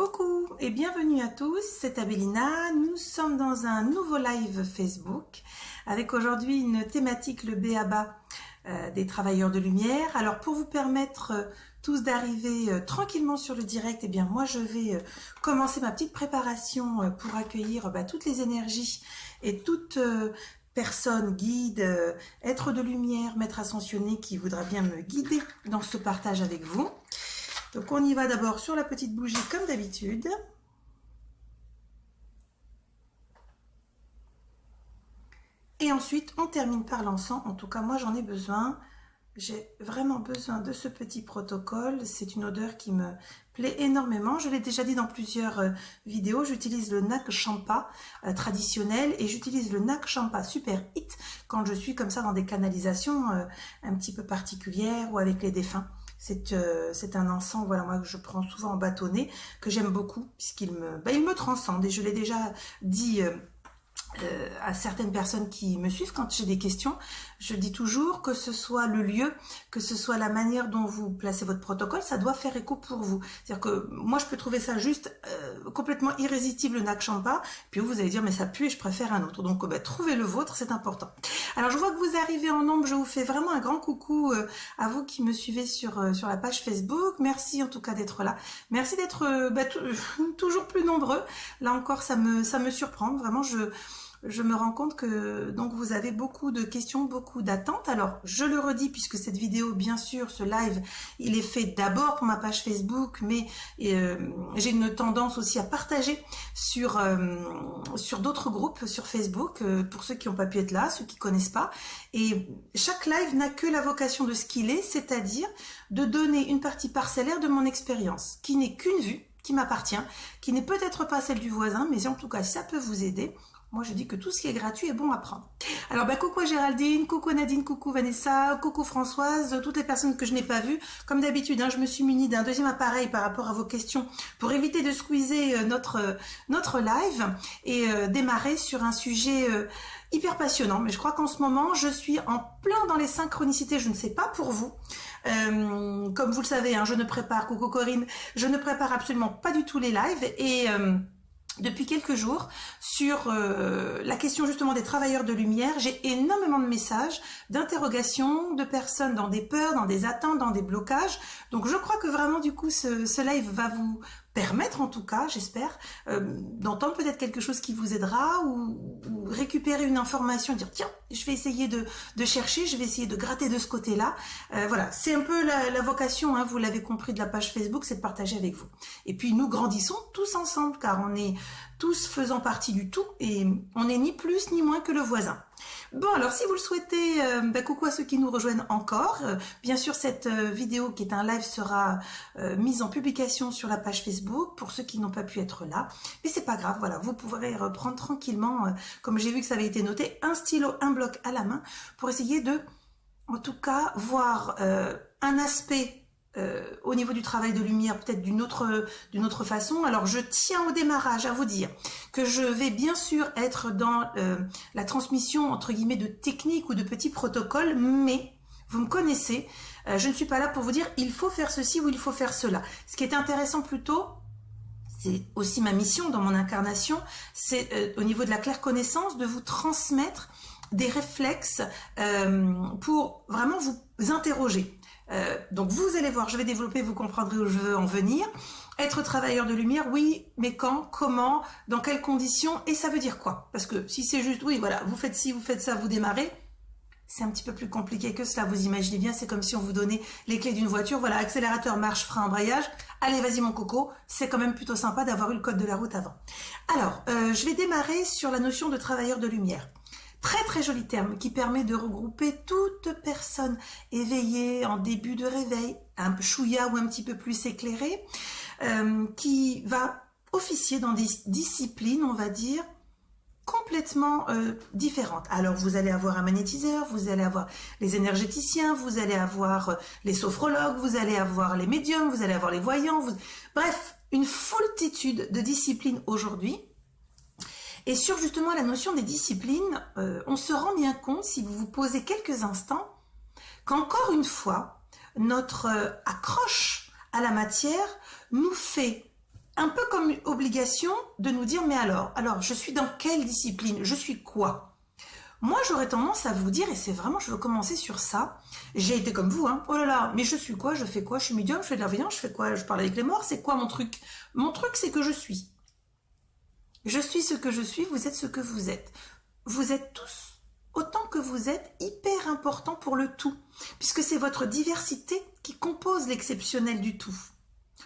Coucou et bienvenue à tous, c'est Abelina. Nous sommes dans un nouveau live Facebook avec aujourd'hui une thématique, le b.a.-ba des travailleurs de lumière. Alors pour vous permettre tous d'arriver tranquillement sur le direct, eh bien moi je vais commencer ma petite préparation pour accueillir toutes les énergies et toute personne, guide, être de lumière, maître ascensionné qui voudra bien me guider dans ce partage avec vous. Donc on y va d'abord sur la petite bougie comme d'habitude. Et ensuite on termine par l'encens. En tout cas moi j'en ai besoin. J'ai vraiment besoin de ce petit protocole. C'est une odeur qui me plaît énormément. Je l'ai déjà dit dans plusieurs vidéos. J'utilise le Nag Champa traditionnel et j'utilise le Nag Champa Super Hit quand je suis comme ça dans des canalisations un petit peu particulières ou avec les défunts. C'est un encens, voilà, moi que je prends souvent en bâtonnet, que j'aime beaucoup puisqu'il me transcende et je l'ai déjà dit à certaines personnes qui me suivent quand j'ai des questions. Je dis toujours que ce soit le lieu, que ce soit la manière dont vous placez votre protocole, ça doit faire écho pour vous. C'est-à-dire que moi je peux trouver ça juste complètement irrésistible, le Nag Champa, puis vous allez dire mais ça pue et je préfère un autre. Donc trouvez le vôtre, c'est important. Alors je vois que vous arrivez en nombre, je vous fais vraiment un grand coucou à vous qui me suivez sur la page Facebook. Merci en tout cas d'être là. Merci d'être toujours plus nombreux. Là encore ça me surprend, vraiment je me rends compte que donc vous avez beaucoup de questions, beaucoup d'attentes. Alors je le redis puisque cette vidéo, bien sûr, ce live, il est fait d'abord pour ma page Facebook, mais j'ai une tendance aussi à partager sur d'autres groupes sur Facebook pour ceux qui n'ont pas pu être là, ceux qui connaissent pas. Et chaque live n'a que la vocation de ce qu'il est, c'est-à-dire de donner une partie parcellaire de mon expérience, qui n'est qu'une vue, qui m'appartient, qui n'est peut-être pas celle du voisin, mais en tout cas si ça peut vous aider. Moi, je dis que tout ce qui est gratuit est bon à prendre. Alors, coucou Géraldine, coucou Nadine, coucou Vanessa, coucou Françoise, toutes les personnes que je n'ai pas vues. Comme d'habitude, je me suis munie d'un deuxième appareil par rapport à vos questions pour éviter de squeezer notre live et démarrer sur un sujet hyper passionnant. Mais je crois qu'en ce moment, je suis en plein dans les synchronicités. Je ne sais pas pour vous. Comme vous le savez, je ne prépare, coucou Corinne, je ne prépare absolument pas du tout les lives et depuis quelques jours, sur la question justement des travailleurs de lumière, j'ai énormément de messages, d'interrogations, de personnes dans des peurs, dans des attentes, dans des blocages. Donc je crois que vraiment du coup ce live va vous permettre en tout cas, j'espère, d'entendre peut-être quelque chose qui vous aidera ou récupérer une information, dire tiens, je vais essayer de chercher, je vais essayer de gratter de ce côté-là. Voilà, c'est un peu la vocation, vous l'avez compris, de la page Facebook, c'est de partager avec vous. Et puis nous grandissons tous ensemble car on est tous faisant partie du tout et on n'est ni plus ni moins que le voisin. Bon, alors si vous le souhaitez, coucou à ceux qui nous rejoignent encore. Bien sûr, cette vidéo qui est un live sera mise en publication sur la page Facebook pour ceux qui n'ont pas pu être là. Mais c'est pas grave, voilà, vous pourrez reprendre tranquillement, comme j'ai vu que ça avait été noté, un stylo, un bloc à la main pour essayer de, en tout cas, voir un aspect au niveau du travail de lumière, peut-être d'une autre façon. Alors je tiens au démarrage à vous dire que je vais bien sûr être dans la transmission entre guillemets de techniques ou de petits protocoles, mais vous me connaissez, je ne suis pas là pour vous dire il faut faire ceci ou il faut faire cela. Ce qui est intéressant plutôt, c'est aussi ma mission dans mon incarnation, c'est au niveau de la claire connaissance de vous transmettre des réflexes pour vraiment vous interroger. Donc vous allez voir, je vais développer, vous comprendrez où je veux en venir. Être travailleur de lumière, oui, mais quand, comment, dans quelles conditions, et ça veut dire quoi? Parce que si c'est juste, oui, voilà, vous faites ci, vous faites ça, vous démarrez, c'est un petit peu plus compliqué que cela, vous imaginez bien, c'est comme si on vous donnait les clés d'une voiture, voilà, accélérateur, marche, frein, embrayage, allez, vas-y mon coco, c'est quand même plutôt sympa d'avoir eu le code de la route avant. Alors, je vais démarrer sur la notion de travailleur de lumière. Très très joli terme qui permet de regrouper toute personne éveillée en début de réveil, un peu chouïa ou un petit peu plus éclairée, qui va officier dans des disciplines, on va dire, complètement différentes. Alors vous allez avoir un magnétiseur, vous allez avoir les énergéticiens, vous allez avoir les sophrologues, vous allez avoir les médiums, vous allez avoir les voyants, bref, une foultitude de disciplines aujourd'hui. Et sur justement la notion des disciplines, on se rend bien compte, si vous vous posez quelques instants, qu'encore une fois, notre accroche à la matière nous fait un peu comme une obligation de nous dire, mais alors, je suis dans quelle discipline? Je suis quoi? Moi, j'aurais tendance à vous dire, et c'est vraiment, je veux commencer sur ça, j'ai été comme vous, hein, oh là là, mais je suis quoi? Je fais quoi? Je suis médium, je fais de la voyance, je fais quoi? Je parle avec les morts, c'est quoi mon truc? Mon truc, c'est que je suis. Je suis ce que je suis, vous êtes ce que vous êtes. Vous êtes tous, autant que vous êtes, hyper important pour le tout, puisque c'est votre diversité qui compose l'exceptionnel du tout.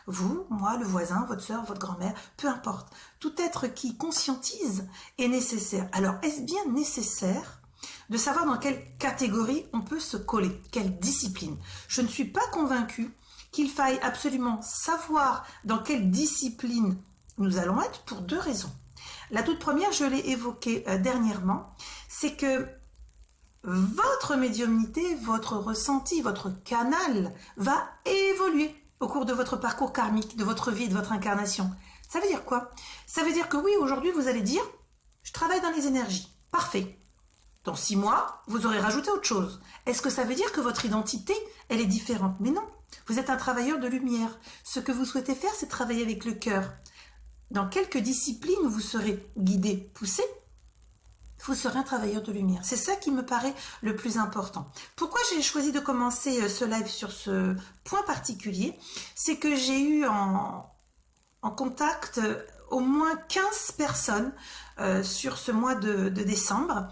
Vous, moi, le voisin, votre soeur, votre grand-mère, peu importe. Tout être qui conscientise est nécessaire. Alors, est-ce bien nécessaire de savoir dans quelle catégorie on peut se coller, quelle discipline? Je ne suis pas convaincue qu'il faille absolument savoir dans quelle discipline nous allons être pour deux raisons. La toute première, je l'ai évoquée dernièrement, c'est que votre médiumnité, votre ressenti, votre canal va évoluer au cours de votre parcours karmique, de votre vie, de votre incarnation. Ça veut dire quoi? Ça veut dire que oui, aujourd'hui, vous allez dire, je travaille dans les énergies. Parfait. Dans 6 mois, vous aurez rajouté autre chose. Est-ce que ça veut dire que votre identité, elle est différente? Mais non. Vous êtes un travailleur de lumière. Ce que vous souhaitez faire, c'est travailler avec le cœur. Dans quelques disciplines où vous serez guidé, poussé, vous serez un travailleur de lumière. C'est ça qui me paraît le plus important. Pourquoi j'ai choisi de commencer ce live sur ce point particulier? C'est que j'ai eu en contact au moins 15 personnes sur ce mois de décembre,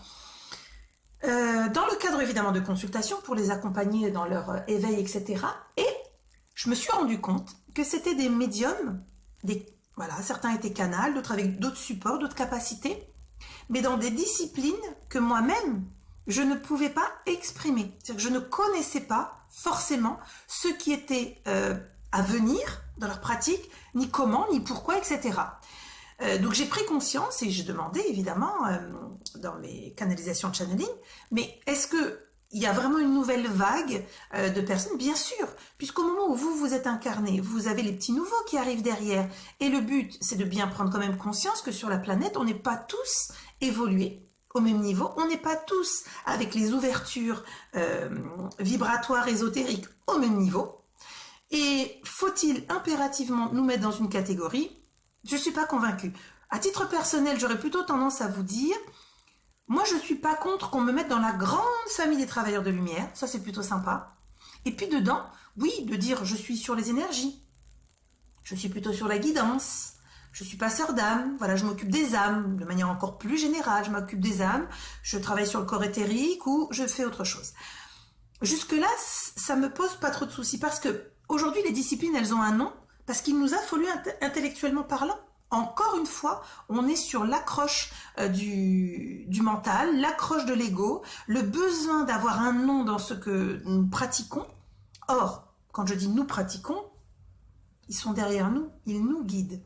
dans le cadre évidemment de consultations pour les accompagner dans leur éveil, etc. Et je me suis rendu compte que c'était des médiums, voilà, certains étaient canals, d'autres avec d'autres supports, d'autres capacités, mais dans des disciplines que moi-même, je ne pouvais pas exprimer. C'est-à-dire que je ne connaissais pas forcément ce qui était à venir dans leur pratique, ni comment, ni pourquoi, etc. Donc j'ai pris conscience et j'ai demandé évidemment dans mes canalisations de channeling, mais est-ce que il y a vraiment une nouvelle vague de personnes? Bien sûr, puisqu'au moment où vous êtes incarné, vous avez les petits nouveaux qui arrivent derrière. Et le but, c'est de bien prendre quand même conscience que sur la planète, on n'est pas tous évolués au même niveau. On n'est pas tous avec les ouvertures vibratoires, ésotériques au même niveau. Et faut-il impérativement nous mettre dans une catégorie? Je ne suis pas convaincue. À titre personnel, j'aurais plutôt tendance à vous dire, moi, je ne suis pas contre qu'on me mette dans la grande famille des travailleurs de lumière. Ça, c'est plutôt sympa. Et puis dedans, oui, de dire je suis sur les énergies. Je suis plutôt sur la guidance. Je suis passeur d'âme. Voilà, je m'occupe des âmes de manière encore plus générale. Je m'occupe des âmes. Je travaille sur le corps éthérique ou je fais autre chose. Jusque-là, ça me pose pas trop de soucis parce que aujourd'hui, les disciplines, elles ont un nom parce qu'il nous a fallu intellectuellement parlant. Encore une fois, on est sur l'accroche du mental, l'accroche de l'ego, le besoin d'avoir un nom dans ce que nous pratiquons. Or, quand je dis nous pratiquons, ils sont derrière nous, ils nous guident.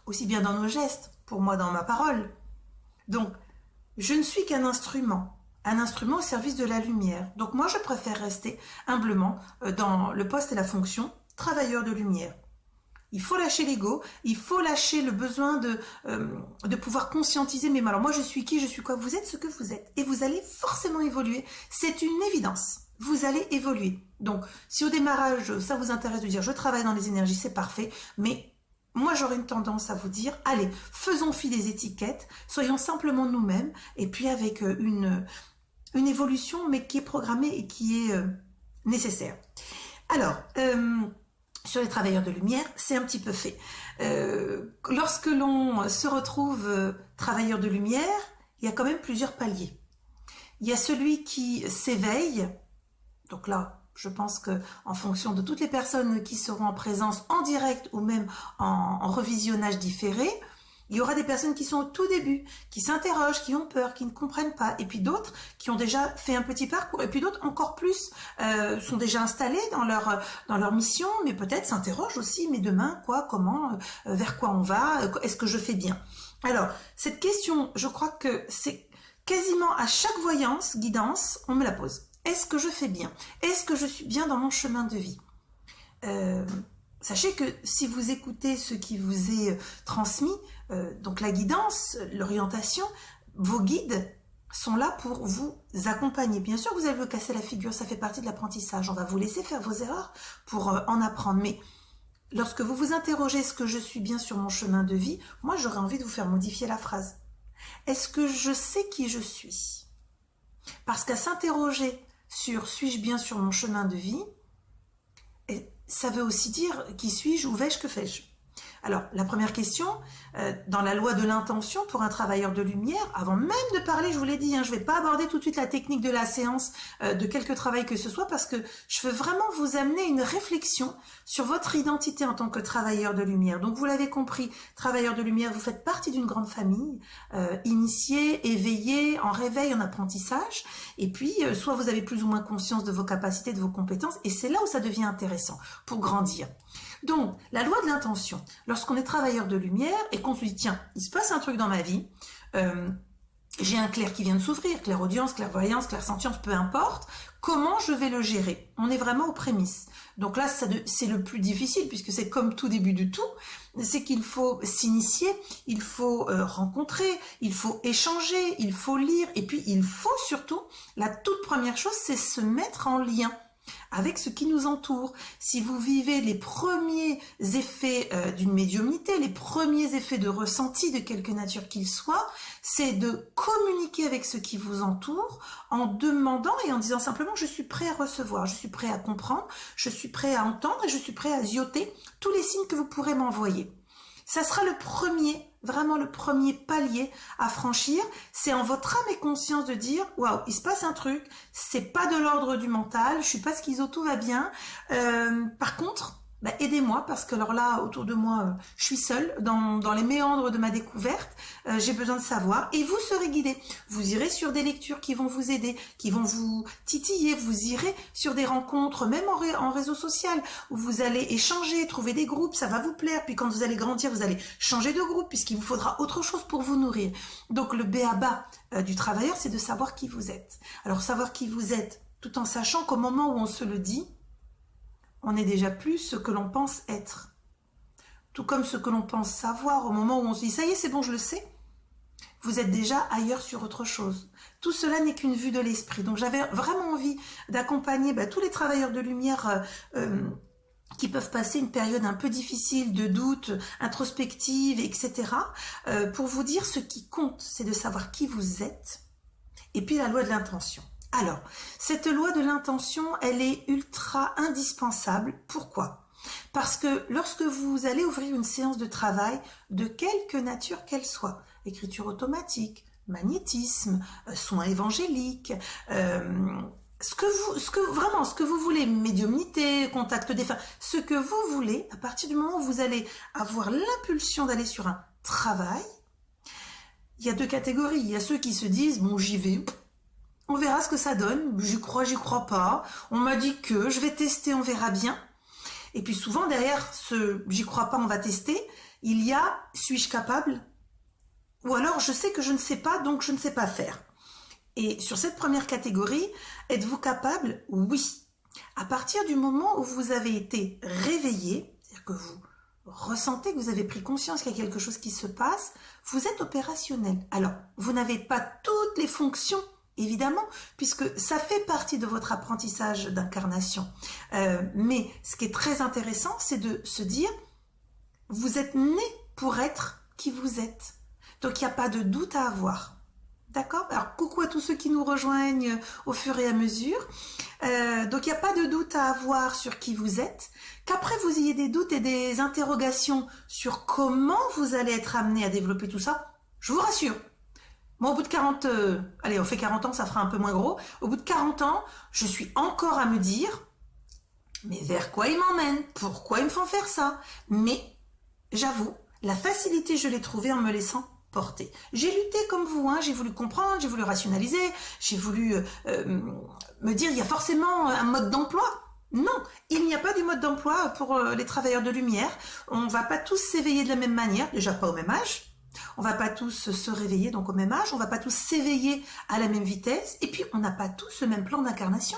Aussi bien dans nos gestes, pour moi dans ma parole. Donc, je ne suis qu'un instrument au service de la lumière. Donc moi, je préfère rester humblement dans le poste et la fonction travailleur de lumière. Il faut lâcher l'ego, il faut lâcher le besoin de pouvoir conscientiser. Mais alors moi, je suis qui, je suis quoi? Vous êtes ce que vous êtes. Et vous allez forcément évoluer. C'est une évidence. Vous allez évoluer. Donc, si au démarrage, ça vous intéresse de dire, je travaille dans les énergies, c'est parfait. Mais moi, j'aurais une tendance à vous dire, allez, faisons fi des étiquettes, soyons simplement nous-mêmes, et puis avec une évolution, mais qui est programmée et qui est nécessaire. Alors, sur les travailleurs de lumière, c'est un petit peu fait. Lorsque l'on se retrouve travailleur de lumière, il y a quand même plusieurs paliers. Il y a celui qui s'éveille, donc là, je pense que en fonction de toutes les personnes qui seront en présence en direct ou même en revisionnage différé, il y aura des personnes qui sont au tout début, qui s'interrogent, qui ont peur, qui ne comprennent pas, et puis d'autres qui ont déjà fait un petit parcours, et puis d'autres encore plus sont déjà installés dans leur mission, mais peut-être s'interrogent aussi, mais demain, quoi, comment, vers quoi on va, est-ce que je fais bien? Alors, cette question, je crois que c'est quasiment à chaque voyance, guidance, on me la pose. Est-ce que je fais bien? Est-ce que je suis bien dans mon chemin de vie? Sachez que si vous écoutez ce qui vous est transmis, donc la guidance, l'orientation, vos guides sont là pour vous accompagner. Bien sûr, vous allez vous casser la figure, ça fait partie de l'apprentissage. On va vous laisser faire vos erreurs pour en apprendre. Mais lorsque vous vous interrogez, est-ce que je suis bien sur mon chemin de vie? Moi, j'aurais envie de vous faire modifier la phrase. Est-ce que je sais qui je suis? Parce qu'à s'interroger sur suis-je bien sur mon chemin de vie, ça veut aussi dire qui suis-je, où vais-je, que fais-je? Alors, la première question, dans la loi de l'intention pour un travailleur de lumière, avant même de parler, je vous l'ai dit, je ne vais pas aborder tout de suite la technique de la séance de quelque travail que ce soit, parce que je veux vraiment vous amener une réflexion sur votre identité en tant que travailleur de lumière. Donc, vous l'avez compris, travailleur de lumière, vous faites partie d'une grande famille, initiée, éveillée, en réveil, en apprentissage, et puis, soit vous avez plus ou moins conscience de vos capacités, de vos compétences, et c'est là où ça devient intéressant, pour grandir. Donc, la loi de l'intention, lorsqu'on est travailleur de lumière et qu'on se dit, tiens, il se passe un truc dans ma vie, j'ai un clair qui vient de s'ouvrir, clairaudience, clairvoyance, clairsentience, peu importe, comment je vais le gérer? On est vraiment aux prémices. Donc là, c'est le plus difficile, puisque c'est comme tout début de tout, c'est qu'il faut s'initier, il faut rencontrer, il faut échanger, il faut lire, et puis il faut surtout, la toute première chose, c'est se mettre en lien avec ce qui nous entoure. Si vous vivez les premiers effets d'une médiumnité, les premiers effets de ressenti de quelque nature qu'il soit, c'est de communiquer avec ce qui vous entoure en demandant et en disant simplement je suis prêt à recevoir, je suis prêt à comprendre, je suis prêt à entendre et je suis prêt à zioter tous les signes que vous pourrez m'envoyer. Ça sera le premier, vraiment le premier palier à franchir. C'est en votre âme et conscience de dire « Waouh, il se passe un truc, c'est pas de l'ordre du mental, je suis pas schizo, tout va bien. Par contre, aidez-moi parce que alors là, autour de moi, je suis seule dans les méandres de ma découverte. J'ai besoin de savoir et vous serez guidé. Vous irez sur des lectures qui vont vous aider, qui vont vous titiller. Vous irez sur des rencontres, même en réseau social, où vous allez échanger, trouver des groupes, ça va vous plaire. Puis quand vous allez grandir, vous allez changer de groupe puisqu'il vous faudra autre chose pour vous nourrir. Donc le b.a.-ba du travailleur, c'est de savoir qui vous êtes. Alors savoir qui vous êtes, tout en sachant qu'au moment où on se le dit, on n'est déjà plus ce que l'on pense être. Tout comme ce que l'on pense savoir, au moment où on se dit « ça y est, c'est bon, je le sais », vous êtes déjà ailleurs sur autre chose. Tout cela n'est qu'une vue de l'esprit. Donc j'avais vraiment envie d'accompagner tous les travailleurs de lumière qui peuvent passer une période un peu difficile de doute, introspective, etc. Pour vous dire ce qui compte, c'est de savoir qui vous êtes et puis la loi de l'intention. Alors, cette loi de l'intention, elle est ultra indispensable. Pourquoi? Parce que lorsque vous allez ouvrir une séance de travail, de quelque nature qu'elle soit, écriture automatique, magnétisme, soins évangéliques, ce que vous voulez, médiumnité, contact défunt, ce que vous voulez, à partir du moment où vous allez avoir l'impulsion d'aller sur un travail, il y a deux catégories. Il y a ceux qui se disent, bon, j'y vais, on verra ce que ça donne, j'y crois pas, on m'a dit que, je vais tester, on verra bien. Et puis souvent derrière ce j'y crois pas, on va tester, il y a suis-je capable? Ou alors je sais que je ne sais pas, donc je ne sais pas faire. Et sur cette première catégorie, êtes-vous capable? Oui. À partir du moment où vous avez été réveillé, c'est-à-dire que vous ressentez que vous avez pris conscience qu'il y a quelque chose qui se passe, vous êtes opérationnel. Alors, vous n'avez pas toutes les fonctions, évidemment, puisque ça fait partie de votre apprentissage d'incarnation. Mais ce qui est très intéressant, c'est de se dire, vous êtes né pour être qui vous êtes. Donc, il n'y a pas de doute à avoir. D'accord? Alors, coucou à tous ceux qui nous rejoignent au fur et à mesure. Donc, il n'y a pas de doute à avoir sur qui vous êtes. Qu'après, vous ayez des doutes et des interrogations sur comment vous allez être amené à développer tout ça, je vous rassure. Moi, au bout de 40... allez, on fait 40 ans, ça fera un peu moins gros. Au bout de 40 ans, je suis encore à me dire, mais vers quoi ils m'emmènent? Pourquoi ils me font faire ça? Mais, j'avoue, la facilité, je l'ai trouvée en me laissant porter. J'ai lutté comme vous, j'ai voulu comprendre, j'ai voulu rationaliser, j'ai voulu me dire, il y a forcément un mode d'emploi. Non, il n'y a pas du mode d'emploi pour les travailleurs de lumière. On ne va pas tous s'éveiller de la même manière, déjà pas au même âge. On va pas tous se réveiller donc au même âge, on va pas tous s'éveiller à la même vitesse, et puis on n'a pas tous le même plan d'incarnation.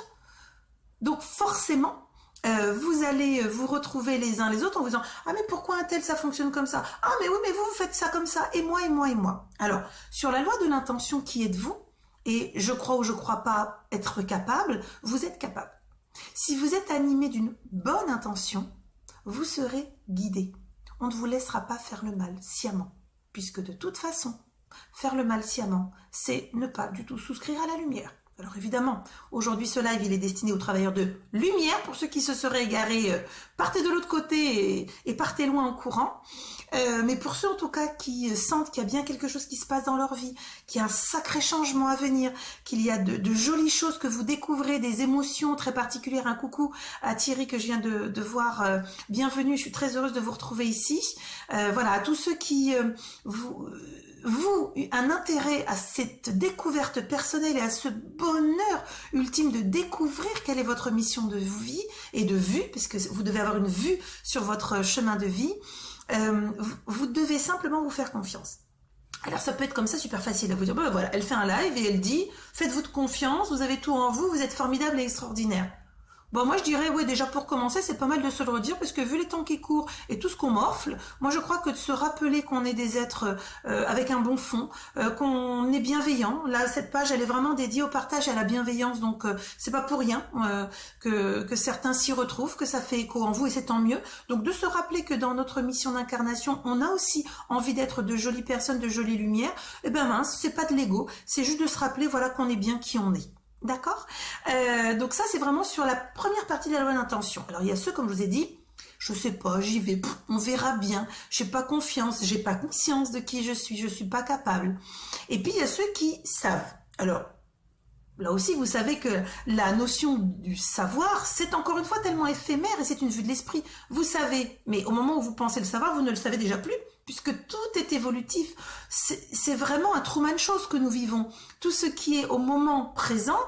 Donc forcément, vous allez vous retrouver les uns les autres en vous disant « Ah mais pourquoi un tel ça fonctionne comme ça? Ah mais oui mais vous faites ça comme ça, et moi et moi et moi. » Alors, sur la loi de l'intention, qui êtes-vous? Et je crois ou je crois pas être capable, vous êtes capable. Si vous êtes animé d'une bonne intention, vous serez guidé. On ne vous laissera pas faire le mal sciemment, puisque de toute façon, faire le mal sciemment, c'est ne pas du tout souscrire à la lumière. Alors évidemment, aujourd'hui ce live il est destiné aux travailleurs de lumière, pour ceux qui se seraient égarés, partez de l'autre côté et partez loin en courant. Mais pour ceux en tout cas qui sentent qu'il y a bien quelque chose qui se passe dans leur vie, qu'il y a un sacré changement à venir, qu'il y a de jolies choses que vous découvrez, des émotions très particulières. Un coucou à Thierry que je viens de voir, bienvenue, je suis très heureuse de vous retrouver ici. Voilà, à tous ceux qui un intérêt à cette découverte personnelle et à ce bonheur ultime de découvrir quelle est votre mission de vie et de vue, parce que vous devez avoir une vue sur votre chemin de vie. Vous devez simplement vous faire confiance. Alors ça peut être comme ça super facile à vous dire, ben voilà, elle fait un live et elle dit, faites-vous confiance, vous avez tout en vous, vous êtes formidable et extraordinaire. Bon, moi je dirais, oui, déjà pour commencer, c'est pas mal de se le redire, parce que vu les temps qui courent et tout ce qu'on m'offre, moi je crois que de se rappeler qu'on est des êtres avec un bon fond, qu'on est bienveillant. Là, cette page, elle est vraiment dédiée au partage et à la bienveillance, donc c'est pas pour rien que certains s'y retrouvent, que ça fait écho en vous, et c'est tant mieux. Donc de se rappeler que dans notre mission d'incarnation, on a aussi envie d'être de jolies personnes, de jolies lumières, et ben mince, c'est pas de l'ego, c'est juste de se rappeler, voilà, qu'on est bien qui on est. D'accord, donc ça c'est vraiment sur la première partie de la loi d'intention. Alors il y a ceux, comme je vous ai dit, je sais pas, j'y vais, on verra bien, j'ai pas confiance, j'ai pas conscience de qui je suis pas capable. Et puis il y a ceux qui savent. Alors là aussi vous savez que la notion du savoir, c'est encore une fois tellement éphémère et c'est une vue de l'esprit. Vous savez, mais au moment où vous pensez le savoir, vous ne le savez déjà plus, puisque tout est évolutif. C'est vraiment un Truman Show ce que nous vivons. Tout ce qui est au moment présent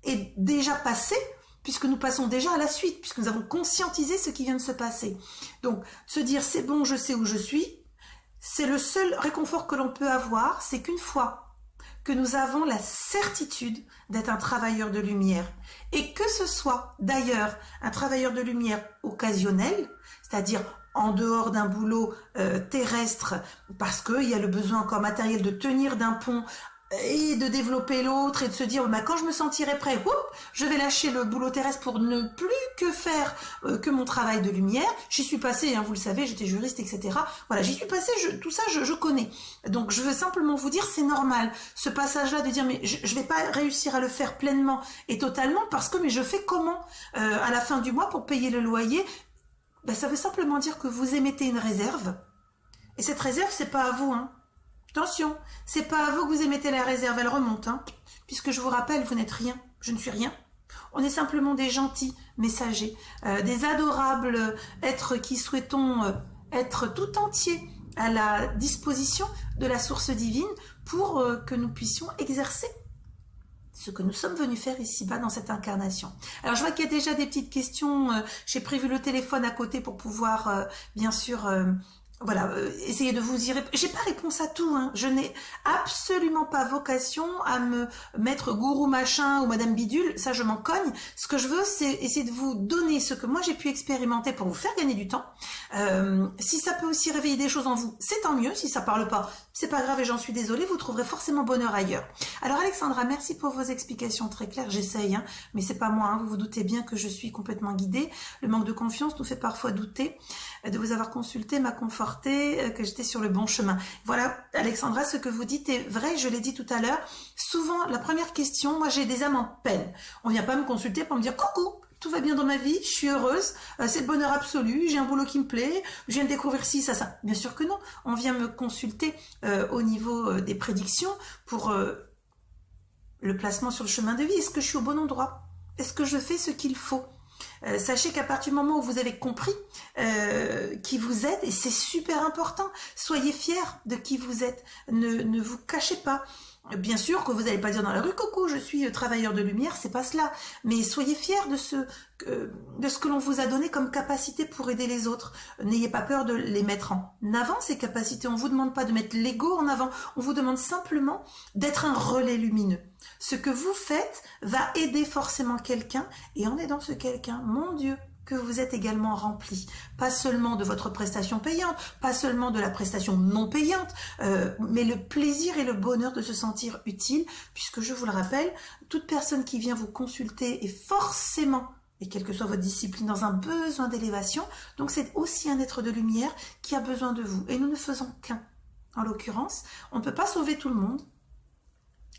est déjà passé, puisque nous passons déjà à la suite, puisque nous avons conscientisé ce qui vient de se passer. Donc, se dire c'est bon, je sais où je suis, c'est le seul réconfort que l'on peut avoir, c'est qu'une fois que nous avons la certitude d'être un travailleur de lumière, et que ce soit d'ailleurs un travailleur de lumière occasionnel, c'est-à-dire en dehors d'un boulot terrestre, parce qu'il y a le besoin encore matériel de tenir d'un pont et de développer l'autre et de se dire bah, quand je me sentirai prêt, je vais lâcher le boulot terrestre pour ne plus que faire que mon travail de lumière. J'y suis passée, hein, vous le savez, j'étais juriste, etc. Voilà, j'y suis passée, tout ça je connais. Donc je veux simplement vous dire, c'est normal, ce passage-là de dire mais je vais pas réussir à le faire pleinement et totalement parce que mais je fais comment à la fin du mois pour payer le loyer. Ben, ça veut simplement dire que vous émettez une réserve. Et cette réserve, c'est pas à vous. Hein. Attention, c'est pas à vous que vous émettez la réserve, elle remonte. Hein. Puisque je vous rappelle, vous n'êtes rien. Je ne suis rien. On est simplement des gentils messagers, des adorables êtres qui souhaitons être tout entiers à la disposition de la source divine pour que nous puissions exercer ce que nous sommes venus faire ici-bas dans cette incarnation. Alors je vois qu'il y a déjà des petites questions, j'ai prévu le téléphone à côté pour pouvoir bien sûr voilà, essayez de vous y répondre. J'ai pas réponse à tout, hein. Je n'ai absolument pas vocation à me mettre gourou machin ou madame bidule, ça je m'en cogne. Ce que je veux, c'est essayer de vous donner ce que moi j'ai pu expérimenter pour vous faire gagner du temps. Si ça peut aussi réveiller des choses en vous, c'est tant mieux. Si ça parle pas, c'est pas grave et j'en suis désolée, vous trouverez forcément bonheur ailleurs. Alors Alexandra, merci pour vos explications très claires, j'essaye, hein, mais c'est pas moi, hein. Vous vous doutez bien que je suis complètement guidée. Le manque de confiance nous fait parfois douter de vous avoir consulté, m'a conforté que j'étais sur le bon chemin. Voilà, Alexandra, ce que vous dites est vrai, je l'ai dit tout à l'heure. Souvent, la première question, moi j'ai des âmes en peine. On vient pas me consulter pour me dire « Coucou, tout va bien dans ma vie, je suis heureuse, c'est le bonheur absolu, j'ai un boulot qui me plaît, je viens de découvrir ci, ça, ça. » Bien sûr que non, on vient me consulter au niveau des prédictions pour le placement sur le chemin de vie. Est-ce que je suis au bon endroit? Est-ce que je fais ce qu'il faut? Sachez qu'à partir du moment où vous avez compris qui vous êtes, et c'est super important, soyez fiers de qui vous êtes, ne vous cachez pas. Bien sûr que vous n'allez pas dire dans la rue « Coucou, je suis travailleur de lumière », c'est pas cela. Mais soyez fiers de ce que l'on vous a donné comme capacité pour aider les autres. N'ayez pas peur de les mettre en avant, ces capacités. On ne vous demande pas de mettre l'ego en avant, on vous demande simplement d'être un relais lumineux. Ce que vous faites va aider forcément quelqu'un, et en aidant ce quelqu'un, mon Dieu, que vous êtes également rempli, pas seulement de votre prestation payante, pas seulement de la prestation non payante, mais le plaisir et le bonheur de se sentir utile, puisque je vous le rappelle, toute personne qui vient vous consulter est forcément et quelle que soit votre discipline, dans un besoin d'élévation. Donc c'est aussi un être de lumière qui a besoin de vous. Et nous ne faisons qu'un. En l'occurrence, on ne peut pas sauver tout le monde.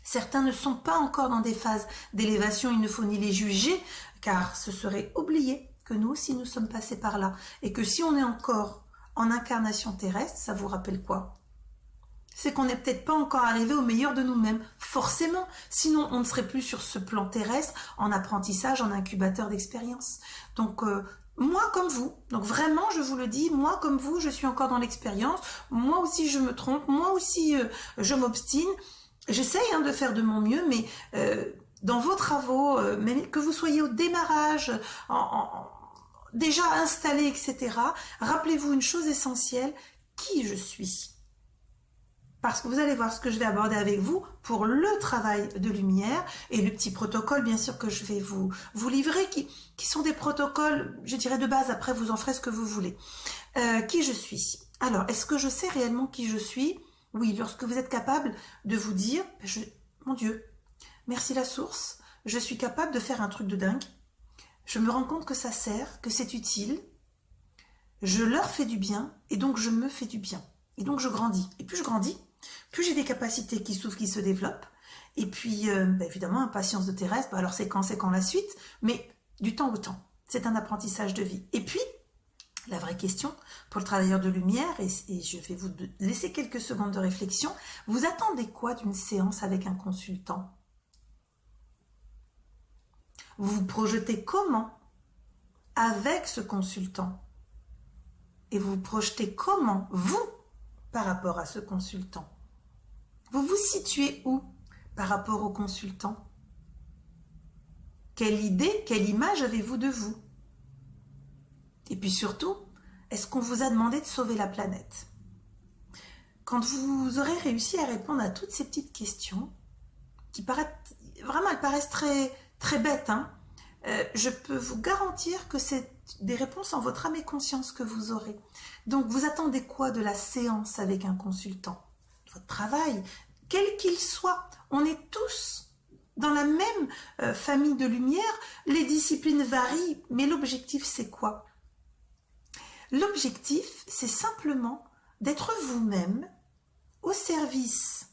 Certains ne sont pas encore dans des phases d'élévation, il ne faut ni les juger, car ce serait oublier que nous aussi nous sommes passés par là. Et que si on est encore en incarnation terrestre, ça vous rappelle quoi? C'est qu'on n'est peut-être pas encore arrivé au meilleur de nous-mêmes, forcément. Sinon, on ne serait plus sur ce plan terrestre, en apprentissage, en incubateur d'expérience. Donc, moi comme vous, donc vraiment, je vous le dis, moi comme vous, je suis encore dans l'expérience. Moi aussi, je me trompe. Moi aussi, je m'obstine. J'essaye de faire de mon mieux, mais dans vos travaux, même que vous soyez au démarrage, déjà installé, etc., rappelez-vous une chose essentielle, qui je suis. Parce que vous allez voir ce que je vais aborder avec vous pour le travail de lumière et le petit protocole, bien sûr, que je vais vous livrer, qui sont des protocoles, je dirais, de base. Après, vous en ferez ce que vous voulez. Qui je suis? Alors, est-ce que je sais réellement qui je suis? Oui, lorsque vous êtes capable de vous dire, mon Dieu, merci la source, je suis capable de faire un truc de dingue. Je me rends compte que ça sert, que c'est utile. Je leur fais du bien et donc je me fais du bien. Et donc je grandis. Et plus je grandis, plus j'ai des capacités qui s'ouvrent, qui se développent. Et puis, évidemment, impatience de terrestre. Alors c'est quand la suite, mais du temps au temps. C'est un apprentissage de vie. Et puis, la vraie question pour le travailleur de lumière, et je vais vous laisser quelques secondes de réflexion, vous attendez quoi d'une séance avec un consultant? Vous vous projetez comment avec ce consultant? Et vous vous projetez comment, vous, par rapport à ce consultant? Vous vous situez où par rapport au consultant? Quelle idée, quelle image avez-vous de vous? Et puis surtout, est-ce qu'on vous a demandé de sauver la planète? Quand vous aurez réussi à répondre à toutes ces petites questions, qui paraissent, vraiment, elles paraissent très, très bêtes, je peux vous garantir que c'est des réponses en votre âme et conscience que vous aurez. Donc, vous attendez quoi de la séance avec un consultant? Votre travail, quel qu'il soit. On est tous dans la même famille de lumière. Les disciplines varient, mais l'objectif, c'est quoi? L'objectif, c'est simplement d'être vous-même au service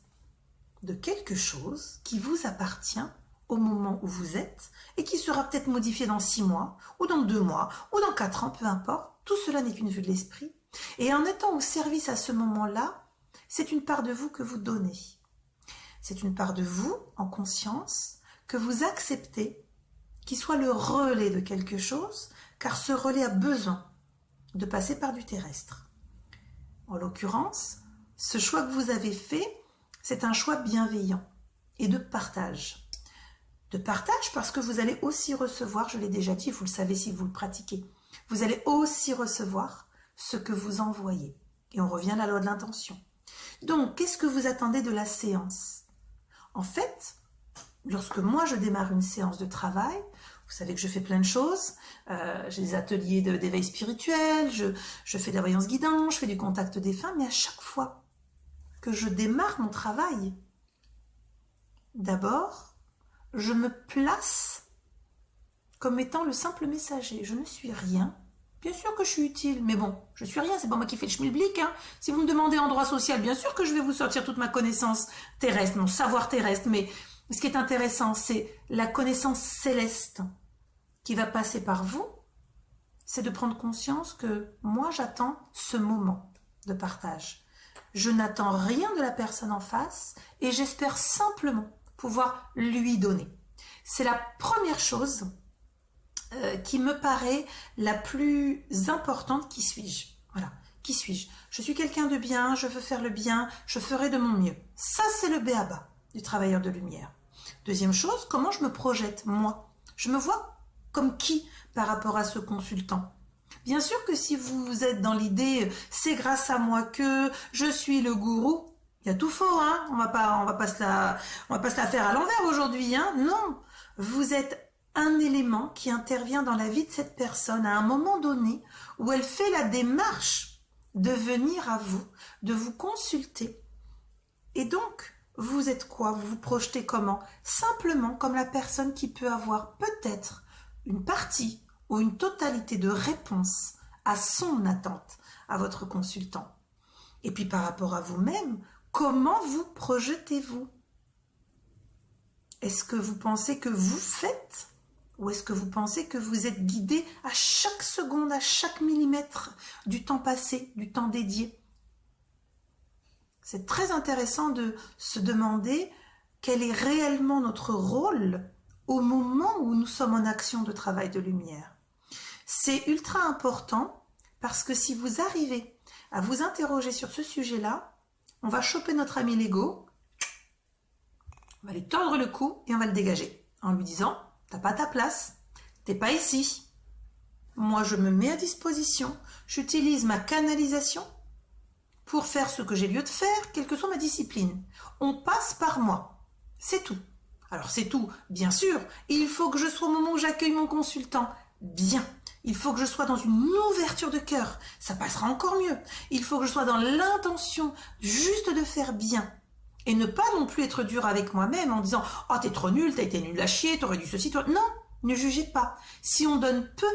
de quelque chose qui vous appartient au moment où vous êtes et qui sera peut-être modifié dans 6 mois, ou dans 2 mois, ou dans 4 ans, peu importe. Tout cela n'est qu'une vue de l'esprit. Et en étant au service à ce moment-là, c'est une part de vous que vous donnez. C'est une part de vous, en conscience, que vous acceptez, qui soit le relais de quelque chose, car ce relais a besoin de passer par du terrestre. En l'occurrence, ce choix que vous avez fait, c'est un choix bienveillant et de partage. De partage parce que vous allez aussi recevoir, je l'ai déjà dit, vous le savez si vous le pratiquez, vous allez aussi recevoir ce que vous envoyez. Et on revient à la loi de l'intention. Donc, qu'est-ce que vous attendez de la séance? En fait, lorsque moi je démarre une séance de travail, vous savez que je fais plein de choses, j'ai des ateliers d'éveil spirituel, je fais de la voyance guidante, je fais du contact défunt, mais à chaque fois que je démarre mon travail, d'abord, je me place comme étant le simple messager. Je ne suis rien. Bien sûr que je suis utile, mais bon, je suis rien, c'est pas moi qui fais le schmilblick. Si vous me demandez en droit social, bien sûr que je vais vous sortir toute ma connaissance terrestre, mon savoir terrestre, mais ce qui est intéressant, c'est la connaissance céleste qui va passer par vous, c'est de prendre conscience que moi, j'attends ce moment de partage. Je n'attends rien de la personne en face et j'espère simplement pouvoir lui donner. C'est la première chose qui me paraît la plus importante. Qui suis-je? Voilà, qui suis-je? Je suis quelqu'un de bien, je veux faire le bien, je ferai de mon mieux. Ça, c'est le b.a.-ba du travailleur de lumière. Deuxième chose, comment je me projette, moi? Je me vois comme qui par rapport à ce consultant? Bien sûr que si vous êtes dans l'idée « c'est grâce à moi que je suis le gourou », il y a tout faux, on va pas se la faire à l'envers aujourd'hui, non. Vous êtes un élément qui intervient dans la vie de cette personne à un moment donné où elle fait la démarche de venir à vous, de vous consulter. Et donc, vous êtes quoi? Vous vous projetez comment? Simplement comme la personne qui peut avoir peut-être une partie ou une totalité de réponse à son attente, à votre consultant. Et puis par rapport à vous-même, comment vous projetez-vous? Est-ce que vous pensez que vous faites? Ou est-ce que vous pensez que vous êtes guidé à chaque seconde, à chaque millimètre du temps passé, du temps dédié? C'est très intéressant de se demander quel est réellement notre rôle au moment où nous sommes en action de travail de lumière. C'est ultra important parce que si vous arrivez à vous interroger sur ce sujet-là, on va choper notre ami l'ego, on va lui tordre le cou et on va le dégager en lui disant « t'as pas ta place, t'es pas ici, moi je me mets à disposition, j'utilise ma canalisation pour faire ce que j'ai lieu de faire, quelle que soit ma discipline. On passe par moi, c'est tout. » Alors c'est tout, bien sûr, il faut que je sois au moment où j'accueille mon consultant, bien. Il faut que je sois dans une ouverture de cœur, ça passera encore mieux. Il faut que je sois dans l'intention juste de faire bien. Et ne pas non plus être dur avec moi-même en disant « Oh, t'es trop nul, t'as été nul à chier, t'aurais dû ceci, toi... » Non, ne jugez pas. Si on donne peu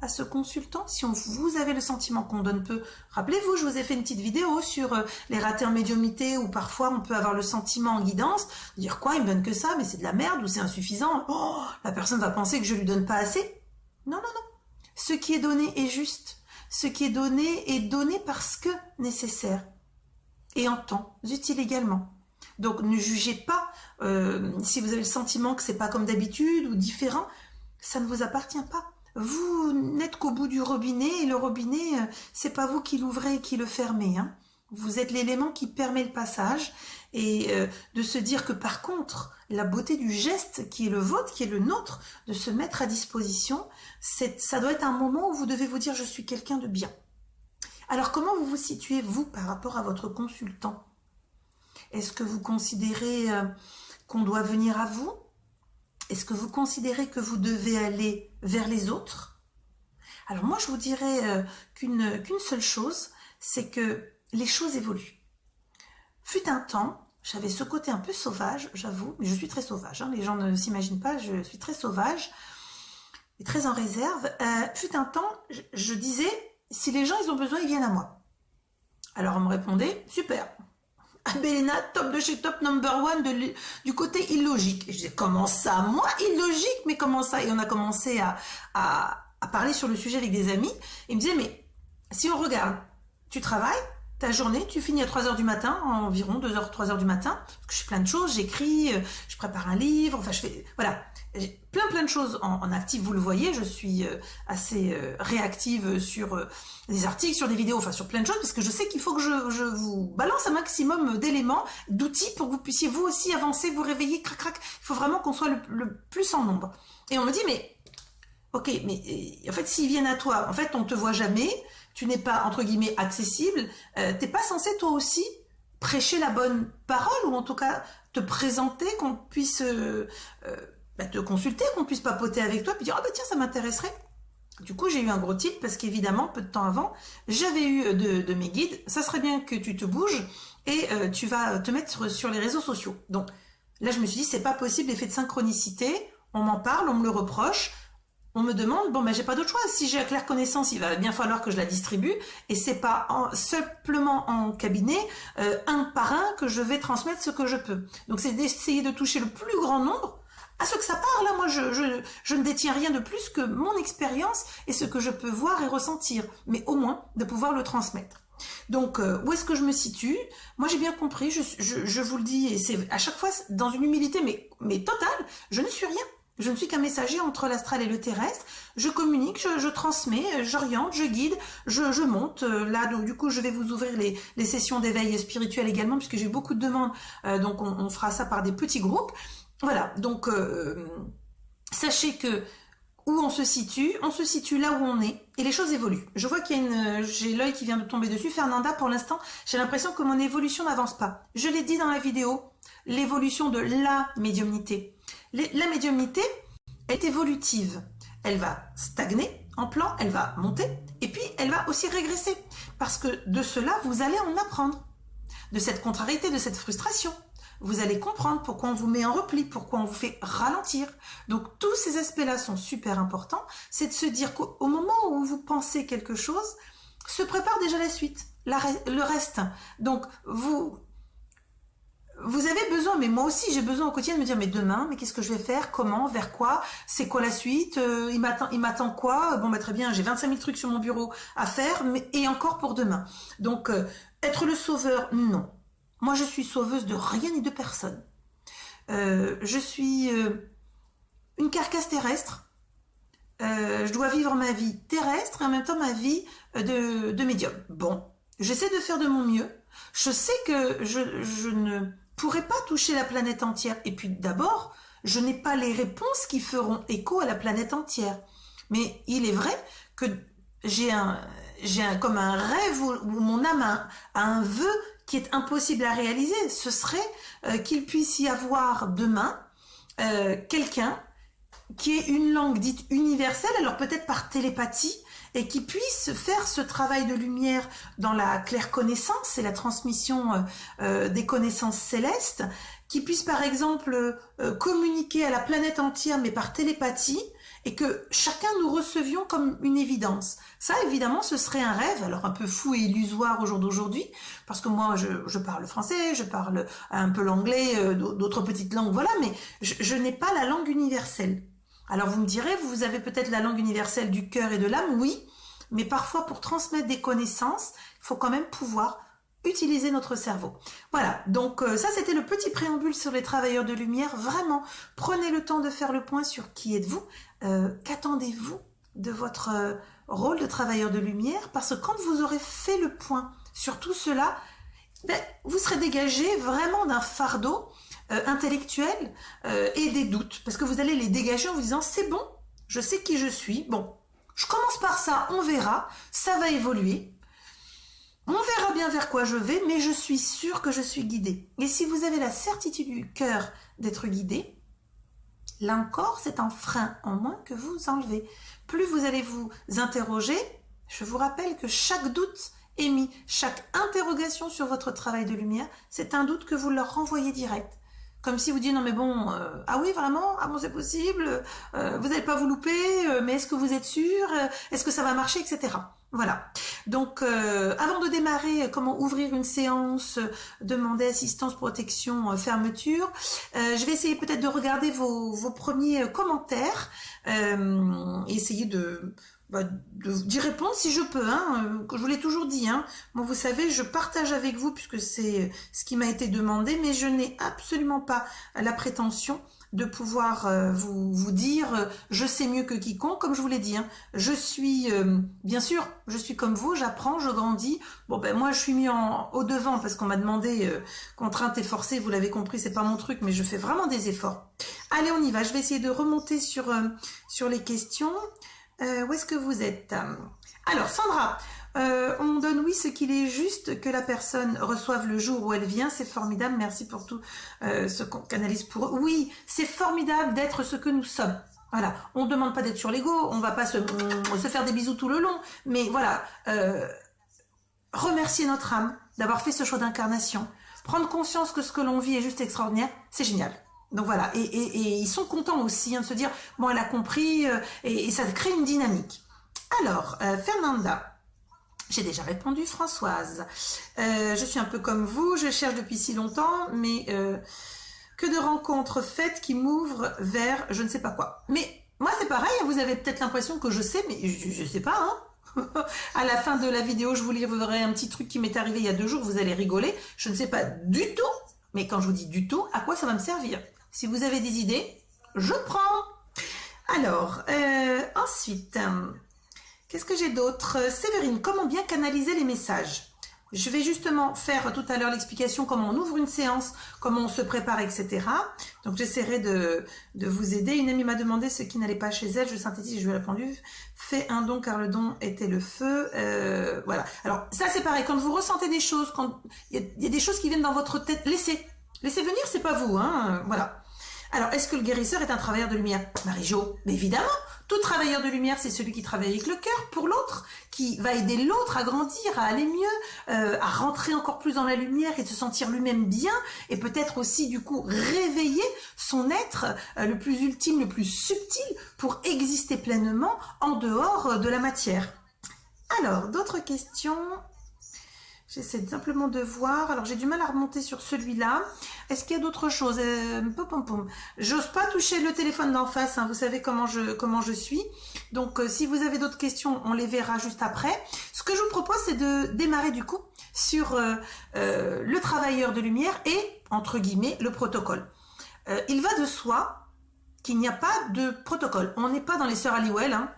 à ce consultant, si vous avez le sentiment qu'on donne peu, rappelez-vous, je vous ai fait une petite vidéo sur les ratés en médiumnité où parfois on peut avoir le sentiment en guidance, de dire quoi, il me donne que ça, mais c'est de la merde ou c'est insuffisant. Oh, la personne va penser que je lui donne pas assez. Non, non, non. Ce qui est donné est juste. Ce qui est donné parce que nécessaire. Et en temps utile également. Donc ne jugez pas si vous avez le sentiment que c'est pas comme d'habitude ou différent, ça ne vous appartient pas. Vous n'êtes qu'au bout du robinet et le robinet, c'est pas vous qui l'ouvrez et qui le fermez. Hein. Vous êtes l'élément qui permet le passage et de se dire que par contre, la beauté du geste qui est le vôtre, qui est le nôtre, de se mettre à disposition, ça doit être un moment où vous devez vous dire je suis quelqu'un de bien. Alors comment vous vous situez vous par rapport à votre consultant? Est-ce que vous considérez qu'on doit venir à vous? Est-ce que vous considérez que vous devez aller vers les autres? Alors moi, je vous dirais qu'une seule chose, c'est que les choses évoluent. Fut un temps, j'avais ce côté un peu sauvage, j'avoue, mais je suis très sauvage, hein, les gens ne s'imaginent pas, je suis très sauvage et très en réserve. Fut un temps, je disais, si les gens ils ont besoin, ils viennent à moi. Alors on me répondait, super. Abelena, top de chez top, number one du côté illogique. Et je disais, comment ça? Moi, illogique? Mais comment ça? Et on a commencé à parler sur le sujet avec des amis. Et ils me disaient, mais si on regarde, tu travailles, ta journée, tu finis à 3h du matin, environ 2h, 3h du matin, parce que je fais plein de choses, j'écris, je prépare un livre, enfin je fais, voilà, j'ai plein de choses en actif, vous le voyez, je suis assez réactive sur des articles, sur des vidéos, enfin sur plein de choses, parce que je sais qu'il faut que je vous balance un maximum d'éléments, d'outils pour que vous puissiez vous aussi avancer, vous réveiller, crac crac, il faut vraiment qu'on soit le plus en nombre. Et on me dit, mais, ok, mais en fait s'ils viennent à toi, en fait on te voit jamais, tu n'es pas, entre guillemets, accessible, t'es pas censé toi aussi prêcher la bonne parole ou en tout cas te présenter, qu'on puisse te consulter, qu'on puisse papoter avec toi, puis dire « Ah bah tiens, ça m'intéresserait ». Du coup, j'ai eu un gros titre parce qu'évidemment, peu de temps avant, j'avais eu de mes guides « Ça serait bien que tu te bouges et tu vas te mettre sur les réseaux sociaux ». Donc là, je me suis dit « C'est pas possible, l'effet de synchronicité, on m'en parle, on me le reproche ». On me demande, bon, ben, j'ai pas d'autre choix. Si j'ai la claire connaissance, il va bien falloir que je la distribue. Et c'est pas simplement en cabinet, un par un, que je vais transmettre ce que je peux. Donc, c'est d'essayer de toucher le plus grand nombre à ce que ça parle. Là, moi, je ne détiens rien de plus que mon expérience et ce que je peux voir et ressentir. Mais au moins, de pouvoir le transmettre. Donc, où est-ce que je me situe? Moi, j'ai bien compris, je vous le dis, et c'est à chaque fois dans une humilité, mais totale, je ne suis rien. Je ne suis qu'un messager entre l'astral et le terrestre. Je communique, je transmets, j'oriente, je guide, je monte. Là, donc, du coup, je vais vous ouvrir les sessions d'éveil spirituel également, puisque j'ai eu beaucoup de demandes. Donc, on fera ça par des petits groupes. Voilà. Donc, sachez que où on se situe là où on est, et les choses évoluent. Je vois qu'il y a j'ai l'œil qui vient de tomber dessus. Fernanda, pour l'instant, j'ai l'impression que mon évolution n'avance pas. Je l'ai dit dans la vidéo, l'évolution de la médiumnité. La médiumnité est évolutive. Elle va stagner en plan, elle va monter, et puis elle va aussi régresser. Parce que de cela, vous allez en apprendre. De cette contrariété, de cette frustration, vous allez comprendre pourquoi on vous met en repli, pourquoi on vous fait ralentir. Donc tous ces aspects-là sont super importants. C'est de se dire qu'au moment où vous pensez quelque chose, se prépare déjà la suite, le reste. Donc vous avez besoin, mais moi aussi j'ai besoin au quotidien de me dire mais demain, mais qu'est-ce que je vais faire, comment, vers quoi, c'est quoi la suite, il m'attend quoi, bon bah très bien, j'ai 25 000 trucs sur mon bureau à faire, mais et encore pour demain. Donc être le sauveur, non. Moi je suis sauveuse de rien ni de personne. Je suis une carcasse terrestre. Je dois vivre ma vie terrestre et en même temps ma vie de médium. Bon, j'essaie de faire de mon mieux. Je sais que je ne pourrais pas toucher la planète entière. Et puis d'abord, je n'ai pas les réponses qui feront écho à la planète entière. Mais il est vrai que j'ai comme un rêve où mon âme a un vœu qui est impossible à réaliser. Ce serait qu'il puisse y avoir demain quelqu'un qui ait une langue dite universelle, alors peut-être par télépathie, et qui puisse faire ce travail de lumière dans la claire connaissance et la transmission des connaissances célestes, qui puisse par exemple communiquer à la planète entière mais par télépathie, et que chacun nous recevions comme une évidence. Ça évidemment ce serait un rêve, alors un peu fou et illusoire au jour d'aujourd'hui, parce que moi je parle français, je parle un peu l'anglais, d'autres petites langues, voilà, mais je n'ai pas la langue universelle. Alors vous me direz, vous avez peut-être la langue universelle du cœur et de l'âme, oui, mais parfois pour transmettre des connaissances, il faut quand même pouvoir utiliser notre cerveau. Voilà, donc ça c'était le petit préambule sur les travailleurs de lumière. Vraiment, prenez le temps de faire le point sur qui êtes-vous, qu'attendez-vous de votre rôle de travailleur de lumière, parce que quand vous aurez fait le point sur tout cela, ben, vous serez dégagé vraiment d'un fardeau intellectuel et des doutes, parce que vous allez les dégager en vous disant c'est bon, je sais qui je suis, bon, je commence par ça, on verra, ça va évoluer, on verra bien vers quoi je vais, mais je suis sûre que je suis guidée. Et si vous avez la certitude du cœur d'être guidé, là encore c'est un frein en moins que vous enlevez. Plus vous allez vous interroger, je vous rappelle que chaque doute émis, chaque interrogation sur votre travail de lumière, c'est un doute que vous leur renvoyez direct. Comme si vous dites non mais bon, ah oui vraiment, ah bon c'est possible, vous n'allez pas vous louper, mais est-ce que vous êtes sûr, est-ce que ça va marcher, etc. Voilà. Donc avant de démarrer, comment ouvrir une séance, demander assistance, protection, fermeture, je vais essayer peut-être de regarder vos premiers commentaires, essayer d'y répondre si je peux, hein, que je vous l'ai toujours dit, hein. Moi vous savez, je partage avec vous puisque c'est ce qui m'a été demandé, mais je n'ai absolument pas la prétention de pouvoir vous dire je sais mieux que quiconque, comme je vous l'ai dit, hein. Je suis bien sûr, je suis comme vous, j'apprends, je grandis. Bon ben moi je suis mis au devant parce qu'on m'a demandé contrainte et forcée, vous l'avez compris, c'est pas mon truc, mais je fais vraiment des efforts. Allez, on y va, je vais essayer de remonter sur les questions. Où est-ce que vous êtes? Alors Sandra, on donne oui ce qu'il est juste que la personne reçoive le jour où elle vient, c'est formidable, merci pour tout ce qu'on canalise pour eux. Oui, c'est formidable d'être ce que nous sommes. Voilà, on ne demande pas d'être sur l'ego, on va pas se faire des bisous tout le long, mais voilà, remercier notre âme d'avoir fait ce choix d'incarnation, prendre conscience que ce que l'on vit est juste extraordinaire, c'est génial. Donc voilà, et ils sont contents aussi hein, de se dire, bon elle a compris, et ça crée une dynamique. Alors, Fernanda, j'ai déjà répondu, Françoise, je suis un peu comme vous, je cherche depuis si longtemps, mais que de rencontres faites qui m'ouvrent vers je ne sais pas quoi. Mais moi c'est pareil, vous avez peut-être l'impression que je sais, mais je sais pas, hein. À la fin de la vidéo, je vous livrerai un petit truc qui m'est arrivé il y a 2 jours, vous allez rigoler, je ne sais pas du tout, mais quand je vous dis du tout, à quoi ça va me servir? Si vous avez des idées, je prends. Alors, ensuite, qu'est-ce que j'ai d'autre? Séverine, comment bien canaliser les messages? Je vais justement faire tout à l'heure l'explication comment on ouvre une séance, comment on se prépare, etc. Donc j'essaierai de vous aider. Une amie m'a demandé ce qui n'allait pas chez elle. Je synthétise, je lui ai répondu. Fais un don car le don était le feu. Voilà. Alors ça c'est pareil. Quand vous ressentez des choses, quand il y a des choses qui viennent dans votre tête, laissez venir. C'est pas vous, hein. Voilà. Alors, est-ce que le guérisseur est un travailleur de lumière? Marie-Jo, mais évidemment, tout travailleur de lumière, c'est celui qui travaille avec le cœur pour l'autre, qui va aider l'autre à grandir, à aller mieux, à rentrer encore plus dans la lumière et se sentir lui-même bien, et peut-être aussi, du coup, réveiller son être le plus ultime, le plus subtil, pour exister pleinement en dehors de la matière. Alors, d'autres questions? J'essaie simplement de voir. Alors, j'ai du mal à remonter sur celui-là. Est-ce qu'il y a d'autres choses? J'ose pas toucher le téléphone d'en face. Hein. Vous savez comment je suis. Donc, si vous avez d'autres questions, on les verra juste après. Ce que je vous propose, c'est de démarrer du coup sur le travailleur de lumière et, entre guillemets, le protocole. Il va de soi qu'il n'y a pas de protocole. On n'est pas dans les sœurs Halliwell. Hein.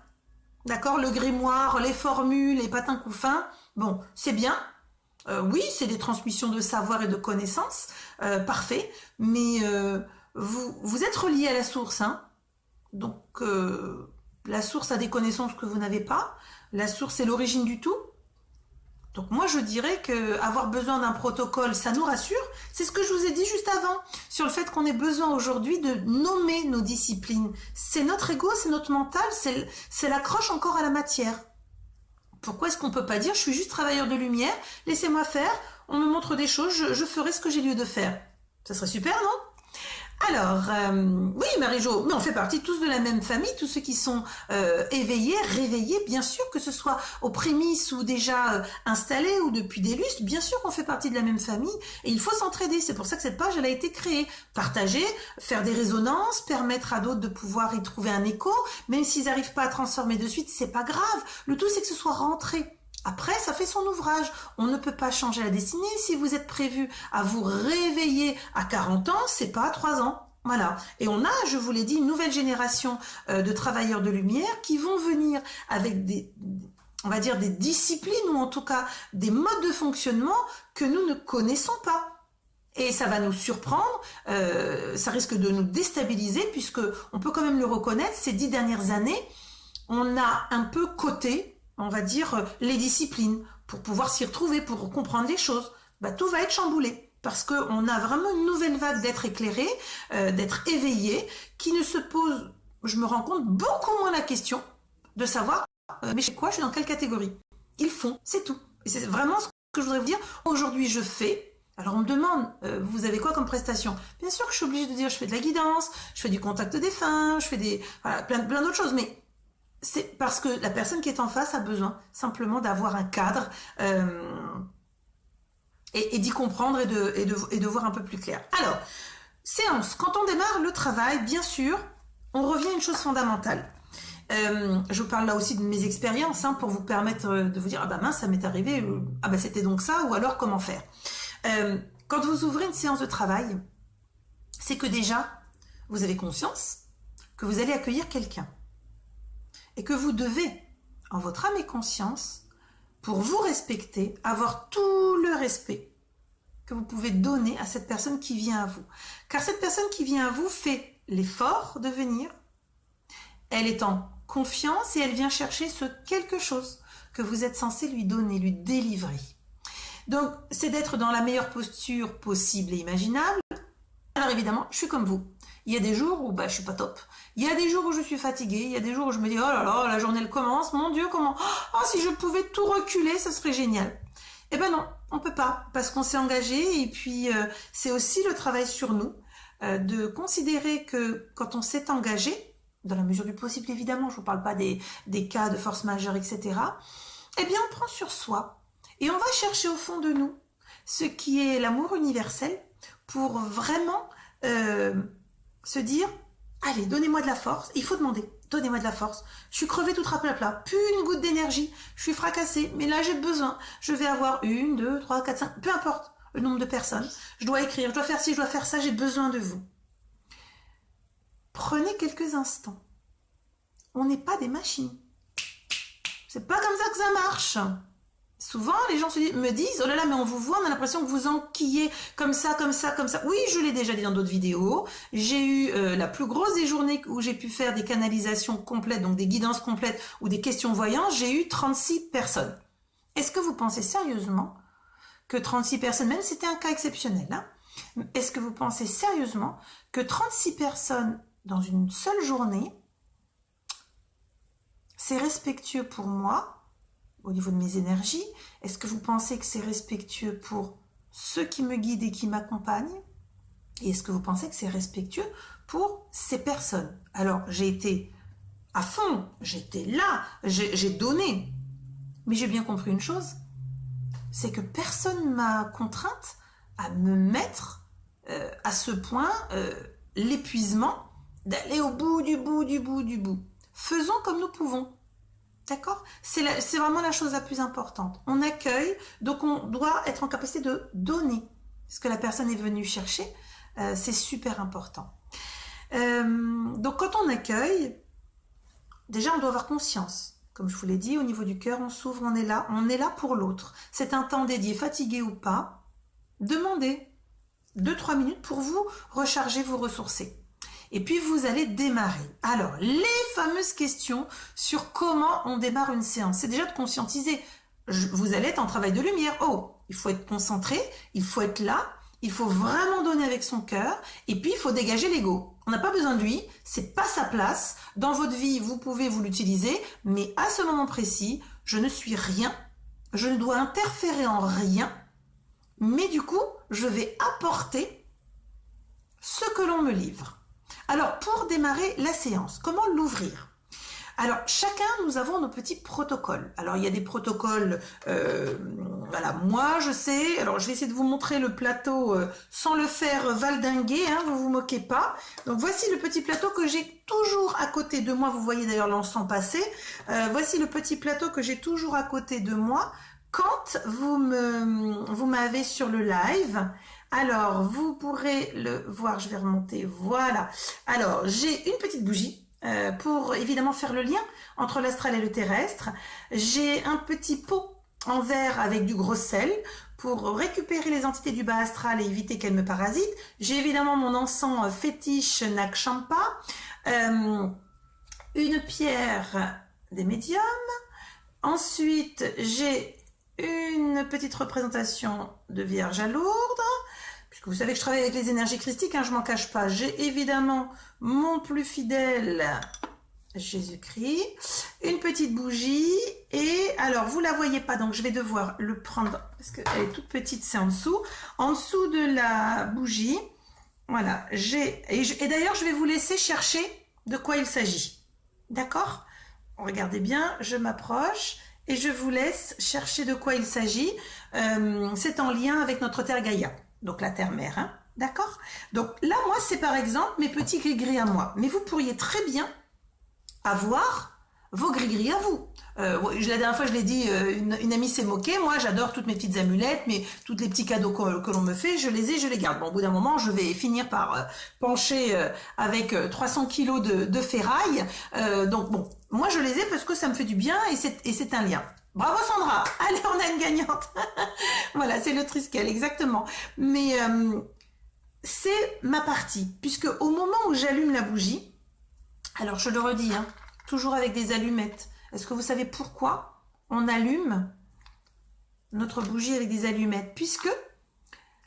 D'accord? Le grimoire, les formules, les patins couffins. Bon, c'est bien. Oui, c'est des transmissions de savoir et de connaissances, parfait, mais vous êtes relié à la source, hein. Donc la source a des connaissances que vous n'avez pas, la source est l'origine du tout. Donc moi je dirais que avoir besoin d'un protocole, ça nous rassure. C'est ce que je vous ai dit juste avant, sur le fait qu'on ait besoin aujourd'hui de nommer nos disciplines. C'est notre ego, c'est notre mental, c'est l'accroche encore à la matière. Pourquoi est-ce qu'on ne peut pas dire je suis juste travailleur de lumière, laissez-moi faire, on me montre des choses, je ferai ce que j'ai lieu de faire. Ça serait super, non? Alors, oui Marie-Jo, mais on fait partie tous de la même famille, tous ceux qui sont éveillés, réveillés, bien sûr, que ce soit aux prémices ou déjà installés ou depuis des lustres, bien sûr qu'on fait partie de la même famille et il faut s'entraider. C'est pour ça que cette page, elle a été créée. Partager, faire des résonances, permettre à d'autres de pouvoir y trouver un écho, même s'ils n'arrivent pas à transformer de suite, c'est pas grave. Le tout, c'est que ce soit rentré. Après, ça fait son ouvrage. On ne peut pas changer la destinée. Si vous êtes prévu à vous réveiller à 40 ans, c'est pas à 3 ans. Voilà. Et on a, je vous l'ai dit, une nouvelle génération de travailleurs de lumière qui vont venir avec on va dire des disciplines ou en tout cas des modes de fonctionnement que nous ne connaissons pas. Et ça va nous surprendre, ça risque de nous déstabiliser puisque on peut quand même le reconnaître, ces 10 dernières années, on a un peu coté, on va dire, les disciplines pour pouvoir s'y retrouver, pour comprendre les choses. Bah, tout va être chamboulé parce qu'on a vraiment une nouvelle vague d'être éclairé, d'être éveillé, qui ne se pose, je me rends compte, beaucoup moins la question de savoir, mais chez quoi, je suis dans quelle catégorie. Ils font, c'est tout. Et c'est vraiment ce que je voudrais vous dire. Aujourd'hui, je fais. Alors on me demande, vous avez quoi comme prestation? Bien sûr que je suis obligée de dire, je fais de la guidance, je fais du contact défunt, je fais voilà, plein d'autres choses, mais c'est parce que la personne qui est en face a besoin simplement d'avoir un cadre et d'y comprendre et de voir un peu plus clair. Alors, séance, quand on démarre le travail, bien sûr, on revient à une chose fondamentale. Je vous parle là aussi de mes expériences hein, pour vous permettre de vous dire, ah bah mince, ça m'est arrivé, ah bah c'était donc ça, ou alors comment faire. Quand vous ouvrez une séance de travail, c'est que déjà, vous avez conscience que vous allez accueillir quelqu'un. Et que vous devez, en votre âme et conscience, pour vous respecter, avoir tout le respect que vous pouvez donner à cette personne qui vient à vous. Car cette personne qui vient à vous fait l'effort de venir, elle est en confiance et elle vient chercher ce quelque chose que vous êtes censé lui donner, lui délivrer. Donc, c'est d'être dans la meilleure posture possible et imaginable. Alors évidemment, je suis comme vous. Il y a des jours où je suis pas top. Il y a des jours où je suis fatiguée. Il y a des jours où je me dis, oh là là, la journée elle commence. Mon Dieu, comment? Oh, si je pouvais tout reculer, ce serait génial. Eh ben non, on peut pas. Parce qu'on s'est engagé. Et puis, c'est aussi le travail sur nous. De considérer que quand on s'est engagé, dans la mesure du possible évidemment, je vous parle pas des cas de force majeure, etc. Eh bien, on prend sur soi. Et on va chercher au fond de nous ce qui est l'amour universel pour vraiment se dire, allez, donnez-moi de la force. Il faut demander, donnez-moi de la force. Je suis crevée toute raplapla, plus une goutte d'énergie. Je suis fracassée, mais là j'ai besoin. Je vais avoir 1, 2, 3, 4, 5, peu importe le nombre de personnes. Je dois écrire, je dois faire ci, je dois faire ça, j'ai besoin de vous. Prenez quelques instants. On n'est pas des machines. C'est pas comme ça que ça marche. Souvent, les gens me disent, oh là là, mais on vous voit, on a l'impression que vous enquillez comme ça, comme ça, comme ça. Oui, je l'ai déjà dit dans d'autres vidéos. J'ai eu la plus grosse des journées où j'ai pu faire des canalisations complètes, donc des guidances complètes ou des questions voyantes. J'ai eu 36 personnes. Est-ce que vous pensez sérieusement que 36 personnes, même si c'était un cas exceptionnel, hein, Est-ce que vous pensez sérieusement que 36 personnes dans une seule journée, c'est respectueux pour moi, au niveau de mes énergies? Est-ce que vous pensez que c'est respectueux pour ceux qui me guident et qui m'accompagnent? Et est-ce que vous pensez que c'est respectueux pour ces personnes? Alors, j'ai été à fond, j'étais là, j'ai donné. Mais j'ai bien compris une chose, c'est que personne ne m'a contrainte à me mettre à ce point l'épuisement d'aller au bout du bout du bout du bout. Faisons comme nous pouvons. D'accord? C'est vraiment la chose la plus importante. On accueille, donc on doit être en capacité de donner ce que la personne est venue chercher. C'est super important. Donc quand on accueille, déjà on doit avoir conscience. Comme je vous l'ai dit, au niveau du cœur, on s'ouvre, on est là pour l'autre. C'est un temps dédié, fatigué ou pas. Demandez 2-3 minutes pour vous recharger, vous ressourcer. Et puis vous allez démarrer. Alors, les fameuses questions sur comment on démarre une séance, c'est déjà de conscientiser. Vous allez être en travail de lumière. Oh, il faut être concentré, il faut être là, il faut vraiment donner avec son cœur, et puis il faut dégager l'ego. On n'a pas besoin de lui, c'est pas sa place. Dans votre vie, vous pouvez vous l'utiliser, mais à ce moment précis, je ne suis rien, je ne dois interférer en rien, mais du coup, je vais apporter ce que l'on me livre. Alors, pour démarrer la séance, comment l'ouvrir? Alors, chacun, nous avons nos petits protocoles. Alors, il y a des protocoles, voilà, moi, je sais. Alors, je vais essayer de vous montrer le plateau sans le faire valdinguer, hein, vous vous moquez pas. Donc, voici le petit plateau que j'ai toujours à côté de moi. Vous voyez d'ailleurs l'encens passer. Voici le petit plateau que j'ai toujours à côté de moi quand vous m'avez sur le live. Alors, vous pourrez le voir, je vais remonter, voilà. Alors, j'ai une petite bougie pour évidemment faire le lien entre l'astral et le terrestre. J'ai un petit pot en verre avec du gros sel pour récupérer les entités du bas astral et éviter qu'elles me parasitent. J'ai évidemment mon encens fétiche Nakshampa, une pierre des médiums. Ensuite, j'ai une petite représentation de Vierge à Lourdes, puisque vous savez que je travaille avec les énergies christiques, hein, je m'en cache pas. J'ai évidemment mon plus fidèle Jésus-Christ, une petite bougie, et alors vous la voyez pas, donc je vais devoir le prendre, parce qu'elle est toute petite, c'est en dessous. En dessous de la bougie, voilà, et d'ailleurs je vais vous laisser chercher de quoi il s'agit. D'accord? Regardez bien, je m'approche, et je vous laisse chercher de quoi il s'agit. C'est en lien avec notre terre Gaïa, donc la terre-mère, hein, d'accord? Donc là, moi, c'est par exemple mes petits gris-gris à moi. Mais vous pourriez très bien avoir vos gris-gris à vous. La dernière fois, je l'ai dit, une amie s'est moquée. Moi, j'adore toutes mes petites amulettes, mais tous les petits cadeaux que l'on me fait, je les ai, je les garde. Bon, au bout d'un moment, je vais finir par pencher avec 300 kilos de ferraille. Donc, bon, moi, je les ai parce que ça me fait du bien et c'est un lien. Bravo Sandra. Allez, on a une gagnante. Voilà, c'est le Triskel, exactement. Mais c'est ma partie, puisque au moment où j'allume la bougie, alors je le redis, hein, toujours avec des allumettes. Est-ce que vous savez pourquoi on allume notre bougie avec des allumettes? Puisque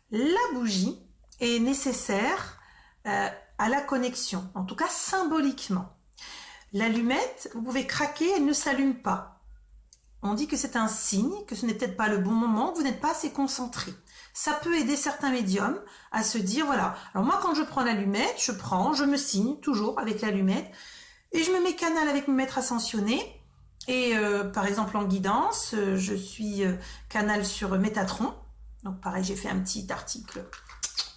la bougie est nécessaire à la connexion, en tout cas symboliquement. L'allumette, vous pouvez craquer, elle ne s'allume pas. On dit que c'est un signe, que ce n'est peut-être pas le bon moment, que vous n'êtes pas assez concentré. Ça peut aider certains médiums à se dire, voilà, alors moi quand je prends l'allumette, je me signe toujours avec l'allumette, et je me mets canal avec mes maîtres ascensionnés. Et par exemple en guidance, je suis canal sur Métatron. Donc pareil, j'ai fait un petit article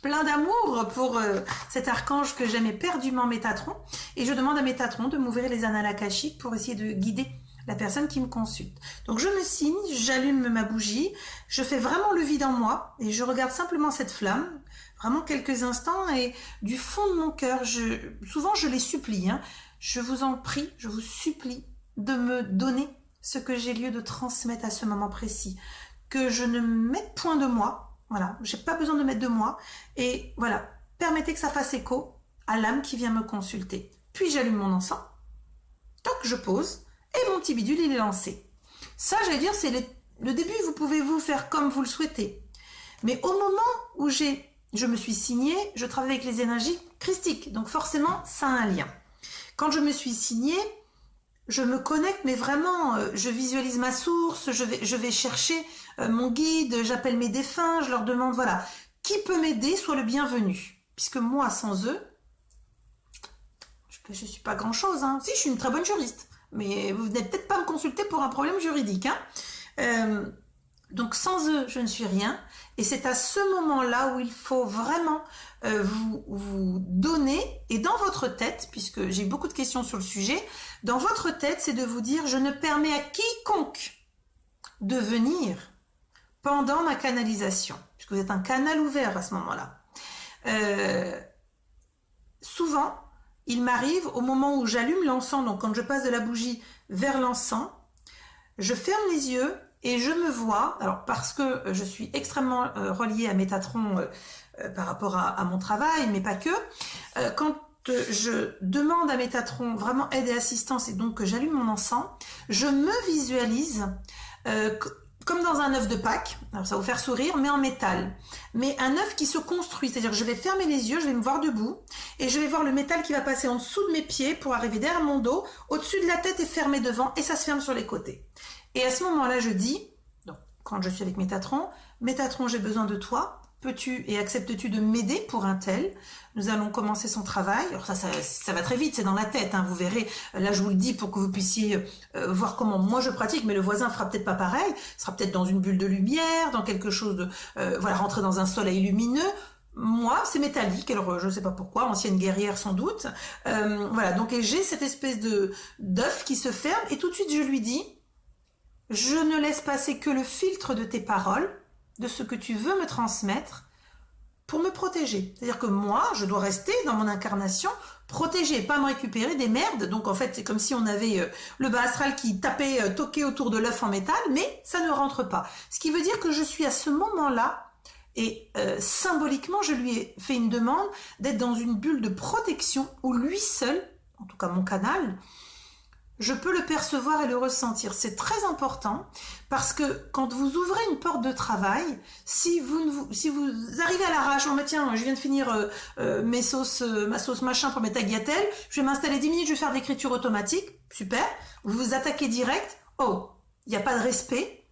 plein d'amour pour cet archange que j'aime éperdument, Métatron. Et je demande à Métatron de m'ouvrir les annales akashiques pour essayer de guider la personne qui me consulte. Donc je me signe, j'allume ma bougie, je fais vraiment le vide en moi et je regarde simplement cette flamme, vraiment quelques instants, et du fond de mon cœur, souvent je les supplie, hein, je vous en prie, je vous supplie de me donner ce que j'ai lieu de transmettre à ce moment précis, que je ne mette point de moi, voilà, j'ai pas besoin de mettre de moi, et voilà, permettez que ça fasse écho à l'âme qui vient me consulter. Puis j'allume mon encens, toc, je pose, et mon petit bidule il est lancé. Ça, j'allais dire, c'est le début, vous pouvez vous faire comme vous le souhaitez. Mais au moment où j'ai je me suis signée, je travaille avec les énergies christiques, donc forcément, ça a un lien. Quand je me suis signée, je me connecte, mais vraiment, je visualise ma source, je vais chercher mon guide, j'appelle mes défunts, je leur demande, voilà, qui peut m'aider, soit le bienvenu. Puisque moi, sans eux, je ne suis pas grand-chose. Hein. Si, je suis une très bonne juriste, mais vous n'êtes peut-être pas me consulter pour un problème juridique. Hein. Donc, sans eux, je ne suis rien. Et c'est à ce moment-là où il faut vraiment vous donner, et dans votre tête, puisque j'ai beaucoup de questions sur le sujet, dans votre tête, c'est de vous dire, je ne permets à quiconque de venir pendant ma canalisation, puisque vous êtes un canal ouvert à ce moment-là. Souvent, il m'arrive au moment où j'allume l'encens, donc quand je passe de la bougie vers l'encens, je ferme les yeux et je me vois, alors parce que je suis extrêmement reliée à Métatron par rapport à mon travail, mais pas que, quand je demande à Métatron vraiment aide et assistance et donc que j'allume mon encens, je me visualise comme dans un œuf de Pâques, alors ça va vous faire sourire, mais en métal. Mais un œuf qui se construit, c'est-à-dire que je vais fermer les yeux, je vais me voir debout, et je vais voir le métal qui va passer en dessous de mes pieds pour arriver derrière mon dos, au-dessus de la tête et fermer devant, et ça se ferme sur les côtés. Et à ce moment-là, je dis, donc, quand je suis avec Métatron, Métatron, j'ai besoin de toi, peux-tu et acceptes-tu de m'aider pour un tel? Nous allons commencer son travail. Alors ça va très vite, c'est dans la tête, hein, vous verrez. Là, je vous le dis pour que vous puissiez voir comment moi je pratique, mais le voisin fera peut-être pas pareil. Il sera peut-être dans une bulle de lumière, dans quelque chose de... voilà, rentrer dans un soleil lumineux. Moi, c'est métallique, alors je ne sais pas pourquoi, ancienne guerrière sans doute. Voilà, donc j'ai cette espèce d'œuf qui se ferme, et tout de suite je lui dis, je ne laisse passer que le filtre de tes paroles, de ce que tu veux me transmettre pour me protéger. C'est-à-dire que moi, je dois rester dans mon incarnation protégée, pas me récupérer des merdes. Donc en fait, c'est comme si on avait le bas astral qui tapait, toquait autour de l'œuf en métal, mais ça ne rentre pas. Ce qui veut dire que je suis à ce moment-là, et symboliquement, je lui ai fait une demande d'être dans une bulle de protection où lui seul, en tout cas mon canal, je peux le percevoir et le ressentir. C'est très important parce que quand vous ouvrez une porte de travail, si vous arrivez à l'arrache, oh, tiens, je viens de finir ma sauce machin pour mes tagliatelles, je vais m'installer 10 minutes, je vais faire de l'écriture automatique, super, vous vous attaquez direct, oh, il n'y a pas de respect.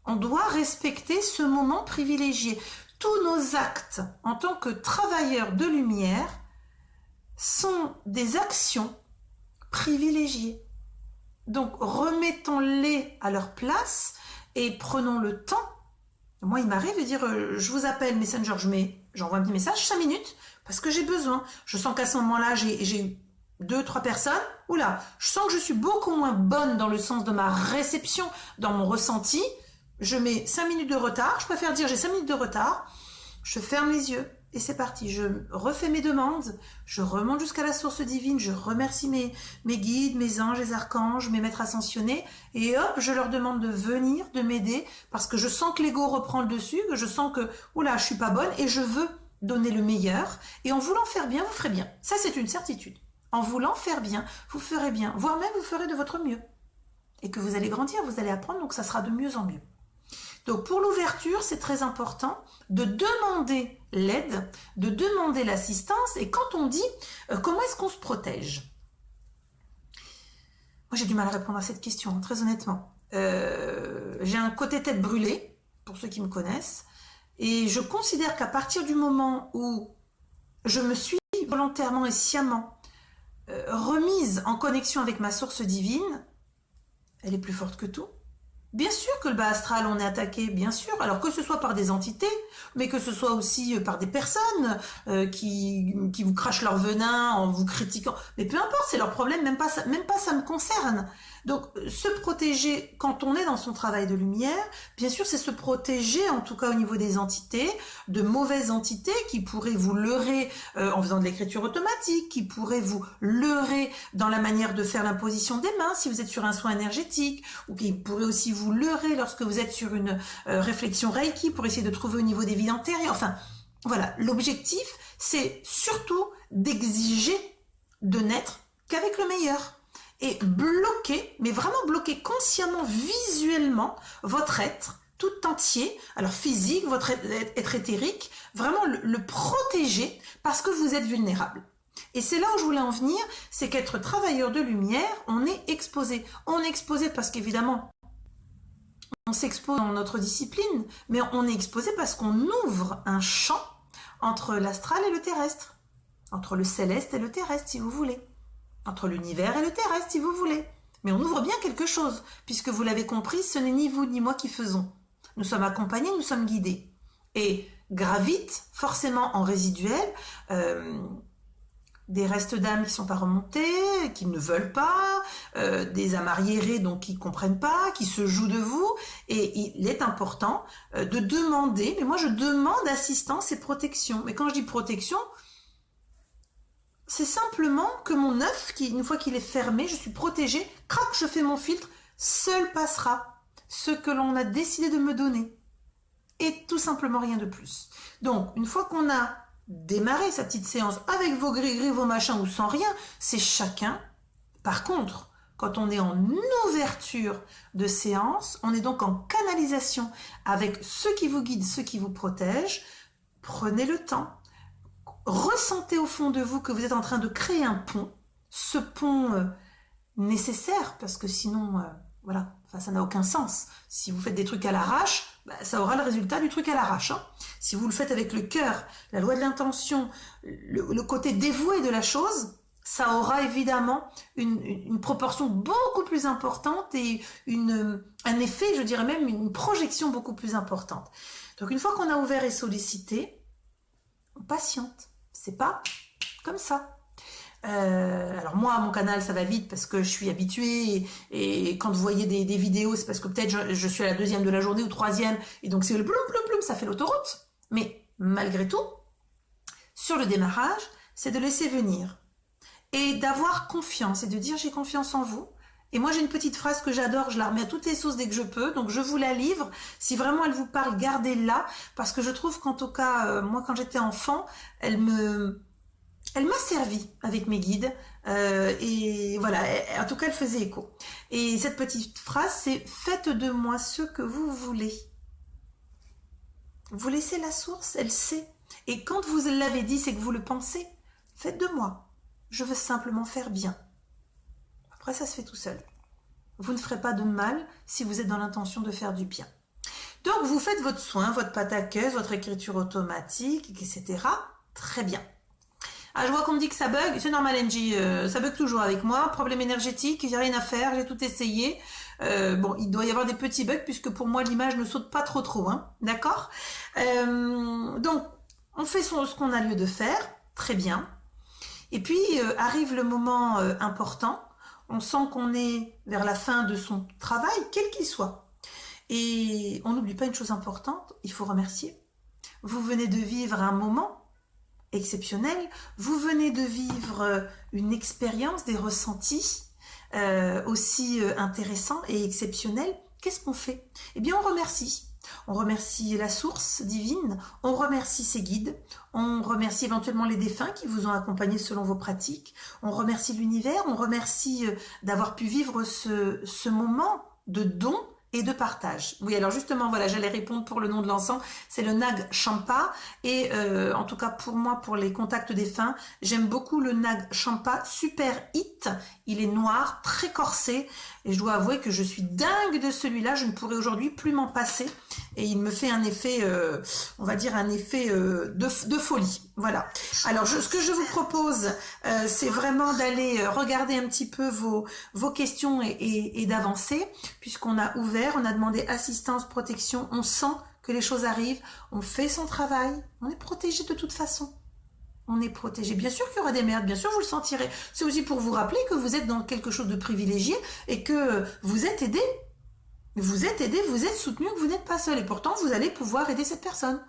On doit respecter ce moment privilégié. Tous nos actes en tant que travailleurs de lumière sont des actions privilégiés. Donc, remettons-les à leur place et prenons le temps. Moi, il m'arrive de dire, je vous appelle Messenger, j'envoie un petit message, 5 minutes, parce que j'ai besoin. Je sens qu'à ce moment-là, j'ai 2-3 personnes. Oula, je sens que je suis beaucoup moins bonne dans le sens de ma réception, dans mon ressenti. Je mets 5 minutes de retard. Je préfère dire, j'ai 5 minutes de retard. Je ferme les yeux. Et c'est parti, je refais mes demandes, je remonte jusqu'à la source divine, je remercie mes guides, mes anges, les archanges, mes maîtres ascensionnés, et hop, je leur demande de venir, de m'aider, parce que je sens que l'ego reprend le dessus, que je sens que, oula, je suis pas bonne, et je veux donner le meilleur, et en voulant faire bien, vous ferez bien. Ça, c'est une certitude. En voulant faire bien, vous ferez bien, voire même vous ferez de votre mieux. Et que vous allez grandir, vous allez apprendre, donc ça sera de mieux en mieux. Donc pour l'ouverture, c'est très important de demander l'aide, de demander l'assistance. Et quand on dit comment est-ce qu'on se protège? Moi j'ai du mal à répondre à cette question, très honnêtement. J'ai un côté tête brûlée, pour ceux qui me connaissent, et je considère qu'à partir du moment où je me suis volontairement et sciemment remise en connexion avec ma source divine, elle est plus forte que tout. Bien sûr que le bas astral, on est attaqué, bien sûr, alors que ce soit par des entités, mais que ce soit aussi par des personnes qui vous crachent leur venin en vous critiquant. Mais peu importe, c'est leur problème, même pas ça me concerne. Donc, se protéger quand on est dans son travail de lumière, bien sûr, c'est se protéger, en tout cas au niveau des entités, de mauvaises entités qui pourraient vous leurrer en faisant de l'écriture automatique, qui pourraient vous leurrer dans la manière de faire l'imposition des mains si vous êtes sur un soin énergétique, ou qui pourraient aussi vous leurrer lorsque vous êtes sur une réflexion Reiki pour essayer de trouver au niveau des vies antérieures. Enfin, voilà, l'objectif, c'est surtout d'exiger de n'être qu'avec le meilleur. Et bloquer, mais vraiment bloquer consciemment, visuellement, votre être, tout entier, alors physique, votre être éthérique, vraiment le protéger parce que vous êtes vulnérable. Et c'est là où je voulais en venir, c'est qu'être travailleur de lumière, on est exposé. On est exposé parce qu'évidemment, on s'expose dans notre discipline, mais on est exposé parce qu'on ouvre un champ entre l'astral et le terrestre, entre le céleste et le terrestre, si vous voulez, entre l'univers et le terrestre, si vous voulez. Mais on ouvre bien quelque chose, puisque vous l'avez compris, ce n'est ni vous ni moi qui faisons. Nous sommes accompagnés, nous sommes guidés. Et gravitent forcément en résiduel des restes d'âme qui ne sont pas remontés, qui ne veulent pas, des âmes arriérées donc qui ne comprennent pas, qui se jouent de vous. Et il est important de demander, mais moi je demande assistance et protection. Mais quand je dis protection, c'est simplement que mon œuf, une fois qu'il est fermé, je suis protégée, crac, je fais mon filtre, seul passera ce que l'on a décidé de me donner. Et tout simplement rien de plus. Donc, une fois qu'on a démarré sa petite séance avec vos gris-gris, vos machins ou sans rien, c'est chacun. Par contre, quand on est en ouverture de séance, on est donc en canalisation avec ceux qui vous guident, ceux qui vous protègent. Prenez le temps. Ressentez au fond de vous que vous êtes en train de créer un pont. Ce pont nécessaire, parce que sinon, voilà, ça n'a aucun sens. Si vous faites des trucs à l'arrache, ça aura le résultat du truc à l'arrache. Hein. Si vous le faites avec le cœur, la loi de l'intention, le côté dévoué de la chose, ça aura évidemment une proportion beaucoup plus importante et un effet, je dirais même une projection beaucoup plus importante. Donc une fois qu'on a ouvert et sollicité, on patiente. C'est pas comme ça. Alors moi, mon canal, ça va vite parce que je suis habituée et quand vous voyez des vidéos, c'est parce que peut-être je suis à la 2e de la journée ou 3e et donc c'est le ploum ploum ploum, ça fait l'autoroute. Mais malgré tout, sur le démarrage, c'est de laisser venir et d'avoir confiance et de dire j'ai confiance en vous. Et moi j'ai une petite phrase que j'adore, je la remets à toutes les sauces dès que je peux, donc je vous la livre. Si vraiment elle vous parle, gardez-la parce que je trouve qu'en tout cas, moi quand j'étais enfant, elle m'a servi avec mes guides et voilà, en tout cas elle faisait écho. Et cette petite phrase c'est « Faites de moi ce que vous voulez ». Vous laissez la source, elle sait. Et quand vous l'avez dit, c'est que vous le pensez. Faites de moi, je veux simplement faire bien. Après ça se fait tout seul. Vous ne ferez pas de mal si vous êtes dans l'intention de faire du bien. Donc vous faites votre soin, votre pataqueuse, votre écriture automatique, etc. Très bien. Ah, je vois qu'on me dit que ça bug, c'est normal Angie, ça bug toujours avec moi, problème énergétique, j'ai rien à faire, j'ai tout essayé. Bon, il doit y avoir des petits bugs puisque pour moi l'image ne saute pas trop, hein, d'accord. Donc, on fait ce qu'on a lieu de faire, très bien. Et puis, arrive le moment important, on sent qu'on est vers la fin de son travail, quel qu'il soit. Et on n'oublie pas une chose importante, il faut remercier. Vous venez de vivre un moment exceptionnel, vous venez de vivre une expérience, des ressentis aussi intéressants et exceptionnels. Qu'est-ce qu'on fait? Eh bien, on remercie. On remercie la source divine, on remercie ses guides, on remercie éventuellement les défunts qui vous ont accompagné selon vos pratiques, on remercie l'univers, on remercie d'avoir pu vivre ce moment de don et de partage. Oui, alors justement, voilà, j'allais répondre pour le nom de l'encens, c'est le Nag Champa, et en tout cas pour moi, pour les contacts défunts, j'aime beaucoup le Nag Champa, super hit, il est noir, très corsé, et je dois avouer que je suis dingue de celui-là, je ne pourrais aujourd'hui plus m'en passer, et il me fait un effet, on va dire un effet de folie, voilà. Alors, ce que je vous propose, c'est vraiment d'aller regarder un petit peu vos questions et d'avancer, puisqu'on a ouvert, on a demandé assistance, protection, on sent que les choses arrivent, on fait son travail, on est protégé de toute façon. On est protégé. Bien sûr qu'il y aura des merdes, bien sûr vous le sentirez. C'est aussi pour vous rappeler que vous êtes dans quelque chose de privilégié et que vous êtes aidé. Vous êtes aidé, vous êtes soutenu, que vous n'êtes pas seul. Et pourtant, vous allez pouvoir aider cette personne,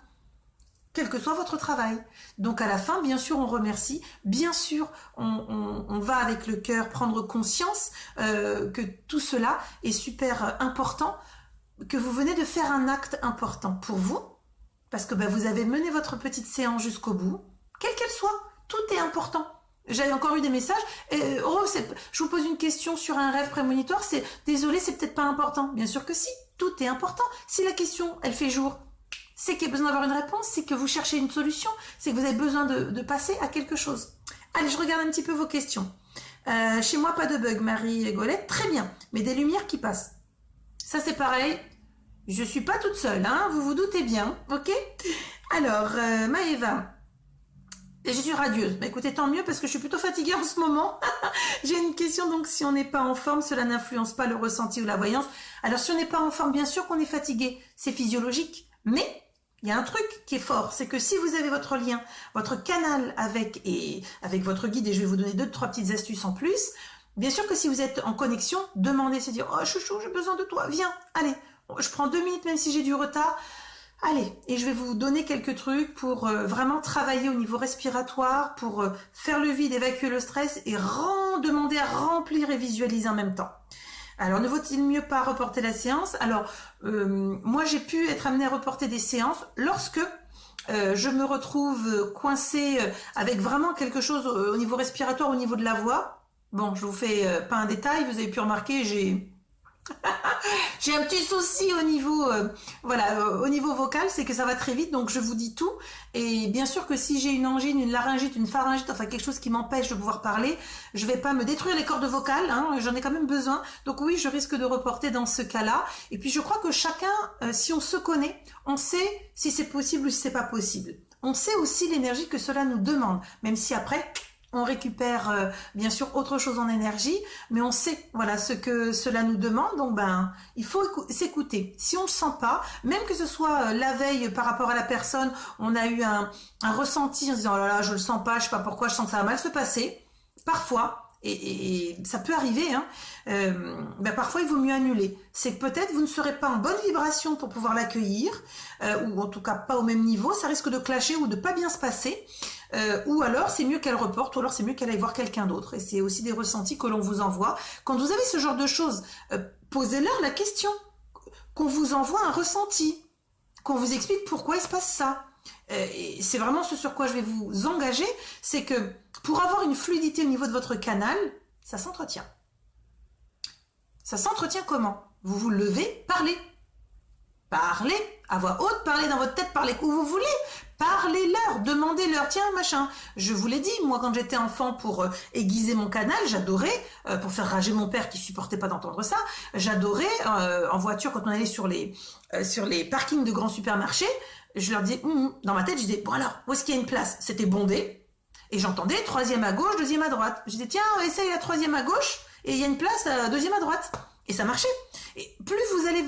quel que soit votre travail. Donc à la fin, bien sûr, on remercie. Bien sûr, on va avec le cœur prendre conscience que tout cela est super important, que vous venez de faire un acte important pour vous, parce que vous avez mené votre petite séance jusqu'au bout, quelle qu'elle soit, tout est important. J'avais encore eu des messages, je vous pose une question sur un rêve prémonitoire, désolé, c'est peut-être pas important. Bien sûr que si, tout est important. Si la question, elle fait jour, c'est qu'il y a besoin d'avoir une réponse, c'est que vous cherchez une solution, c'est que vous avez besoin de passer à quelque chose. Allez, je regarde un petit peu vos questions. Chez moi, pas de bug, Marie-Golette, très bien, mais des lumières qui passent. Ça, c'est pareil, je suis pas toute seule, hein, vous vous doutez bien, ok? Alors, Maëva, je suis radieuse. Bah, écoutez, tant mieux parce que je suis plutôt fatiguée en ce moment. J'ai une question, donc si on n'est pas en forme, cela n'influence pas le ressenti ou la voyance. Alors, si on n'est pas en forme, bien sûr qu'on est fatigué, c'est physiologique, mais il y a un truc qui est fort, c'est que si vous avez votre lien, votre canal avec votre guide, et je vais vous donner 2-3 petites astuces en plus, bien sûr que si vous êtes en connexion, demandez, c'est dire, oh chouchou, j'ai besoin de toi, viens, allez, je prends 2 minutes même si j'ai du retard, allez, et je vais vous donner quelques trucs pour vraiment travailler au niveau respiratoire, pour faire le vide, évacuer le stress et demander à remplir et visualiser en même temps. Alors, ne vaut-il mieux pas reporter la séance? Alors, moi, j'ai pu être amenée à reporter des séances lorsque je me retrouve coincée avec vraiment quelque chose au niveau respiratoire, au niveau de la voix. Bon, je vous fais pas un détail, vous avez pu remarquer, j'ai un petit souci au niveau, au niveau vocal, c'est que ça va très vite, donc je vous dis tout. Et bien sûr que si j'ai une angine, une laryngite, une pharyngite, enfin quelque chose qui m'empêche de pouvoir parler, je vais pas me détruire les cordes vocales, hein, j'en ai quand même besoin. Donc oui, je risque de reporter dans ce cas-là. Et puis je crois que chacun, si on se connaît, on sait si c'est possible ou si c'est pas possible. On sait aussi l'énergie que cela nous demande, même si après on récupère bien sûr autre chose en énergie, mais on sait voilà ce que cela nous demande, donc ben il faut s'écouter. Si on ne le sent pas, même que ce soit la veille par rapport à la personne, on a eu un ressenti en se disant oh là là je le sens pas, je sais pas pourquoi, je sens que ça va mal se passer, parfois, et ça peut arriver, hein, ben parfois il vaut mieux annuler. C'est que peut-être vous ne serez pas en bonne vibration pour pouvoir l'accueillir, ou en tout cas pas au même niveau, ça risque de clasher ou de pas bien se passer. Ou alors c'est mieux qu'elle reporte, ou alors c'est mieux qu'elle aille voir quelqu'un d'autre. Et c'est aussi des ressentis que l'on vous envoie. Quand vous avez ce genre de choses, posez-leur la question, qu'on vous envoie un ressenti, qu'on vous explique pourquoi il se passe ça. Et c'est vraiment ce sur quoi je vais vous engager, c'est que pour avoir une fluidité au niveau de votre canal, ça s'entretient. Ça s'entretient comment? Vous vous levez, parlez. Parlez à voix haute, parlez dans votre tête, parlez où vous voulez. Parlez-leur, demandez-leur, tiens machin, je vous l'ai dit, moi quand j'étais enfant pour aiguiser mon canal, j'adorais, pour faire rager mon père qui supportait pas d'entendre ça, j'adorais en voiture quand on allait sur les parkings de grands supermarchés, je leur disais, dans ma tête je disais, bon alors, où est-ce qu'il y a une place? C'était bondé, et j'entendais 3e à gauche, 2e à droite, je disais tiens, essaye la 3e à gauche, et il y a une place 2e à droite, et ça marchait, et plus vous allez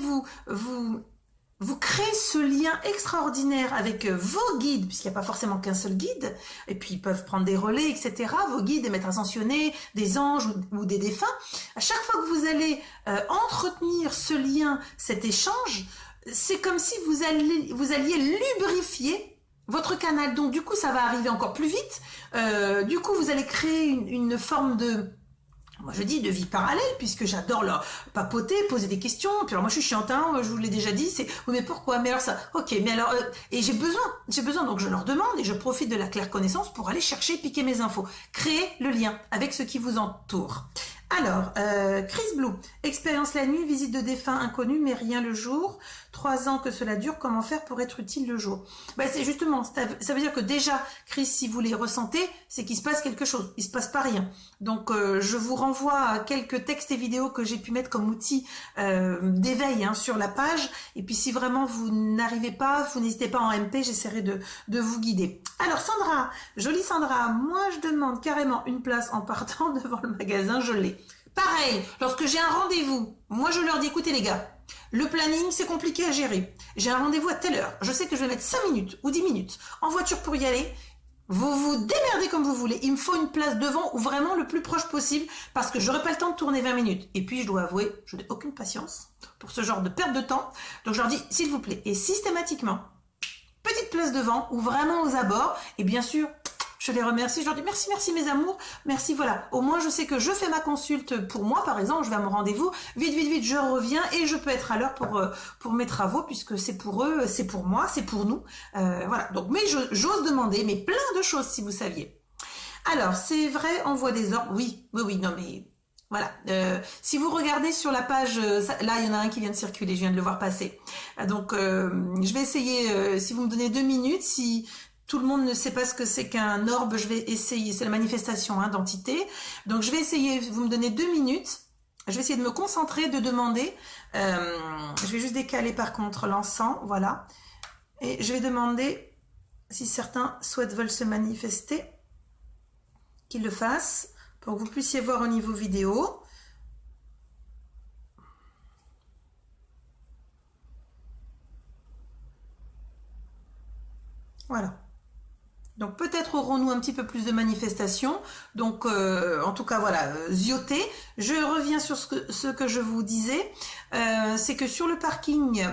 vous créez ce lien extraordinaire avec vos guides, puisqu'il n'y a pas forcément qu'un seul guide, et puis ils peuvent prendre des relais, etc. Vos guides, des maîtres ascensionnés, des anges ou des défunts. À chaque fois que vous allez entretenir ce lien, cet échange, c'est comme si vous alliez lubrifier votre canal. Donc du coup, ça va arriver encore plus vite. Du coup, vous allez créer une forme de... Moi je dis de vie parallèle, puisque j'adore leur papoter, poser des questions, puis alors moi je suis chiante, hein, je vous l'ai déjà dit, c'est oui mais pourquoi, mais alors ça, ok, mais alors, et j'ai besoin, donc je leur demande et je profite de la claire connaissance pour aller chercher, piquer mes infos, créer le lien avec ce qui vous entoure. Alors, Chris Blue, expérience la nuit, visite de défunts inconnus, mais rien le jour. 3 ans que cela dure, comment faire pour être utile le jour? Ben, c'est justement, ça veut dire que déjà, Chris, si vous les ressentez, c'est qu'il se passe quelque chose, il se passe pas rien. Donc, je vous renvoie à quelques textes et vidéos que j'ai pu mettre comme outil d'éveil hein, sur la page. Et puis, si vraiment vous n'arrivez pas, vous n'hésitez pas en MP, j'essaierai de vous guider. Alors, Sandra, jolie Sandra, moi je demande carrément une place en partant devant le magasin, je l'ai. Pareil, lorsque j'ai un rendez-vous, moi je leur dis, écoutez les gars, le planning c'est compliqué à gérer. J'ai un rendez-vous à telle heure, je sais que je vais mettre 5 minutes ou 10 minutes en voiture pour y aller. Vous vous démerdez comme vous voulez, il me faut une place devant ou vraiment le plus proche possible parce que j'aurai pas le temps de tourner 20 minutes. Et puis je dois avouer, je n'ai aucune patience pour ce genre de perte de temps. Donc je leur dis, s'il vous plaît, et systématiquement, petite place devant ou vraiment aux abords, et bien sûr, je les remercie, je leur dis merci, merci mes amours, merci, voilà. Au moins, je sais que je fais ma consulte pour moi, par exemple, je vais à mon rendez-vous, vite, vite, vite, je reviens et je peux être à l'heure pour mes travaux, puisque c'est pour eux, c'est pour moi, c'est pour nous. Voilà, donc, mais j'ose demander, mais plein de choses, si vous saviez. Alors, c'est vrai, on voit des ordres, oui, non, mais Voilà. Si vous regardez sur la page, là, il y en a un qui vient de circuler, je viens de le voir passer. Donc, je vais essayer, si vous me donnez 2 minutes, si tout le monde ne sait pas ce que c'est qu'un orbe, je vais essayer, c'est la manifestation hein, d'entité. Donc, je vais essayer, vous me donnez 2 minutes, je vais essayer de me concentrer, de demander. Je vais juste décaler par contre l'encens, voilà. Et je vais demander, si certains veulent se manifester, qu'ils le fassent, pour que vous puissiez voir au niveau vidéo. Voilà. Donc peut-être aurons-nous un petit peu plus de manifestations. Donc en tout cas voilà, zioter. Je reviens sur ce que je vous disais. C'est que sur le parking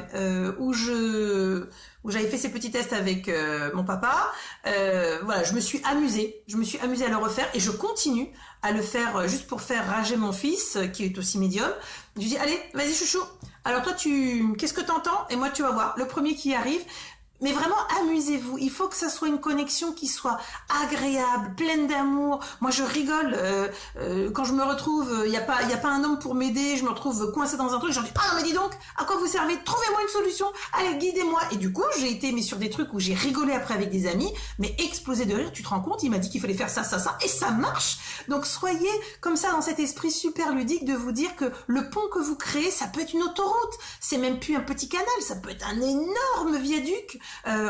où j'avais fait ces petits tests avec mon papa, voilà, je me suis amusée. Je me suis amusée à le refaire et je continue à le faire juste pour faire rager mon fils qui est aussi médium. Je lui dis allez, vas-y chouchou. Alors toi qu'est-ce que t'entends? Et moi tu vas voir, le premier qui arrive. Mais vraiment, amusez-vous. Il faut que ça soit une connexion qui soit agréable, pleine d'amour. Moi, je rigole quand je me retrouve. Il y a pas un homme pour m'aider. Je me retrouve coincée dans un truc. J'en dis ah mais dis donc, à quoi vous servez? Trouvez-moi une solution. Allez, guidez-moi. Et du coup, j'ai été mais sur des trucs où j'ai rigolé après avec des amis, mais explosé de rire. Tu te rends compte? Il m'a dit qu'il fallait faire ça, ça, ça, et ça marche. Donc soyez comme ça dans cet esprit super ludique de vous dire que le pont que vous créez, ça peut être une autoroute. C'est même plus un petit canal. Ça peut être un énorme viaduc.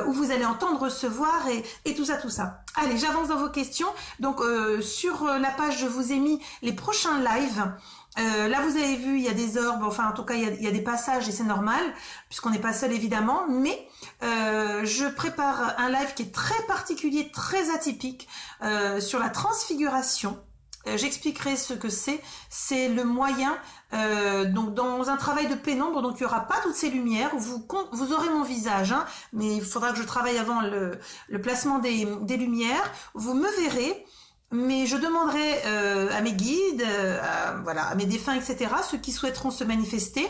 Où vous allez entendre, recevoir et tout ça, tout ça. Allez, j'avance dans vos questions. Donc, sur la page, je vous ai mis les prochains lives. Là, vous avez vu, il y a des orbes, enfin, en tout cas, il y a des passages et c'est normal, puisqu'on n'est pas seul, évidemment. Mais je prépare un live qui est très particulier, très atypique, sur la transfiguration. J'expliquerai ce que c'est. C'est le moyen, donc dans un travail de pénombre, donc il n'y aura pas toutes ces lumières. Vous aurez mon visage, hein, mais il faudra que je travaille avant le placement des lumières. Vous me verrez. Mais je demanderai à mes guides, à mes défunts, etc., ceux qui souhaiteront se manifester,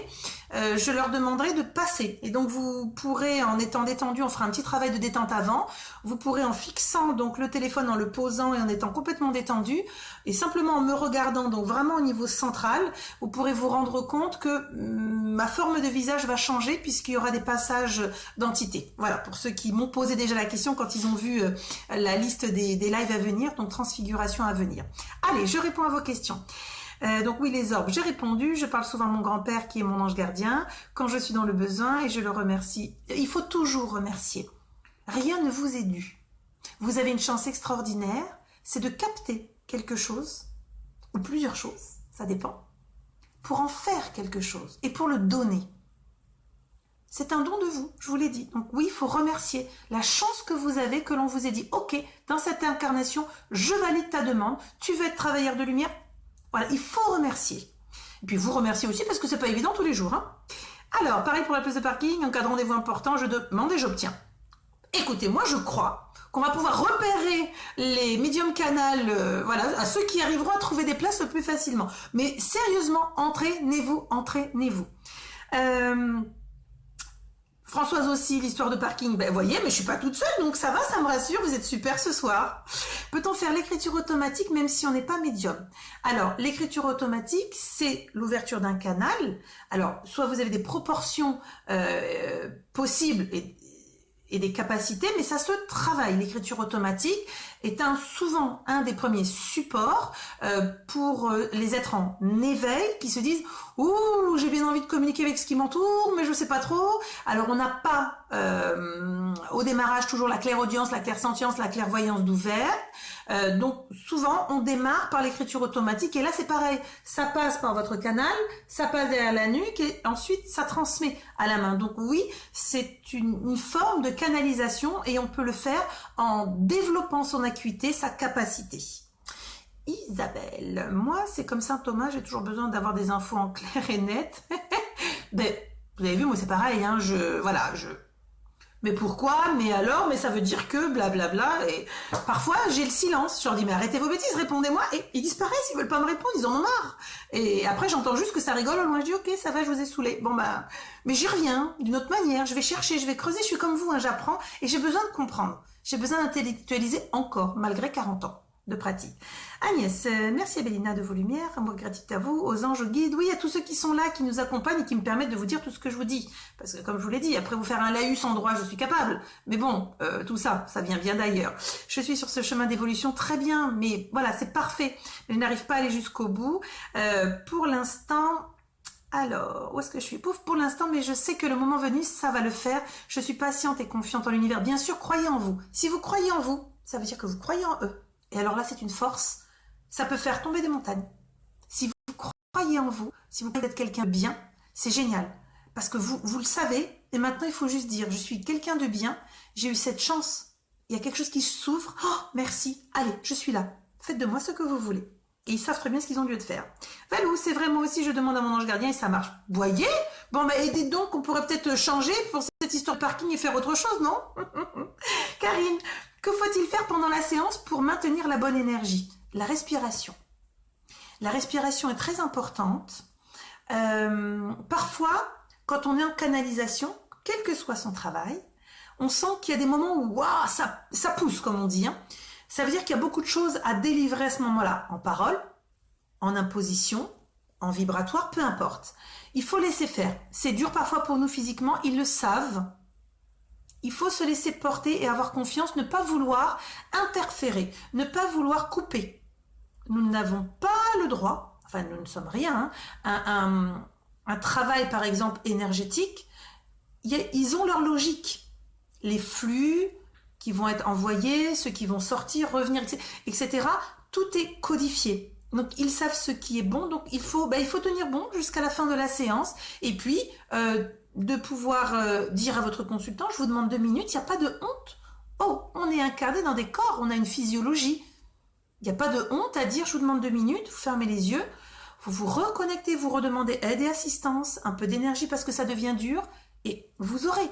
je leur demanderai de passer. Et donc vous pourrez, en étant détendu, on fera un petit travail de détente avant, vous pourrez en fixant donc le téléphone, en le posant et en étant complètement détendu, et simplement en me regardant, donc vraiment au niveau central, vous pourrez vous rendre compte que ma forme de visage va changer puisqu'il y aura des passages d'entités. Voilà, pour ceux qui m'ont posé déjà la question quand ils ont vu la liste des lives à venir, donc transfiguration à venir. Allez, je réponds à vos questions. Donc oui, les orbes, j'ai répondu. Je parle souvent à mon grand-père qui est mon ange gardien quand je suis dans le besoin et je le remercie. Il faut toujours remercier. Rien ne vous est dû. Vous avez une chance extraordinaire, c'est de capter quelque chose, ou plusieurs choses, ça dépend, pour en faire quelque chose et pour le donner. C'est un don de vous, je vous l'ai dit. Donc oui, il faut remercier la chance que vous avez, que l'on vous ait dit, ok, dans cette incarnation, je valide ta demande, tu veux être travailleur de lumière. Voilà, il faut remercier. Et puis vous remerciez aussi parce que c'est pas évident tous les jours. Hein. Alors, pareil pour la place de parking, en cas de rendez-vous important, je demande et j'obtiens. Écoutez, moi je crois qu'on va pouvoir repérer les médiums canals, voilà, à ceux qui arriveront à trouver des places le plus facilement. Mais sérieusement, entraînez-vous, entraînez-vous. Françoise aussi, l'histoire de parking, ben voyez, mais je suis pas toute seule, donc ça va, ça me rassure, vous êtes super ce soir. Peut-on faire l'écriture automatique même si on n'est pas médium? Alors, l'écriture automatique, c'est l'ouverture d'un canal. Alors, soit vous avez des proportions possibles et des capacités, mais ça se travaille. L'écriture automatique est souvent un des premiers supports pour les êtres en éveil qui se disent « Ouh, j'ai bien envie de communiquer avec ce qui m'entoure, mais je sais pas trop. » Alors, on n'a pas au démarrage toujours la clairaudience, la clairsentience, la clairvoyance d'ouvert. Donc, souvent, on démarre par l'écriture automatique. Et là, c'est pareil. Ça passe par votre canal, ça passe derrière la nuque et ensuite, ça transmet à la main. Donc, oui, c'est une forme de canalisation et on peut le faire en développant son acuité, sa capacité. Isabelle, moi, c'est comme Saint Thomas, j'ai toujours besoin d'avoir des infos en clair et net. Ben, vous avez vu, moi, c'est pareil. Hein, mais pourquoi? Mais alors? Mais ça veut dire que blablabla. Et parfois, j'ai le silence. Je leur dis, mais arrêtez vos bêtises, répondez-moi. Et ils disparaissent, ils veulent pas me répondre, ils en ont marre. Et après, j'entends juste que ça rigole au loin. Je dis, ok, ça va, je vous ai saoulé. Bon, bah, mais j'y reviens d'une autre manière. Je vais chercher, je vais creuser. Je suis comme vous, hein, j'apprends et j'ai besoin de comprendre. J'ai besoin d'intellectualiser encore, malgré 40 ans. de pratique. Agnès, merci Abélina de vos lumières, amour et gratitude à vous, aux anges, aux guides, oui, à tous ceux qui sont là, qui nous accompagnent et qui me permettent de vous dire tout ce que je vous dis. Parce que comme je vous l'ai dit, après vous faire un laïus en droit, je suis capable. Mais bon, tout ça, ça vient d'ailleurs. Je suis sur ce chemin d'évolution très bien, mais voilà, c'est parfait. Je n'arrive pas à aller jusqu'au bout. Pour l'instant... Alors, où est-ce que je suis? Pouf, pour l'instant, mais je sais que le moment venu, ça va le faire. Je suis patiente et confiante en l'univers. Bien sûr, croyez en vous. Si vous croyez en vous, ça veut dire que vous croyez en eux. Et alors là, c'est une force. Ça peut faire tomber des montagnes. Si vous croyez en vous, si vous croyez être quelqu'un de bien, c'est génial. Parce que vous le savez, et maintenant, il faut juste dire, je suis quelqu'un de bien, j'ai eu cette chance. Il y a quelque chose qui s'ouvre. Oh, merci. Allez, je suis là. Faites de moi ce que vous voulez. Et ils savent très bien ce qu'ils ont lieu de faire. Valou, c'est vrai, moi aussi, je demande à mon ange gardien et ça marche. Voyez? Bon, bah, aidez donc, on pourrait peut-être changer pour cette histoire de parking et faire autre chose, non? Karine, que faut-il faire pendant la séance pour maintenir la bonne énergie? La respiration. La respiration est très importante. Parfois, quand on est en canalisation, quel que soit son travail, on sent qu'il y a des moments où waouh, ça pousse, comme on dit, hein. Ça veut dire qu'il y a beaucoup de choses à délivrer à ce moment-là, en parole, en imposition, en vibratoire, peu importe. Il faut laisser faire. C'est dur parfois pour nous physiquement, ils le savent. Il faut se laisser porter et avoir confiance, ne pas vouloir interférer, ne pas vouloir couper. Nous n'avons pas le droit, enfin nous ne sommes rien, hein, un travail par exemple énergétique, ils ont leur logique. Les flux qui vont être envoyés, ceux qui vont sortir, revenir, etc. Tout est codifié. Donc, ils savent ce qui est bon. Donc, il faut tenir bon jusqu'à la fin de la séance. Et puis, de pouvoir dire à votre consultant, je vous demande 2 minutes, il n'y a pas de honte. Oh, on est incarné dans des corps, on a une physiologie. Il n'y a pas de honte à dire, je vous demande 2 minutes, vous fermez les yeux, vous vous reconnectez, vous redemandez aide et assistance, un peu d'énergie parce que ça devient dur, et vous aurez.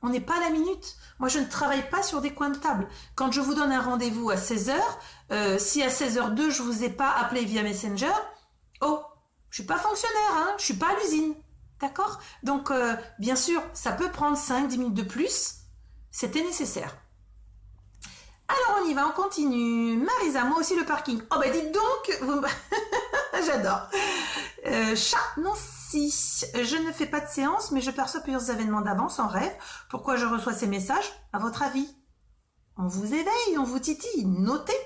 On n'est pas à la minute. Moi, je ne travaille pas sur des coins de table. Quand je vous donne un rendez-vous à 16 h, si à 16h02, je ne vous ai pas appelé via Messenger, oh, je ne suis pas fonctionnaire, hein, je ne suis pas à l'usine. D'accord? Donc, bien sûr, ça peut prendre 5-10 minutes de plus. C'était nécessaire. Alors, on y va, on continue. Marisa, moi aussi le parking. Oh, bah dites donc, vous... J'adore. Chat, non, si. Je ne fais pas de séance, mais je perçois plusieurs événements d'avance en rêve. Pourquoi je reçois ces messages? À votre avis? On vous éveille, on vous titille. Notez.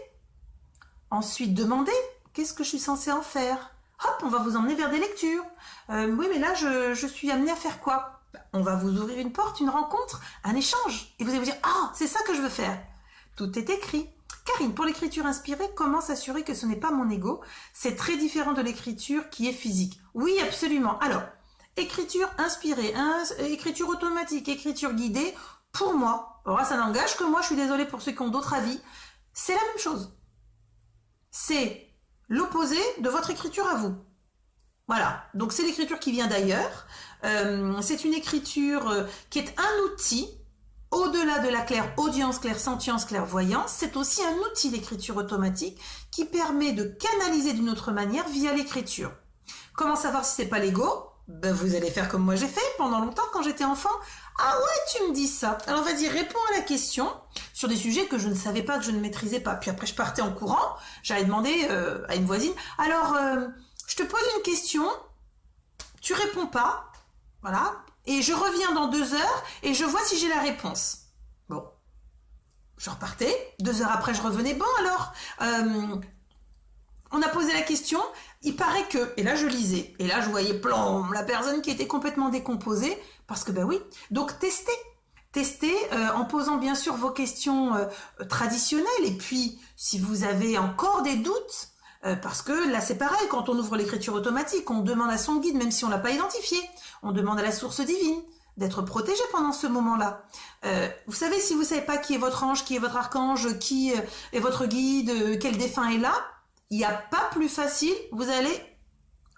Ensuite, demandez. Qu'est-ce que je suis censée en faire? Hop, on va vous emmener vers des lectures. Oui, mais là, je suis amenée à faire quoi? On va vous ouvrir une porte, une rencontre, un échange. Et vous allez vous dire, ah, c'est ça que je veux faire. Tout est écrit. Karine, pour l'écriture inspirée, comment s'assurer que ce n'est pas mon ego? C'est très différent de l'écriture qui est physique. Oui, absolument. Alors, écriture inspirée, écriture automatique, écriture guidée, pour moi, alors ça n'engage que moi, je suis désolée pour ceux qui ont d'autres avis, c'est la même chose. C'est l'opposé de votre écriture à vous. Voilà, donc c'est l'écriture qui vient d'ailleurs. C'est une écriture qui est un outil. Au-delà de la claire-audience, claire-sentience, clairvoyance, c'est aussi un outil d'écriture automatique qui permet de canaliser d'une autre manière via l'écriture. Comment savoir si c'est pas l'ego? Ben, vous allez faire comme moi j'ai fait pendant longtemps quand j'étais enfant. Ah ouais, tu me dis ça. Alors vas-y, réponds à la question sur des sujets que je ne savais pas, que je ne maîtrisais pas. Puis après, je partais en courant, j'allais demander à une voisine, alors, je te pose une question, tu réponds pas, voilà, et je reviens dans 2 heures et je vois si j'ai la réponse. Bon, je repartais. 2 heures après, je revenais. Bon, alors, on a posé la question. Il paraît que... Et là, je lisais. Et là, je voyais plomb, la personne qui était complètement décomposée. Parce que, ben oui. Donc, testez. Testez en posant, bien sûr, vos questions traditionnelles. Et puis, si vous avez encore des doutes... parce que là c'est pareil, quand on ouvre l'écriture automatique, on demande à son guide, même si on ne l'a pas identifié, on demande à la source divine d'être protégé pendant ce moment-là. Vous savez, si vous ne savez pas qui est votre ange, qui est votre archange, qui est votre guide, quel défunt est là, il n'y a pas plus facile, vous allez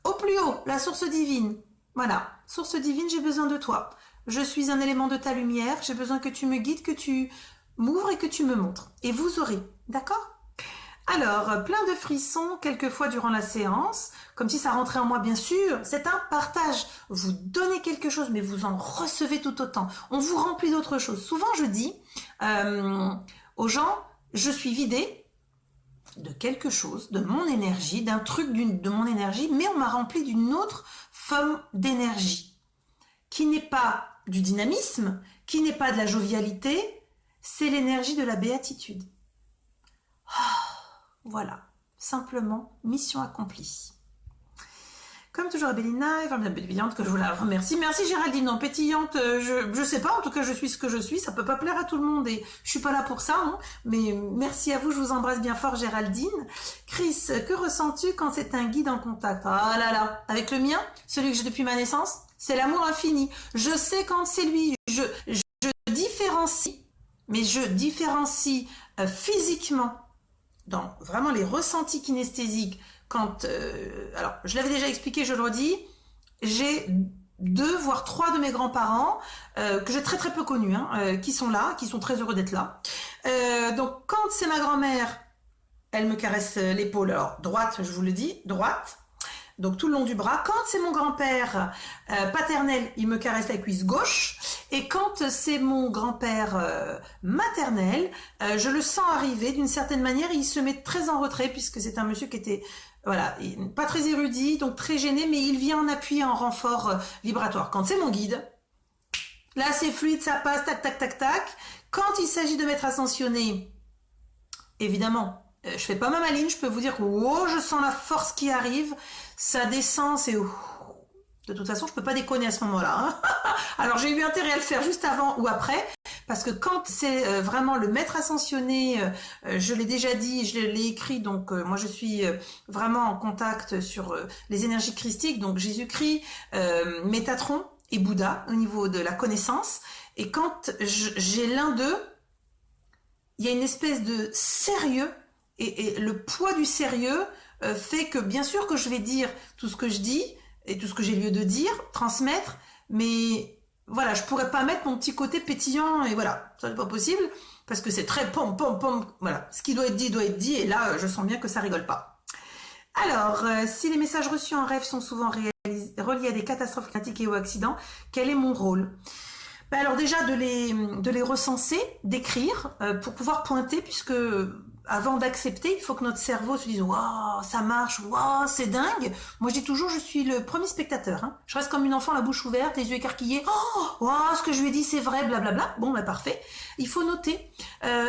au plus haut, la source divine. Voilà, source divine, j'ai besoin de toi. Je suis un élément de ta lumière, j'ai besoin que tu me guides, que tu m'ouvres et que tu me montres. Et vous aurez, d'accord ? Alors, plein de frissons quelquefois durant la séance, comme si ça rentrait en moi, bien sûr, c'est un partage. Vous donnez quelque chose, mais vous en recevez tout autant. On vous remplit d'autres choses. Souvent, je dis aux gens, je suis vidée, de quelque chose, de mon énergie, d'un truc de mon énergie, mais on m'a rempli d'une autre forme d'énergie, qui n'est pas du dynamisme, qui n'est pas de la jovialité, c'est l'énergie de la béatitude. Voilà, simplement, mission accomplie. Comme toujours, Abélina est vraiment bienveillante, que je vous la remercie. Merci Géraldine, non, pétillante, je sais pas, en tout cas je suis ce que je suis, ça peut pas plaire à tout le monde et je suis pas là pour ça, hein, mais merci à vous, je vous embrasse bien fort Géraldine. Chris, que ressens-tu quand c'est un guide en contact? Ah là là, avec le mien, celui que j'ai depuis ma naissance, c'est l'amour infini. Je sais quand c'est lui, je différencie, mais je différencie physiquement, dans vraiment les ressentis kinesthésiques, quand, alors je l'avais déjà expliqué, je le redis, j'ai 2 voire 3 de mes grands-parents que j'ai très très peu connus, hein, qui sont là, qui sont très heureux d'être là. Donc quand c'est ma grand-mère, elle me caresse l'épaule, alors droite, je vous le dis, droite, donc tout le long du bras. Quand c'est mon grand-père paternel, il me caresse la cuisse gauche. Et quand c'est mon grand-père maternel, je le sens arriver d'une certaine manière. Il se met très en retrait puisque c'est un monsieur qui était, voilà, pas très érudit, donc très gêné, mais il vient en appui, en renfort vibratoire. Quand c'est mon guide, là c'est fluide, ça passe, tac, tac, tac, tac. Quand il s'agit de m'être ascensionné, évidemment, je fais pas ma maline, je peux vous dire que oh, je sens la force qui arrive, ça descend, c'est... De toute façon, je peux pas déconner à ce moment-là. Hein. Alors, j'ai eu intérêt à le faire juste avant ou après, parce que quand c'est vraiment le maître ascensionné, je l'ai déjà dit, je l'ai écrit, donc moi je suis vraiment en contact sur les énergies christiques, donc Jésus-Christ, Métatron et Bouddha au niveau de la connaissance. Et quand j'ai l'un d'eux, il y a une espèce de sérieux, et le poids du sérieux fait que bien sûr que je vais dire tout ce que je dis, et tout ce que j'ai lieu de dire, transmettre, mais voilà, je pourrais pas mettre mon petit côté pétillant, et voilà, ça n'est pas possible, parce que c'est très pom, pom, pom, voilà, ce qui doit être dit, et là, je sens bien que ça rigole pas. Alors, si les messages reçus en rêve sont souvent reliés à des catastrophes climatiques et aux accidents, quel est mon rôle? Ben alors déjà, de les recenser, d'écrire, pour pouvoir pointer, puisque... Avant d'accepter, il faut que notre cerveau se dise « Waouh, ça marche, waouh, c'est dingue !» Moi, je dis toujours, je suis le premier spectateur. Hein. Je reste comme une enfant, la bouche ouverte, les yeux écarquillés. « Oh, waouh, ce que je lui ai dit, c'est vrai, blablabla. » Bon, ben parfait. Il faut noter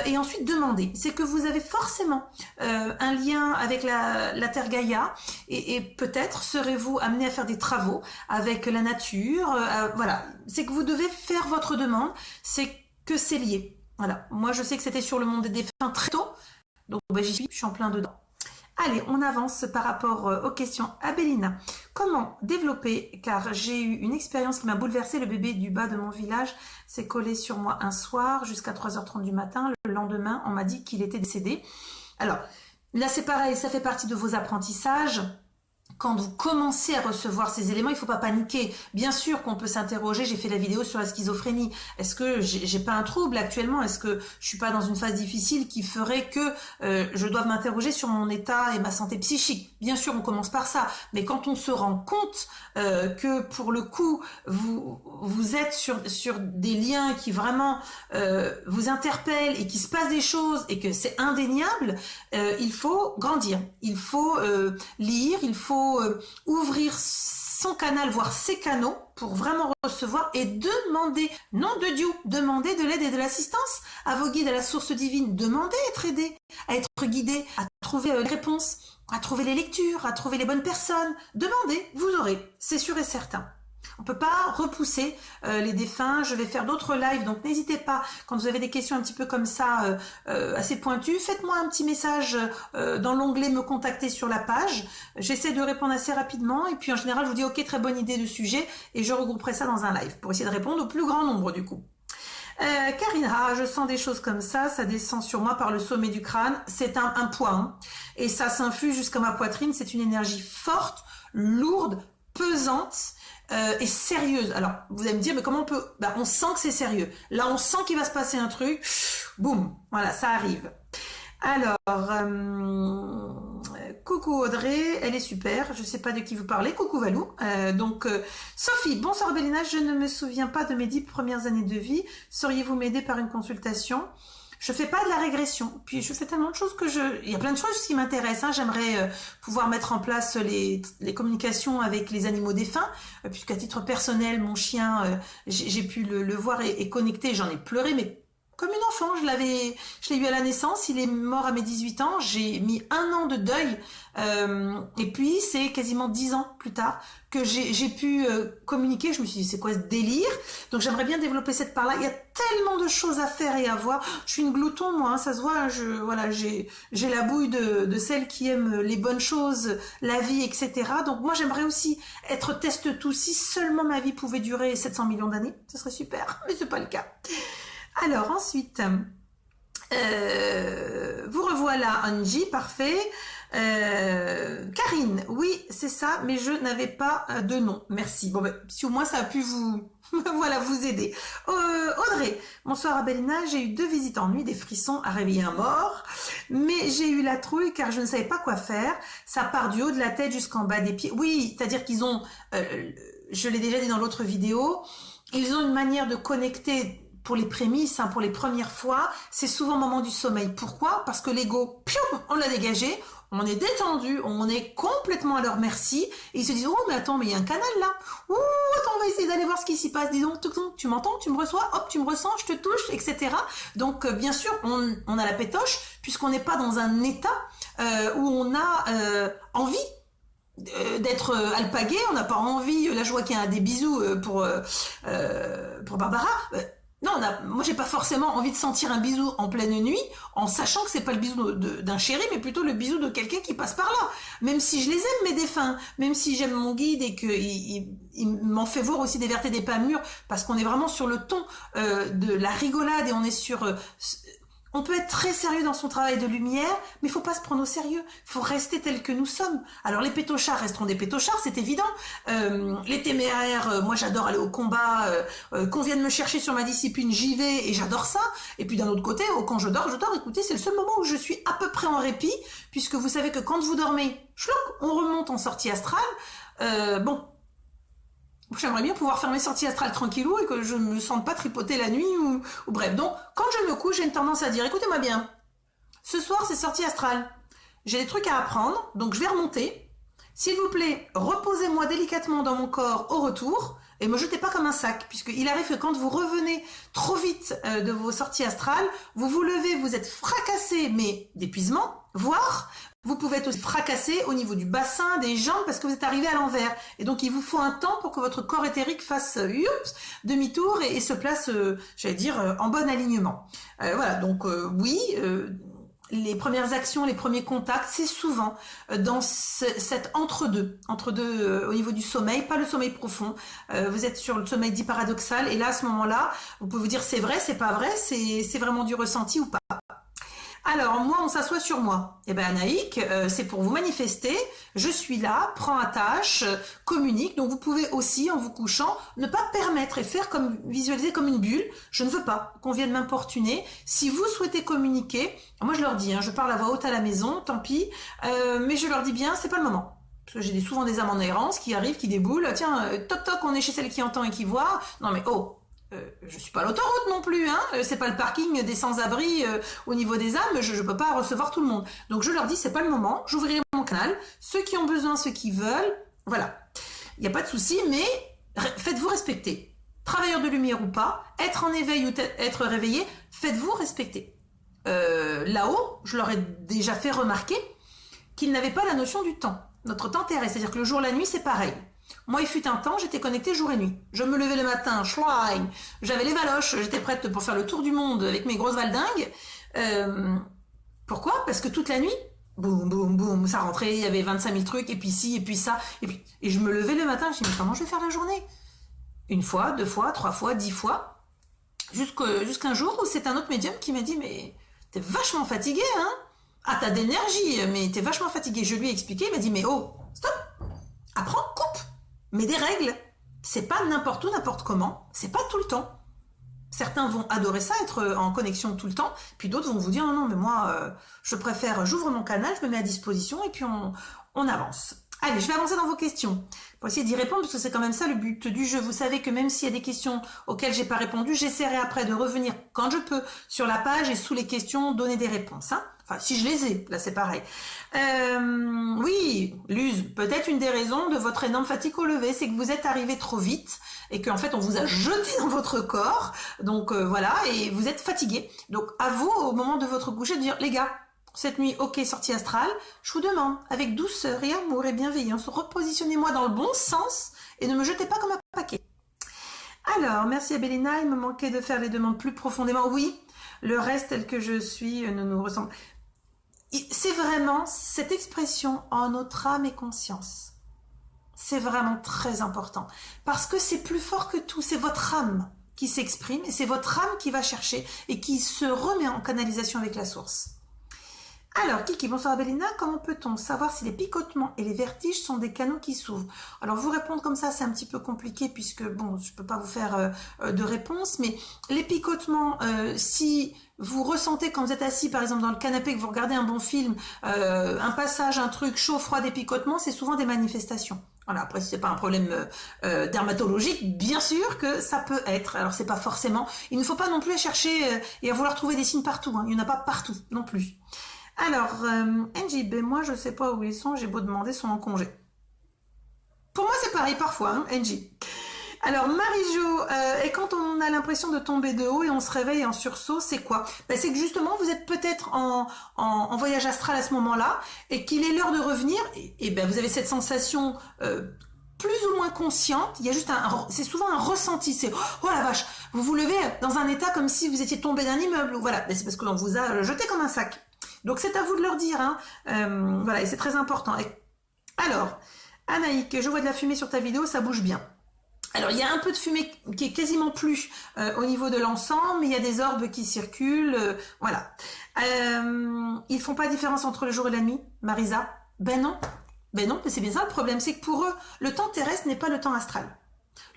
et ensuite demander. C'est que vous avez forcément un lien avec la Terre Gaïa et peut-être serez-vous amené à faire des travaux avec la nature. Voilà, c'est que vous devez faire votre demande. C'est que c'est lié. Voilà. Moi, je sais que c'était sur le monde des défunts très tôt. Donc ben, j'y suis, je suis en plein dedans. Allez, on avance par rapport aux questions. Abélina, comment développer, car j'ai eu une expérience qui m'a bouleversée, le bébé du bas de mon village s'est collé sur moi un soir jusqu'à 3h30 du matin. Le lendemain, on m'a dit qu'il était décédé. Alors, là c'est pareil, ça fait partie de vos apprentissages. Quand vous commencez à recevoir ces éléments, il ne faut pas paniquer. Bien sûr qu'on peut s'interroger, j'ai fait la vidéo sur la schizophrénie. Est-ce que j'ai pas un trouble actuellement? Est-ce que je suis pas dans une phase difficile qui ferait que je dois m'interroger sur mon état et ma santé psychique? Bien sûr, on commence par ça. Mais quand on se rend compte que pour le coup, vous êtes sur des liens qui vraiment vous interpellent et qu'il se passe des choses et que c'est indéniable, il faut grandir. Il faut lire, il faut ouvrir son canal, voire ses canaux pour vraiment recevoir et demander, nom de Dieu, demander de l'aide et de l'assistance à vos guides, à la source divine, demandez à être aidé, à être guidé, à trouver les réponses, à trouver les lectures, à trouver les bonnes personnes. Demandez, vous aurez, c'est sûr et certain. On ne peut pas repousser les défunts. Je vais faire d'autres lives, donc n'hésitez pas, quand vous avez des questions un petit peu comme ça, assez pointues, faites-moi un petit message dans l'onglet me contacter sur la page. J'essaie de répondre assez rapidement et puis en général je vous dis ok, très bonne idée de sujet et je regrouperai ça dans un live pour essayer de répondre au plus grand nombre du coup. Karina, je sens des choses comme ça descend sur moi par le sommet du crâne, c'est un poids hein, et ça s'infuse jusqu'à ma poitrine, c'est une énergie forte, lourde, pesante et sérieuse. Alors, vous allez me dire, mais comment on peut... Ben, on sent que c'est sérieux. Là, on sent qu'il va se passer un truc. Boum, voilà, ça arrive. Alors, coucou Audrey, elle est super. Je ne sais pas de qui vous parlez. Coucou Valou. Sophie, bonsoir Bélina, je ne me souviens pas de mes 10 premières années de vie. Sauriez-vous m'aider par une consultation ? Je fais pas de la régression. Puis je fais tellement de choses que il y a plein de choses qui m'intéressent. Hein. J'aimerais pouvoir mettre en place les communications avec les animaux défunts, puisqu'à titre personnel, mon chien, j'ai pu le voir et connecter. J'en ai pleuré, mais comme une enfant, je l'ai eu à la naissance, il est mort à mes 18 ans, j'ai mis 1 an de deuil, et puis c'est quasiment 10 ans plus tard que j'ai pu communiquer. Je me suis dit, c'est quoi ce délire? Donc j'aimerais bien développer cette part-là. Il y a tellement de choses à faire et à voir. Je suis une glouton, moi, hein, ça se voit, voilà, j'ai la bouille de celle qui aime les bonnes choses, la vie, etc. Donc moi, j'aimerais aussi être teste-tout. Si seulement ma vie pouvait durer 700 millions d'années, ce serait super, mais c'est pas le cas. Alors ensuite, vous revoilà Angie, parfait. Karine, oui c'est ça, mais je n'avais pas de nom, merci. Bon ben, si au moins ça a pu vous, voilà, vous aider. Audrey, bonsoir Abelina, j'ai eu 2 visites en nuit, des frissons à réveiller un mort, mais j'ai eu la trouille car je ne savais pas quoi faire. Ça part du haut de la tête jusqu'en bas des pieds. Oui, c'est-à-dire qu'ils ont, je l'ai déjà dit dans l'autre vidéo, ils ont une manière de connecter. Pour les prémices, hein, pour les premières fois, c'est souvent au moment du sommeil. Pourquoi? Parce que l'ego, on l'a dégagé, on est détendu, on est complètement à leur merci, et ils se disent, oh mais attends, mais il y a un canal là, ouh, attends, on va essayer d'aller voir ce qui s'y passe, dis donc, tu m'entends, tu me reçois, hop, tu me ressens, je te touche, etc. Donc bien sûr, on a la pétoche, puisqu'on n'est pas dans un état où on a envie d'être alpagué, on n'a pas envie, là je vois qu'il y a des bisous pour Barbara. Non, moi j'ai pas forcément envie de sentir un bisou en pleine nuit, en sachant que c'est pas le bisou d'un chéri, mais plutôt le bisou de quelqu'un qui passe par là. Même si je les aime mes défunts, même si j'aime mon guide et que il m'en fait voir aussi des vertes et des pas mûres, parce qu'on est vraiment sur le ton de la rigolade et on est sur on peut être très sérieux dans son travail de lumière, mais il faut pas se prendre au sérieux. Il faut rester tel que nous sommes. Alors les pétochards resteront des pétochards, c'est évident. Les téméraires, moi j'adore aller au combat. Qu'on vienne me chercher sur ma discipline, j'y vais et j'adore ça. Et puis d'un autre côté, quand je dors. Écoutez, c'est le seul moment où je suis à peu près en répit, puisque vous savez que quand vous dormez, on remonte en sortie astrale. Bon. J'aimerais bien pouvoir faire mes sorties astrales tranquillou et que je ne me sente pas tripoter la nuit ou bref. Donc, quand je me couche, j'ai une tendance à dire, écoutez-moi bien, ce soir, c'est sortie astrale. J'ai des trucs à apprendre, donc je vais remonter. S'il vous plaît, reposez-moi délicatement dans mon corps au retour et me jetez pas comme un sac, puisqu'il arrive que quand vous revenez trop vite de vos sorties astrales, vous vous levez, vous êtes fracassé, mais d'épuisement, voire vous pouvez être aussi fracassé au niveau du bassin, des jambes, parce que vous êtes arrivé à l'envers. Et donc, il vous faut un temps pour que votre corps éthérique fasse demi-tour et se place, j'allais dire, en bon alignement. Voilà, donc oui, les premières actions, les premiers contacts, c'est souvent dans cet entre-deux au niveau du sommeil, pas le sommeil profond. Vous êtes sur le sommeil dit paradoxal, et là, à ce moment-là, vous pouvez vous dire c'est vrai, c'est pas vrai, c'est vraiment du ressenti ou pas. Alors, moi, on s'assoit sur moi. Eh bien, Anaïk, c'est pour vous manifester. Je suis là, prends à tâche, communique. Donc, vous pouvez aussi, en vous couchant, ne pas permettre et faire comme, visualiser comme une bulle. Je ne veux pas qu'on vienne m'importuner. Si vous souhaitez communiquer, moi, je leur dis, hein, je parle à voix haute à la maison, tant pis. Mais je leur dis bien, c'est pas le moment. Parce que j'ai souvent des âmes en errance qui arrivent, qui déboulent. Tiens, toc toc, on est chez celle qui entend et qui voit. Non, mais oh! Je suis pas l'autoroute non plus, hein. C'est pas le parking des sans-abri au niveau des âmes, je peux pas recevoir tout le monde. Donc je leur dis, c'est pas le moment, j'ouvrirai mon canal, ceux qui ont besoin, ceux qui veulent, voilà. Il n'y a pas de souci, mais faites-vous respecter. Travailleur de lumière ou pas, être en éveil ou être réveillé, faites-vous respecter. Là-haut, je leur ai déjà fait remarquer qu'ils n'avaient pas la notion du temps. Notre temps terrestre, c'est-à-dire que le jour, la nuit, c'est pareil. Moi, il fut un temps, j'étais connectée jour et nuit. Je me levais le matin, schling, j'avais les valoches, j'étais prête pour faire le tour du monde avec mes grosses valdingues. Pourquoi? Parce que toute la nuit, boum, boum, boum, ça rentrait, il y avait 25 000 trucs, et puis ci, et puis ça, et je me levais le matin, je me dis, mais comment je vais faire la journée? 1 fois, 2 fois, 3 fois, 10 fois, jusqu'un jour où c'est un autre médium qui m'a dit, mais t'es vachement fatigué, hein? Ah, t'as d'énergie, mais t'es vachement fatigué. Je lui ai expliqué, il m'a dit, mais oh, stop, apprends, coupe. Mais des règles, c'est pas n'importe où, n'importe comment, c'est pas tout le temps. Certains vont adorer ça, être en connexion tout le temps, puis d'autres vont vous dire non, non, mais moi, je préfère, j'ouvre mon canal, je me mets à disposition et puis on avance. Allez, je vais avancer dans vos questions pour essayer d'y répondre parce que c'est quand même ça le but du jeu. Vous savez que même s'il y a des questions auxquelles j'ai pas répondu, j'essaierai après de revenir quand je peux sur la page et sous les questions donner des réponses. Hein. Enfin, si je les ai, là c'est pareil. Oui, Luz, peut-être une des raisons de votre énorme fatigue au lever, c'est que vous êtes arrivé trop vite et qu'en fait on vous a jeté dans votre corps. Donc voilà, et vous êtes fatigué. Donc à vous, au moment de votre coucher, de dire les gars, cette nuit, ok, sortie astrale, je vous demande, avec douceur et amour et bienveillance, repositionnez-moi dans le bon sens et ne me jetez pas comme un paquet. Alors, merci à Bélina, il me manquait de faire les demandes plus profondément. Oui, le reste tel que je suis ne nous ressemble. C'est vraiment cette expression en notre âme et conscience. C'est vraiment très important parce que c'est plus fort que tout, c'est votre âme qui s'exprime et c'est votre âme qui va chercher et qui se remet en canalisation avec la source. Alors, Kiki, bonsoir Bélina, comment peut-on savoir si les picotements et les vertiges sont des canaux qui s'ouvrent? Alors, vous répondre comme ça, c'est un petit peu compliqué puisque, bon, je ne peux pas vous faire de réponse, mais les picotements, si vous ressentez quand vous êtes assis, par exemple, dans le canapé, que vous regardez un bon film, un passage, un truc chaud, froid, des picotements, c'est souvent des manifestations. Voilà, après, si c'est pas un problème dermatologique, bien sûr que ça peut être. Alors, c'est pas forcément. Il ne faut pas non plus chercher et à vouloir trouver des signes partout. Hein. Il n'y en a pas partout non plus. Alors, NJB, moi je sais pas où ils sont, j'ai beau demander, ils sont en congé. Pour moi c'est pareil parfois, hein, NJ. Alors, Marie-Jo, et quand on a l'impression de tomber de haut et on se réveille en sursaut, c'est quoi? Ben, c'est que justement, vous êtes peut-être en voyage astral à ce moment-là, et qu'il est l'heure de revenir, et ben, vous avez cette sensation plus ou moins consciente, il y a juste c'est souvent un ressenti, c'est oh la vache, vous vous levez dans un état comme si vous étiez tombé d'un immeuble, ou voilà, ben, c'est parce que l'on vous a jeté comme un sac. Donc c'est à vous de leur dire, hein. Voilà, et c'est très important. Alors, Anaïk, je vois de la fumée sur ta vidéo, ça bouge bien. Alors il y a un peu de fumée qui est quasiment plus au niveau de l'encens, mais il y a des orbes qui circulent, voilà. Ils font pas différence entre le jour et la nuit, Marisa? Ben non, mais c'est bien ça le problème, c'est que pour eux, le temps terrestre n'est pas le temps astral.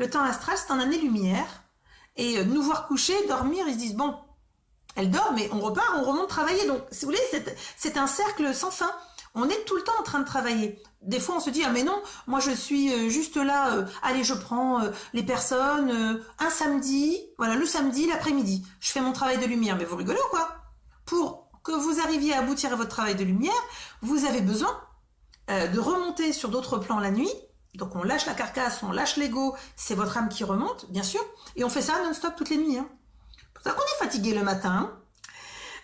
Le temps astral, c'est en année-lumière, et nous voir coucher, dormir, ils se disent bon, elle dort, mais on repart, on remonte travailler. Donc, si vous voulez, c'est un cercle sans fin. On est tout le temps en train de travailler. Des fois, on se dit, ah mais non, moi je suis juste là, allez, je prends les personnes, un samedi, voilà, le samedi, l'après-midi. Je fais mon travail de lumière. Mais vous rigolez ou quoi? Pour que vous arriviez à aboutir à votre travail de lumière, vous avez besoin de remonter sur d'autres plans la nuit. Donc, on lâche la carcasse, on lâche l'ego, c'est votre âme qui remonte, bien sûr. Et on fait ça non-stop toutes les nuits, hein. C'est pour ça qu'on est fatigué le matin.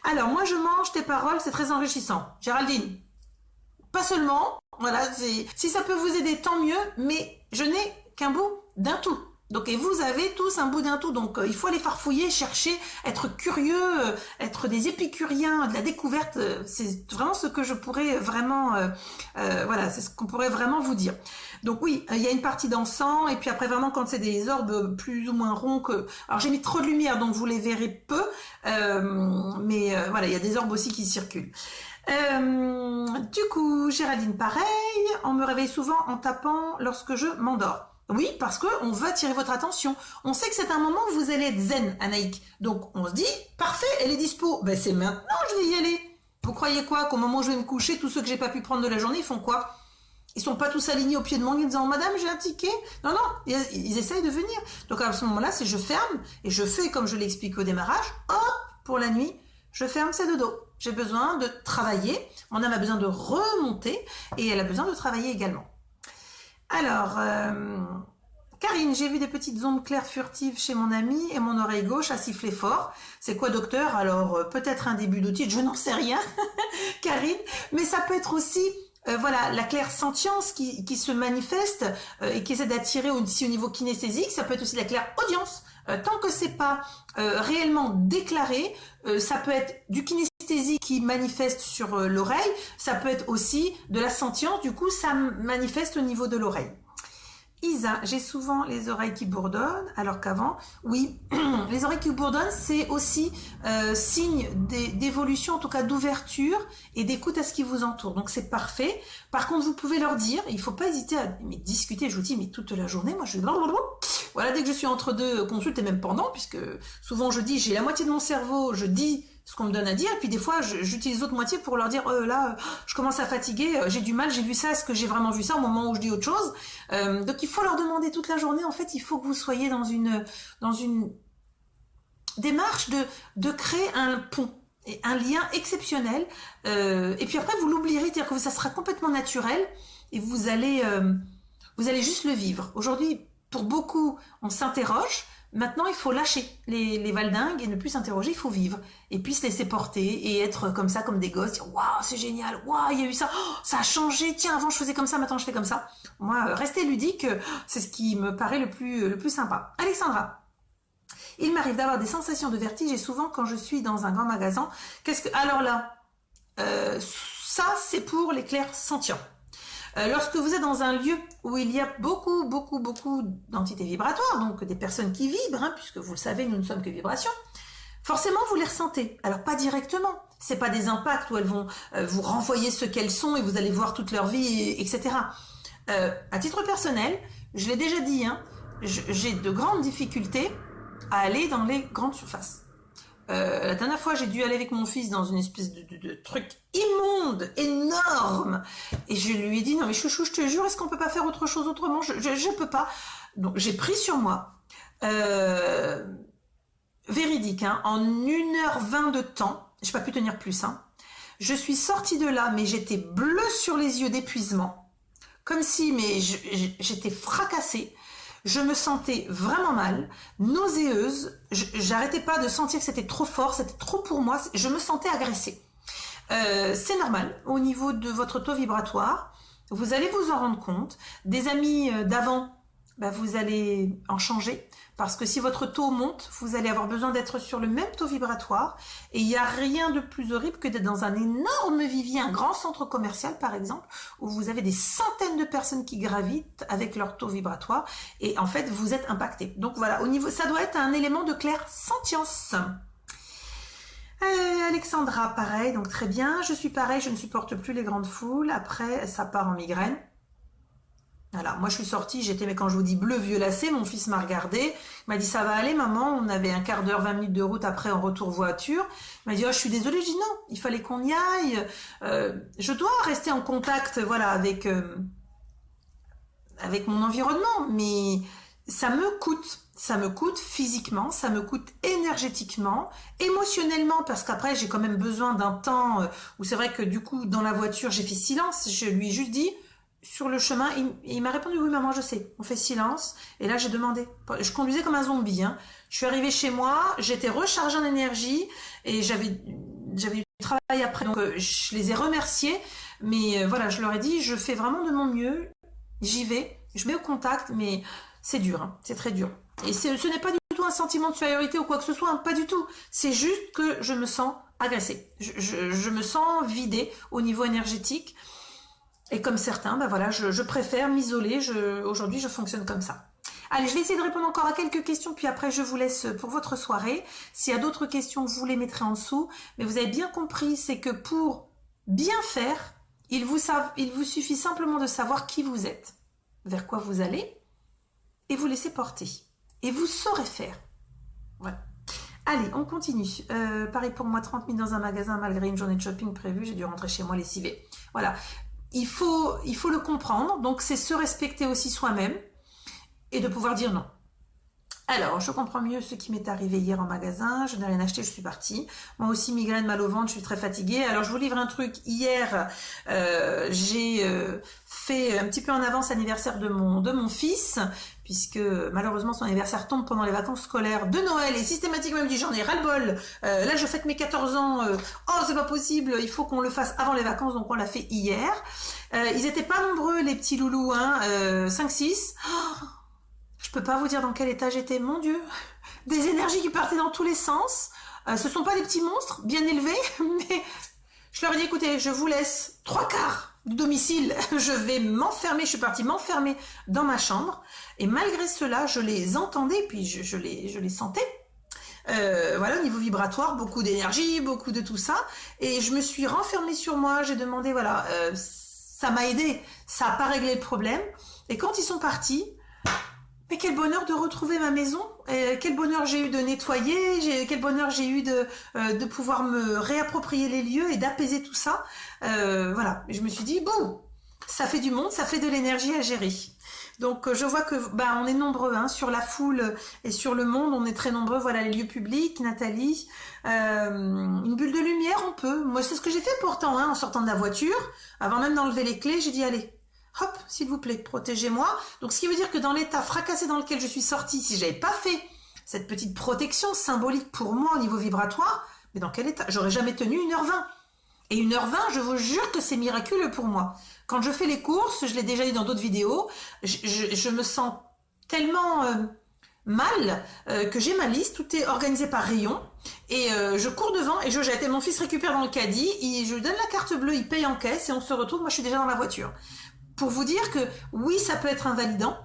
Alors, moi, je mange tes paroles, c'est très enrichissant. Géraldine, pas seulement, voilà, si ça peut vous aider, tant mieux, mais je n'ai qu'un bout d'un tout. Donc, et vous avez tous un bout d'un tout. Donc, il faut aller farfouiller, chercher, être curieux, être des épicuriens, de la découverte. C'est vraiment ce que je pourrais vraiment, voilà, c'est ce qu'on pourrait vraiment vous dire. Donc oui, il y a une partie d'encens, et puis après vraiment quand c'est des orbes plus ou moins ronds que... Alors j'ai mis trop de lumière, donc vous les verrez peu, mais voilà, il y a des orbes aussi qui circulent. Du coup, Géraldine, pareil, on me réveille souvent en tapant lorsque je m'endors. Oui, parce qu'on veut attirer votre attention. On sait que c'est un moment où vous allez être zen, Anaïk. Donc on se dit, parfait, elle est dispo. Ben c'est maintenant, je vais y aller. Vous croyez quoi? Qu'au moment où je vais me coucher, tous ceux que j'ai pas pu prendre de la journée, ils font quoi? Ils sont pas tous alignés au pied de mon lit en disant « Madame, j'ai un ticket ». Non, non, ils essayent de venir. Donc à ce moment-là, c'est je ferme et je fais comme je l'explique au démarrage. Hop, pour la nuit, je ferme, c'est dodo. J'ai besoin de travailler. Mon âme a besoin de remonter et elle a besoin de travailler également. Alors, Karine, j'ai vu des petites ondes claires furtives chez mon amie et mon oreille gauche a sifflé fort. C'est quoi, docteur? Alors, peut-être un début d'otite, je n'en sais rien, Karine. Mais ça peut être aussi... voilà, la clairsentience qui se manifeste et qui essaie d'attirer aussi au niveau kinesthésique. Ça peut être aussi la clairaudience. Tant que c'est pas réellement déclaré, ça peut être du kinesthésique qui manifeste sur l'oreille. Ça peut être aussi de la sentience. Du coup, ça manifeste au niveau de l'oreille. Isa, j'ai souvent les oreilles qui bourdonnent, alors qu'avant, oui, les oreilles qui bourdonnent, c'est aussi signe d'évolution, en tout cas d'ouverture et d'écoute à ce qui vous entoure. Donc c'est parfait. Par contre, vous pouvez leur dire, il ne faut pas hésiter à discuter, je vous dis, mais toute la journée, moi je voilà, dès que je suis entre deux consultes et même pendant, puisque souvent je dis, j'ai la moitié de mon cerveau, je dis ce qu'on me donne à dire, et puis des fois j'utilise l'autre moitié pour leur dire là je commence à fatiguer, j'ai du mal, j'ai vu ça, est-ce que j'ai vraiment vu ça au moment où je dis autre chose. Donc il faut leur demander toute la journée, en fait il faut que vous soyez dans une démarche de créer un pont, et un lien exceptionnel, et puis après vous l'oublierez, c'est-à-dire que ça sera complètement naturel, et vous allez juste le vivre. Aujourd'hui, pour beaucoup, on s'interroge. Maintenant, il faut lâcher les valdingues et ne plus s'interroger, il faut vivre. Et puis se laisser porter et être comme ça, comme des gosses, dire waouh, c'est génial, waouh, il y a eu ça, oh, ça a changé, tiens, avant je faisais comme ça, maintenant je fais comme ça. Moi, rester ludique, c'est ce qui me paraît le plus sympa. Alexandra. Il m'arrive d'avoir des sensations de vertige et souvent quand je suis dans un grand magasin, alors là, ça c'est pour les clairsentients. Lorsque vous êtes dans un lieu où il y a beaucoup d'entités vibratoires, donc des personnes qui vibrent, hein, puisque vous le savez, nous ne sommes que vibrations, forcément vous les ressentez. Alors pas directement, c'est pas des impacts où elles vont vous renvoyer ce qu'elles sont et vous allez voir toute leur vie, etc. À titre personnel, je l'ai déjà dit, hein, j'ai de grandes difficultés à aller dans les grandes surfaces. La dernière fois, j'ai dû aller avec mon fils dans une espèce de truc immonde, énorme. Et je lui ai dit, non mais chouchou, je te jure, est-ce qu'on peut pas faire autre chose autrement? Je peux pas. Donc j'ai pris sur moi, véridique, hein, en 1h20 de temps, j'ai pas pu tenir plus, hein. Je suis sortie de là, mais j'étais bleue sur les yeux d'épuisement. Comme si, mais j'étais fracassée. Je me sentais vraiment mal, nauséeuse, j'arrêtais pas de sentir que c'était trop fort, c'était trop pour moi, je me sentais agressée. C'est normal, au niveau de votre taux vibratoire, vous allez vous en rendre compte. Des amis d'avant, vous allez en changer, parce que si votre taux monte, vous allez avoir besoin d'être sur le même taux vibratoire, et il n'y a rien de plus horrible que d'être dans un énorme vivier, un grand centre commercial par exemple, où vous avez des centaines de personnes qui gravitent avec leur taux vibratoire, et en fait vous êtes impacté. Donc voilà, au niveau, ça doit être un élément de clairsentience. Alexandra, pareil, donc très bien, je suis pareil, je ne supporte plus les grandes foules, après ça part en migraine. Voilà, moi je suis sortie, j'étais, mais quand je vous dis bleu violacé, mon fils m'a regardé, il m'a dit ça va aller maman, on avait un quart d'heure, 20 minutes de route après en retour voiture, il m'a dit oh, je suis désolée, je dis non, il fallait qu'on y aille, je dois rester en contact, voilà, avec mon environnement, mais ça me coûte physiquement, ça me coûte énergétiquement, émotionnellement, parce qu'après j'ai quand même besoin d'un temps où c'est vrai que du coup dans la voiture j'ai fait silence, je lui ai juste dit sur le chemin, il m'a répondu oui maman je sais, on fait silence, et là j'ai demandé, je conduisais comme un zombie, hein. Je suis arrivée chez moi, j'étais rechargée en énergie et j'avais du travail après, donc je les ai remerciés, mais voilà, je leur ai dit je fais vraiment de mon mieux, j'y vais, je mets au contact, mais c'est dur, hein, c'est très dur, et ce n'est pas du tout un sentiment de supériorité ou quoi que ce soit, hein, pas du tout, c'est juste que je me sens agressée, je me sens vidée au niveau énergétique. Et comme certains, voilà, je préfère m'isoler. Aujourd'hui, je fonctionne comme ça. Allez, je vais essayer de répondre encore à quelques questions, puis après, je vous laisse pour votre soirée. S'il y a d'autres questions, vous les mettrez en dessous. Mais vous avez bien compris, c'est que pour bien faire, il vous suffit simplement de savoir qui vous êtes, vers quoi vous allez, et vous laisser porter. Et vous saurez faire. Voilà. Allez, on continue. Pareil pour moi, 30 minutes dans un magasin, malgré une journée de shopping prévue, j'ai dû rentrer chez moi lessivée. Voilà. Il faut le comprendre, donc c'est se respecter aussi soi-même et de pouvoir dire non. Alors, je comprends mieux ce qui m'est arrivé hier en magasin, je n'ai rien acheté, je suis partie. Moi aussi, migraine, mal au ventre, je suis très fatiguée. Alors, je vous livre un truc. Hier, j'ai fait un petit peu en avance l'anniversaire de mon fils, puisque malheureusement son anniversaire tombe pendant les vacances scolaires de Noël, et systématiquement il me dit j'en ai ras-le-bol, là je fête mes 14 ans, oh c'est pas possible, il faut qu'on le fasse avant les vacances, donc on l'a fait hier. Ils étaient pas nombreux les petits loulous, hein, 5-6. Oh, je peux pas vous dire dans quel état j'étais, mon Dieu, des énergies qui partaient dans tous les sens. Ce sont pas des petits monstres bien élevés, mais je leur ai dit écoutez, je vous laisse 3/4 du domicile, je vais m'enfermer, je suis partie m'enfermer dans ma chambre, et malgré cela, je les entendais, puis je les sentais. Voilà, au niveau vibratoire, beaucoup d'énergie, beaucoup de tout ça, et je me suis renfermée sur moi, j'ai demandé, voilà, ça m'a aidé, ça n'a pas réglé le problème, et quand ils sont partis, Mais quel bonheur de retrouver ma maison, quel bonheur j'ai eu de nettoyer, quel bonheur j'ai eu de pouvoir me réapproprier les lieux et d'apaiser tout ça. Voilà, et je me suis dit, bon, ça fait du monde, ça fait de l'énergie à gérer. Donc je vois que bah, on est nombreux hein, sur la foule et sur le monde, on est très nombreux. Voilà les lieux publics, Nathalie, une bulle de lumière, on peut. Moi c'est ce que j'ai fait pourtant hein, en sortant de la voiture, avant même d'enlever les clés, j'ai dit allez. Hop, s'il vous plaît, protégez-moi. Donc, ce qui veut dire que dans l'état fracassé dans lequel je suis sortie, si j'avais pas fait cette petite protection symbolique pour moi au niveau vibratoire, mais dans quel état? J'aurais jamais tenu 1h20. Et 1h20, je vous jure que c'est miraculeux pour moi. Quand je fais les courses, je l'ai déjà dit dans d'autres vidéos, je me sens tellement mal que j'ai ma liste, tout est organisé par rayon, et je cours devant et je jette. Et mon fils récupère dans le caddie, je lui donne la carte bleue, il paye en caisse et on se retrouve, moi je suis déjà dans la voiture. Pour vous dire que oui, ça peut être invalidant,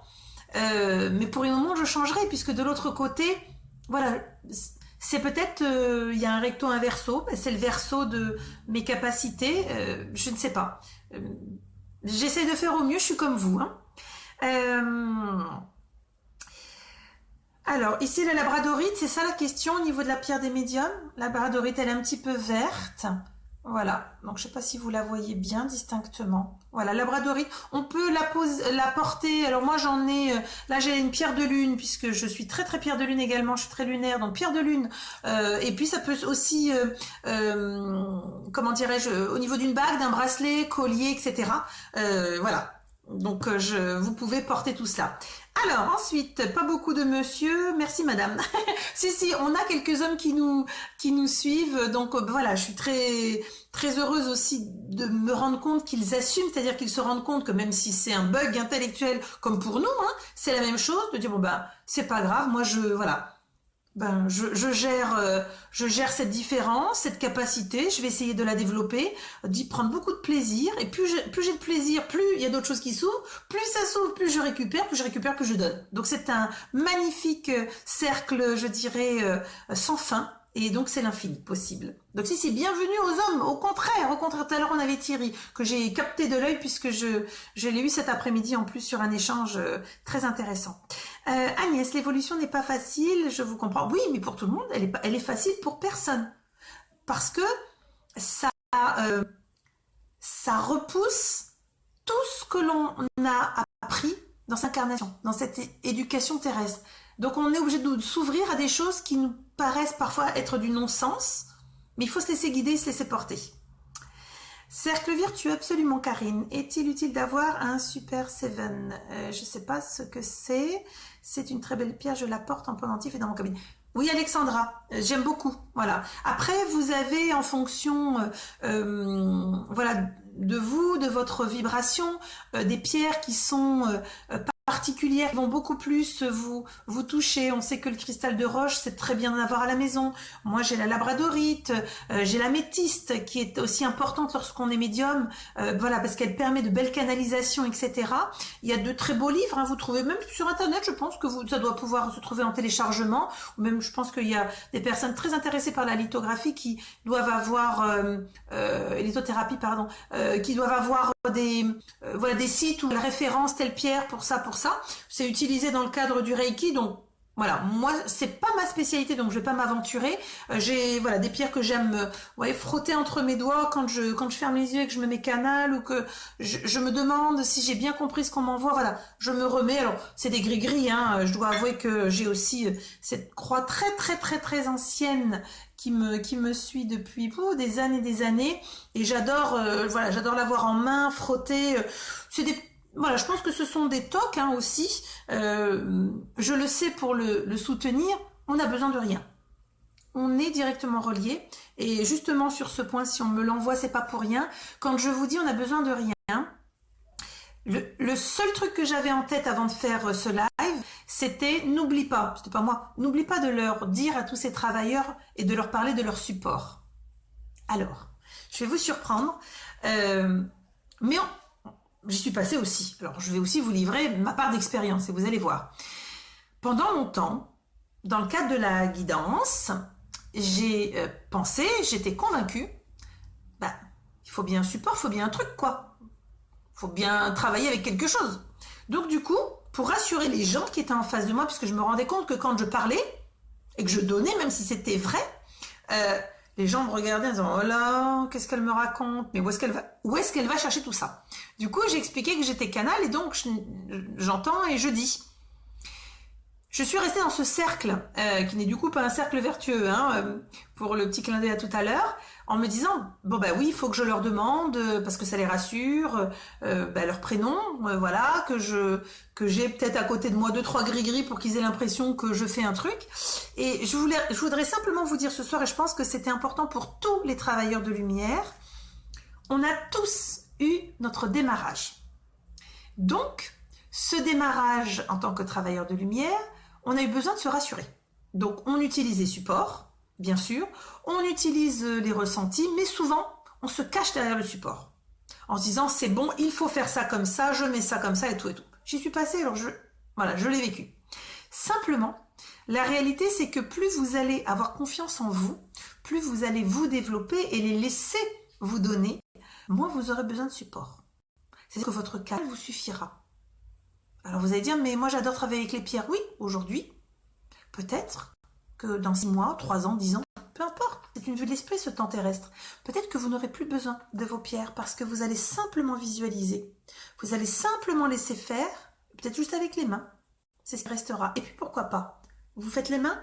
mais pour une moment, je changerai, puisque de l'autre côté, voilà, c'est peut-être, il y a un recto inverso, c'est le verso de mes capacités, je ne sais pas. J'essaie de faire au mieux, je suis comme vous. Hein. Alors, ici, la labradorite, c'est ça la question au niveau de la pierre des médiums. La labradorite, elle est un petit peu verte. Voilà, donc je ne sais pas si vous la voyez bien distinctement. Voilà, labradorite, on peut la porter, alors moi j'en ai, là j'ai une pierre de lune, puisque je suis très très pierre de lune également, je suis très lunaire, donc pierre de lune, et puis ça peut aussi, comment dirais-je, au niveau d'une bague, d'un bracelet, collier, etc. Voilà, donc vous pouvez porter tout cela. Alors ensuite, pas beaucoup de monsieur, merci madame. si, on a quelques hommes qui nous suivent, donc voilà, je suis très très heureuse aussi de me rendre compte qu'ils assument, c'est-à-dire qu'ils se rendent compte que même si c'est un bug intellectuel comme pour nous, hein, c'est la même chose, de dire bon ben c'est pas grave, moi voilà. Ben, je gère cette différence, cette capacité, je vais essayer de la développer, d'y prendre beaucoup de plaisir, et plus j'ai de plaisir, plus il y a d'autres choses qui s'ouvrent, plus ça s'ouvre, plus je récupère, plus je donne. Donc c'est un magnifique cercle, je dirais, sans fin, et donc c'est l'infini possible. Donc si, bienvenue aux hommes, au contraire, tout à l'heure on avait Thierry, que j'ai capté de l'œil, puisque je l'ai eu cet après-midi en plus sur un échange très intéressant. Agnès, l'évolution n'est pas facile, je vous comprends. Oui, mais pour tout le monde, elle est facile pour personne. Parce que ça repousse tout ce que l'on a appris dans cette incarnation, dans cette éducation terrestre. Donc on est obligé de s'ouvrir à des choses qui nous paraissent parfois être du non-sens, mais il faut se laisser guider, se laisser porter. Cercle vertueux, absolument Karine. Est-il utile d'avoir un Super 7 Je ne sais pas ce que c'est. C'est une très belle pierre, je la porte en pendentif et dans mon cabinet. Oui, Alexandra, j'aime beaucoup. Voilà. Après, vous avez en fonction voilà, de vous, de votre vibration, des pierres qui sont particulières, qui vont beaucoup plus vous toucher. On sait que le cristal de roche, c'est très bien d'en avoir à la maison. Moi, j'ai la labradorite, j'ai la métiste, qui est aussi importante lorsqu'on est médium, voilà, parce qu'elle permet de belles canalisations, etc. Il y a de très beaux livres, hein, vous trouvez même sur Internet, je pense que ça doit pouvoir se trouver en téléchargement, ou même je pense qu'il y a des personnes très intéressées par la lithographie qui doivent avoir, lithothérapie, pardon, qui doivent avoir voilà, des sites où la référence telle pierre pour ça, c'est utilisé dans le cadre du Reiki, donc voilà, moi c'est pas ma spécialité, donc je vais pas m'aventurer. J'ai voilà des pierres que j'aime frotter entre mes doigts quand je ferme les yeux et que je me mets canal, ou que je me demande si j'ai bien compris ce qu'on m'envoie. Voilà, je me remets. Alors c'est des gris-gris, hein. Je dois avouer que j'ai aussi cette croix très très très très ancienne qui me suit depuis des années, et j'adore voilà, j'adore l'avoir en main, frotter. C'est des Voilà, je pense que ce sont des tocs hein, aussi. Je le sais, pour le soutenir, on n'a besoin de rien. On est directement relié. Et justement, sur ce point, si on me l'envoie, c'est pas pour rien. Quand je vous dis on a besoin de rien, le seul truc que j'avais en tête avant de faire ce live, c'était n'oublie pas, c'était pas moi, n'oublie pas de leur dire à tous ces travailleurs et de leur parler de leur support. Alors, je vais vous surprendre, mais j'y suis passée aussi. Alors, je vais aussi vous livrer ma part d'expérience et vous allez voir. Pendant longtemps, dans le cadre de la guidance, j'ai pensé, j'étais convaincue, il faut bien un support, il faut bien un truc, quoi. Il faut bien travailler avec quelque chose. Donc, du coup, pour rassurer les gens qui étaient en face de moi, puisque je me rendais compte que quand je parlais, et que je donnais, même si c'était vrai, les gens me regardaient en disant « Oh là, qu'est-ce qu'elle me raconte? Mais où est-ce qu'elle va chercher tout ça ?» Du coup, j'ai expliqué que j'étais canal, et donc j'entends et je dis. Je suis restée dans ce cercle, qui n'est du coup pas un cercle vertueux, hein, pour le petit clin d'œil à tout à l'heure, en me disant, bon bah oui, il faut que je leur demande, parce que ça les rassure, leur prénom, voilà, que j'ai peut-être à côté de moi 2-3 gris-gris pour qu'ils aient l'impression que je fais un truc. Et je voudrais simplement vous dire ce soir, et je pense que c'était important pour tous les travailleurs de lumière, on a tous eu notre démarrage. Donc, ce démarrage en tant que travailleur de lumière, on a eu besoin de se rassurer. Donc, on utilise les supports, bien sûr, on utilise les ressentis, mais souvent, on se cache derrière le support. En se disant, c'est bon, il faut faire ça comme ça, je mets ça comme ça et tout et tout. J'y suis passée, alors je l'ai vécu. Simplement, la réalité, c'est que plus vous allez avoir confiance en vous, plus vous allez vous développer et les laisser vous donner, moins vous aurez besoin de support. C'est que votre calme vous suffira. Alors vous allez dire, mais moi j'adore travailler avec les pierres. Oui, aujourd'hui, peut-être que dans 6 mois, 3 ans, 10 ans, peu importe, c'est une vue de l'esprit ce temps terrestre. Peut-être que vous n'aurez plus besoin de vos pierres parce que vous allez simplement visualiser. Vous allez simplement laisser faire, peut-être juste avec les mains. C'est ce qui restera. Et puis pourquoi pas? Vous faites les mains?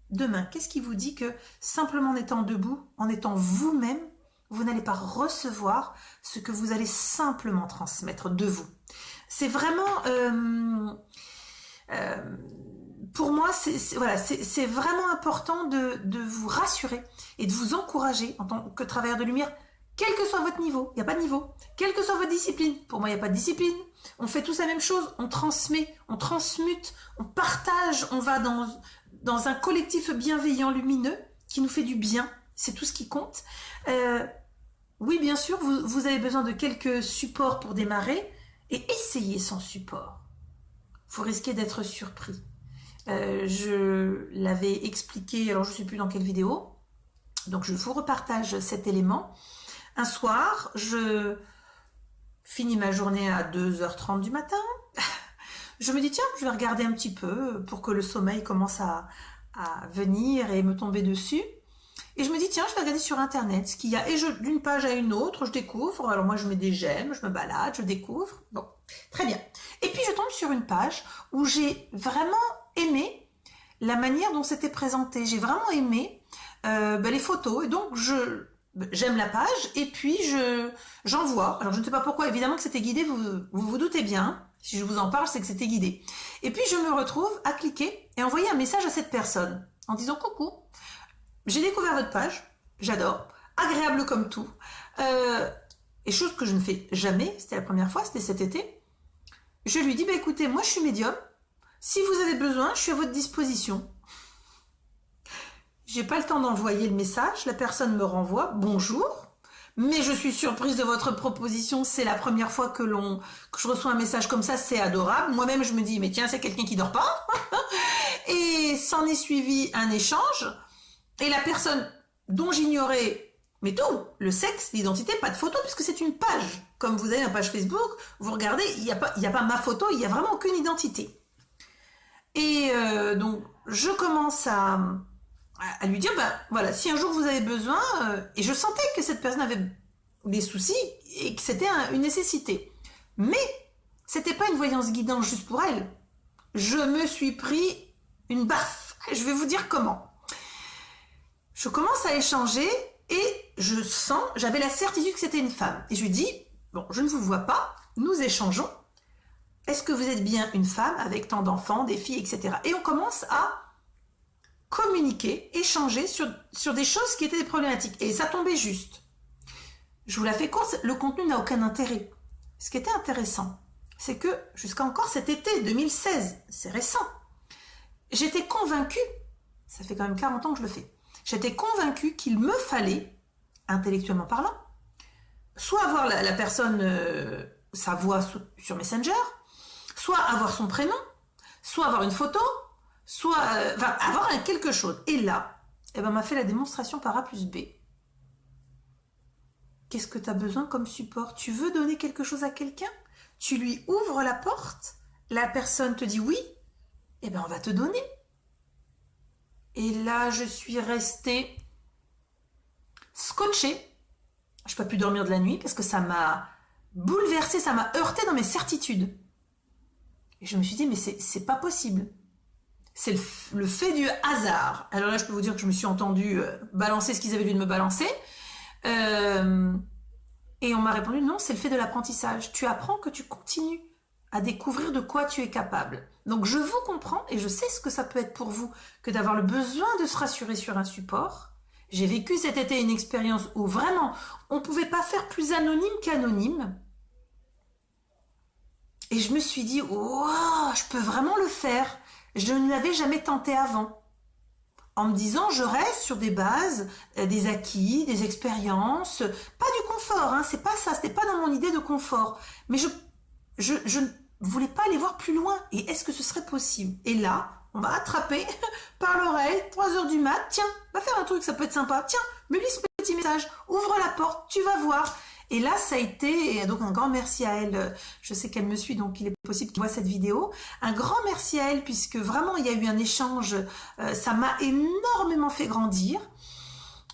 Demain, qu'est-ce qui vous dit que simplement en étant debout, en étant vous-même, vous n'allez pas recevoir ce que vous allez simplement transmettre de vous? C'est vraiment, pour moi, c'est vraiment important de vous rassurer et de vous encourager en tant que travailleur de lumière, quel que soit votre niveau. Il n'y a pas de niveau. Quelle que soit votre discipline. Pour moi, il n'y a pas de discipline. On fait tous la même chose. On transmet, on transmute, on partage. On va dans un collectif bienveillant, lumineux, qui nous fait du bien. C'est tout ce qui compte. Oui, bien sûr, vous avez besoin de quelques supports pour démarrer. Et essayez sans support. Vous risquez d'être surpris. Je l'avais expliqué, alors je ne sais plus dans quelle vidéo, donc je vous repartage cet élément. Un soir, je finis ma journée à 2h30 du matin. Je me dis, tiens, je vais regarder un petit peu pour que le sommeil commence à venir et me tomber dessus. Et je me dis, tiens, je vais regarder sur Internet ce qu'il y a. Et d'une page à une autre, je découvre. Alors moi, je mets des j'aime, je me balade, je découvre. Bon, très bien. Et puis, je tombe sur une page où j'ai vraiment aimé la manière dont c'était présenté. J'ai vraiment aimé les photos. Et donc, j'aime la page et puis j'envoie. Alors, je ne sais pas pourquoi. Évidemment que c'était guidé, vous doutez bien. Si je vous en parle, c'est que c'était guidé. Et puis, je me retrouve à cliquer et envoyer un message à cette personne en disant « Coucou ». J'ai découvert votre page, j'adore, agréable comme tout, et chose que je ne fais jamais, c'était la première fois, c'était cet été. Je lui dis, bah écoutez, moi je suis médium, si vous avez besoin, je suis à votre disposition. J'ai pas le temps d'envoyer le message, la personne me renvoie, bonjour, mais je suis surprise de votre proposition, c'est la première fois que je reçois un message comme ça, c'est adorable. Moi-même je me dis, mais tiens, c'est quelqu'un qui dort pas. Et s'en est suivi un échange. Et la personne dont j'ignorais, mais tout, le sexe, l'identité, pas de photo, puisque c'est une page. Comme vous avez une page Facebook, vous regardez, il n'y a pas ma photo, il n'y a vraiment aucune identité. Et donc, je commence à lui dire, ben voilà, si un jour vous avez besoin, et je sentais que cette personne avait des soucis et que c'était une nécessité. Mais, c'était pas une voyance guidante juste pour elle. Je me suis pris une baffe. Je vais vous dire comment. Je commence à échanger et j'avais la certitude que c'était une femme. Et je lui dis, bon, je ne vous vois pas, nous échangeons. Est-ce que vous êtes bien une femme avec tant d'enfants, des filles, etc. Et on commence à communiquer, échanger sur des choses qui étaient des problématiques. Et ça tombait juste. Je vous la fais courte, le contenu n'a aucun intérêt. Ce qui était intéressant, c'est que jusqu'à encore cet été 2016, c'est récent, j'étais convaincue, ça fait quand même 40 ans que je le fais, j'étais convaincue qu'il me fallait, intellectuellement parlant, soit avoir la personne, sa voix sur Messenger, soit avoir son prénom, soit avoir une photo, soit avoir quelque chose. Et là, on m'a fait la démonstration par A plus B. Qu'est-ce que tu as besoin comme support? Tu veux donner quelque chose à quelqu'un? Tu lui ouvres la porte la personne te dit oui, eh ben on va te donner. Et là, je suis restée scotchée. Je peux plus dormir de la nuit parce que ça m'a bouleversée, ça m'a heurté dans mes certitudes. Et je me suis dit, mais c'est pas possible. C'est le fait du hasard. Alors là, je peux vous dire que je me suis entendue balancer ce qu'ils avaient dû me balancer. Et on m'a répondu, non, c'est le fait de l'apprentissage. Tu apprends que tu continues à découvrir de quoi tu es capable. Donc je vous comprends et je sais ce que ça peut être pour vous que d'avoir le besoin de se rassurer sur un support. J'ai vécu cet été une expérience où vraiment on ne pouvait pas faire plus anonyme qu'anonyme. Et je me suis dit, wow, je peux vraiment le faire. Je ne l'avais jamais tenté avant. En me disant, je reste sur des bases, des acquis, des expériences, pas du confort, hein, c'est pas ça, c'était pas dans mon idée de confort. Mais je ne voulais pas aller voir plus loin. Et est-ce que ce serait possible? Et là, on m'a attrapé par l'oreille, 3 heures du mat, tiens, va faire un truc, ça peut être sympa, tiens, me lis ce petit message, ouvre la porte, tu vas voir. Et là, ça a été, et donc un grand merci à elle, je sais qu'elle me suit, donc il est possible qu'elle voit cette vidéo. Un grand merci à elle, puisque vraiment, il y a eu un échange, ça m'a énormément fait grandir.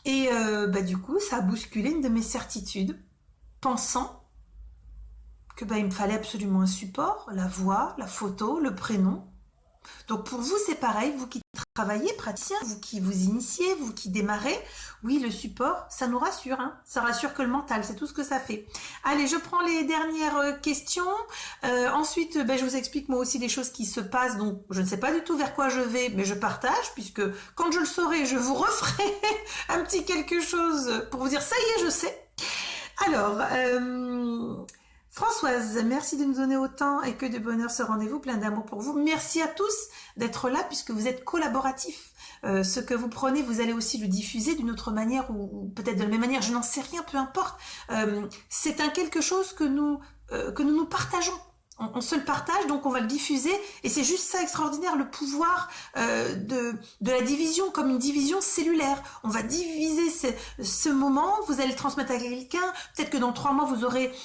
Et du coup, ça a bousculé une de mes certitudes, pensant que il me fallait absolument un support, la voix, la photo, le prénom. Donc pour vous, c'est pareil, vous qui travaillez, praticiens, vous qui vous initiez, vous qui démarrez, oui, le support, ça nous rassure, hein, ça rassure que le mental, c'est tout ce que ça fait. Allez, je prends les dernières questions. Ensuite, je vous explique moi aussi les choses qui se passent, donc je ne sais pas du tout vers quoi je vais, mais je partage, puisque quand je le saurai, je vous referai un petit quelque chose pour vous dire, ça y est, je sais. Alors, Françoise, merci de nous donner autant et que de bonheur ce rendez-vous, plein d'amour pour vous. Merci à tous d'être là puisque vous êtes collaboratifs. Ce que vous prenez, vous allez aussi le diffuser d'une autre manière ou peut-être de la même manière, je n'en sais rien, peu importe. C'est un quelque chose que nous partageons. On se le partage, donc on va le diffuser, et c'est juste ça extraordinaire, le pouvoir de la division, comme une division cellulaire. On va diviser ce moment, vous allez le transmettre à quelqu'un, peut-être que dans 3 mois vous aurez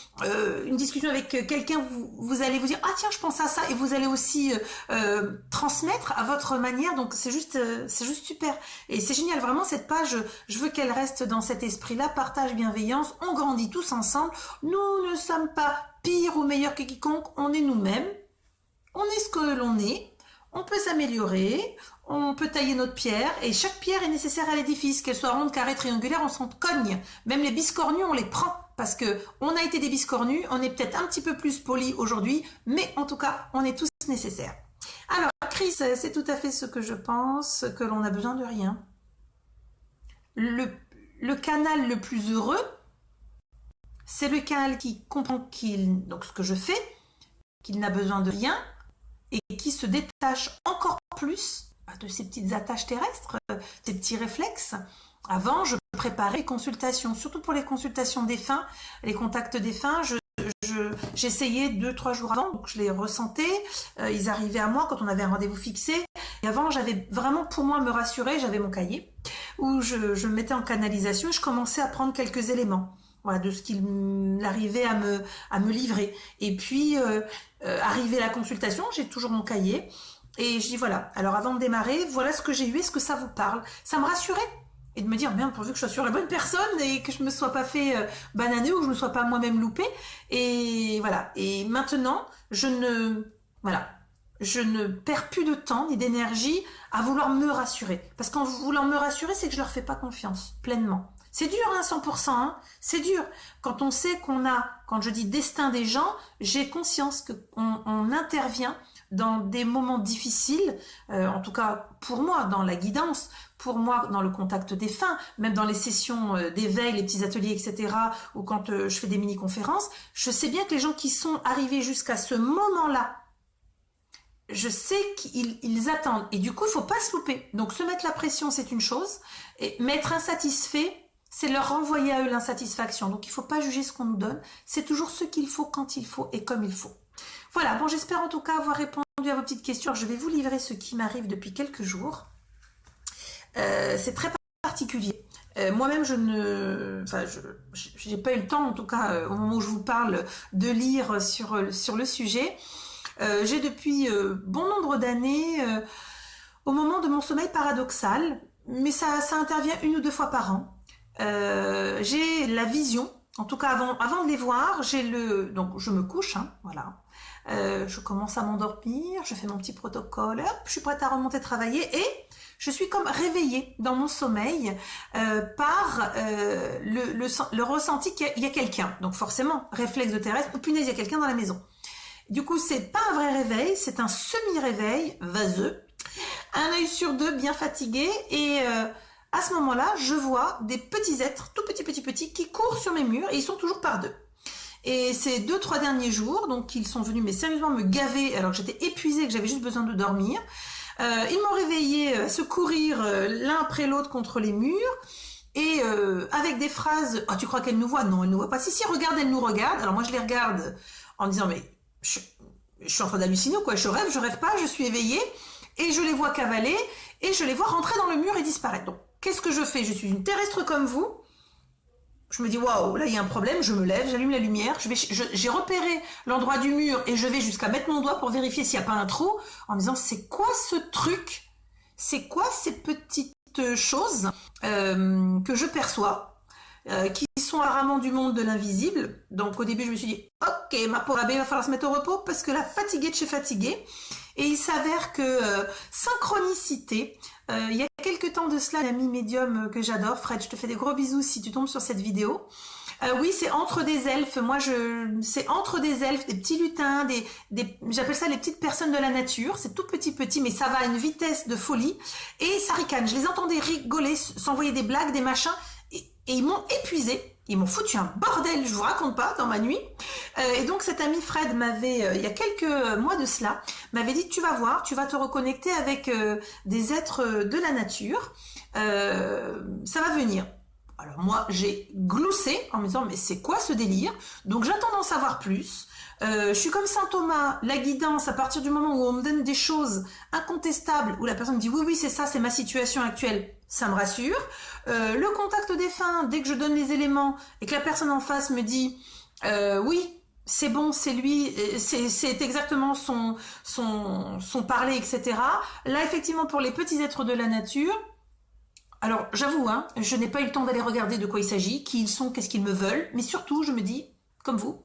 une discussion avec quelqu'un, vous allez vous dire, ah tiens, je pense à ça, et vous allez aussi transmettre à votre manière, donc c'est juste super. Et c'est génial, vraiment cette page, je veux qu'elle reste dans cet esprit-là, partage, bienveillance, on grandit tous ensemble, nous ne sommes pas pire ou meilleur que quiconque, on est nous-mêmes, on est ce que l'on est, on peut s'améliorer, on peut tailler notre pierre, et chaque pierre est nécessaire à l'édifice, qu'elle soit ronde, carrée, triangulaire, on s'en cogne. Même les biscornus, on les prend, parce que on a été des biscornus, on est peut-être un petit peu plus polis aujourd'hui, mais en tout cas, on est tous nécessaires. Alors, Chris, c'est tout à fait ce que je pense, que l'on a besoin de rien. Le canal le plus heureux, c'est le canal qui comprend donc ce que je fais, qu'il n'a besoin de rien et qui se détache encore plus de ces petites attaches terrestres, ces petits réflexes. Avant, je préparais les consultations, surtout pour les consultations défunts, les contacts défunts, j'essayais 2-3 jours avant, donc je les ressentais, ils arrivaient à moi quand on avait un rendez-vous fixé. Et avant, j'avais vraiment, pour moi, me rassurer, j'avais mon cahier où je me mettais en canalisation et je commençais à prendre quelques éléments. Voilà, de ce qu'il arrivait à me livrer. Et puis, arrivé à la consultation, j'ai toujours mon cahier. Et je dis, voilà, alors avant de démarrer, voilà ce que j'ai eu, est-ce que ça vous parle? Ça me rassurait. Et de me dire, bien, pourvu que je sois sur la bonne personne et que je me sois pas fait bananer ou que je me sois pas moi-même loupée. Et voilà. Et maintenant, je ne perds plus de temps ni d'énergie à vouloir me rassurer. Parce qu'en voulant me rassurer, c'est que je leur fais pas confiance pleinement. C'est dur, hein, 100%, hein, c'est dur. Quand on sait quand je dis destin des gens, j'ai conscience qu'on intervient dans des moments difficiles, en tout cas pour moi, dans la guidance, pour moi, dans le contact défunt, même dans les sessions d'éveil, les petits ateliers, etc., ou quand je fais des mini-conférences, je sais bien que les gens qui sont arrivés jusqu'à ce moment-là, je sais qu'ils attendent. Et du coup, il ne faut pas se louper. Donc, se mettre la pression, c'est une chose. Mais être insatisfait, c'est leur renvoyer à eux l'insatisfaction. Donc, il ne faut pas juger ce qu'on nous donne. C'est toujours ce qu'il faut, quand il faut et comme il faut. Voilà. Bon, j'espère en tout cas avoir répondu à vos petites questions. Alors, je vais vous livrer ce qui m'arrive depuis quelques jours. C'est très particulier. Moi-même, je n'ai pas eu le temps, en tout cas, au moment où je vous parle, de lire sur le sujet. J'ai depuis bon nombre d'années, au moment de mon sommeil paradoxal, mais ça intervient 1 ou 2 fois par an. J'ai la vision, en tout cas avant de les voir, donc je me couche, hein, voilà. Je commence à m'endormir, je fais mon petit protocole, hop, je suis prête à remonter travailler et je suis comme réveillée dans mon sommeil par le ressenti qu'il y a quelqu'un. Donc forcément, réflexe de terrestre, oh punaise, il y a quelqu'un dans la maison. Du coup, c'est pas un vrai réveil, c'est un semi-réveil vaseux, un œil sur 2 bien fatigué et à ce moment-là, je vois des petits êtres, tout petits, qui courent sur mes murs et ils sont toujours par 2. Et ces 2-3 derniers jours, donc ils sont venus mais sérieusement me gaver alors que j'étais épuisée, que j'avais juste besoin de dormir. Ils m'ont réveillée à se courir l'un après l'autre contre les murs et avec des phrases « Oh, tu crois qu'elle nous voit ?» Non, elle nous voit pas. Si, regarde, elle nous regarde. Alors moi, je les regarde en me disant « Mais je suis en train d'halluciner ou quoi ? Je rêve pas, je suis éveillée. » Et je les vois cavaler et je les vois rentrer dans le mur et disparaître. Donc, qu'est-ce que je fais ? Je suis une terrestre comme vous. Je me dis, waouh, là, il y a un problème. Je me lève, j'allume la lumière. J'ai repéré l'endroit du mur et je vais jusqu'à mettre mon doigt pour vérifier s'il n'y a pas un trou en me disant, c'est quoi ce truc ? C'est quoi ces petites choses que je perçois qui sont apparemment du monde de l'invisible. Donc, au début, je me suis dit, ok, ma pauvre abbé, il va falloir se mettre au repos parce que la fatiguée de chez fatiguée. Et il s'avère que synchronicité, il y a quelques temps de cela, l'ami médium que j'adore, Fred, je te fais des gros bisous si tu tombes sur cette vidéo. Oui, c'est entre des elfes, c'est entre des elfes, des petits lutins, j'appelle ça les petites personnes de la nature, c'est tout petit, mais ça va à une vitesse de folie, et ça ricane. Je les entendais rigoler, s'envoyer des blagues, des machins, et ils m'ont épuisé. Ils m'ont foutu un bordel, je vous raconte pas, dans ma nuit. Et donc cet ami Fred m'avait, il y a quelques mois de cela, m'avait dit tu vas voir, tu vas te reconnecter avec des êtres de la nature, ça va venir. Alors moi j'ai gloussé en me disant mais c'est quoi ce délire? Donc j'attends d'en savoir plus. Je suis comme Saint Thomas, la guidance à partir du moment où on me donne des choses incontestables, où la personne me dit oui c'est ça, c'est ma situation actuelle, ça me rassure. Le contact défunt, dès que je donne les éléments et que la personne en face me dit oui c'est bon, c'est lui, c'est exactement son parler, etc. Là effectivement pour les petits êtres de la nature, alors j'avoue, hein, je n'ai pas eu le temps d'aller regarder de quoi il s'agit, qui ils sont, qu'est-ce qu'ils me veulent, mais surtout je me dis, comme vous,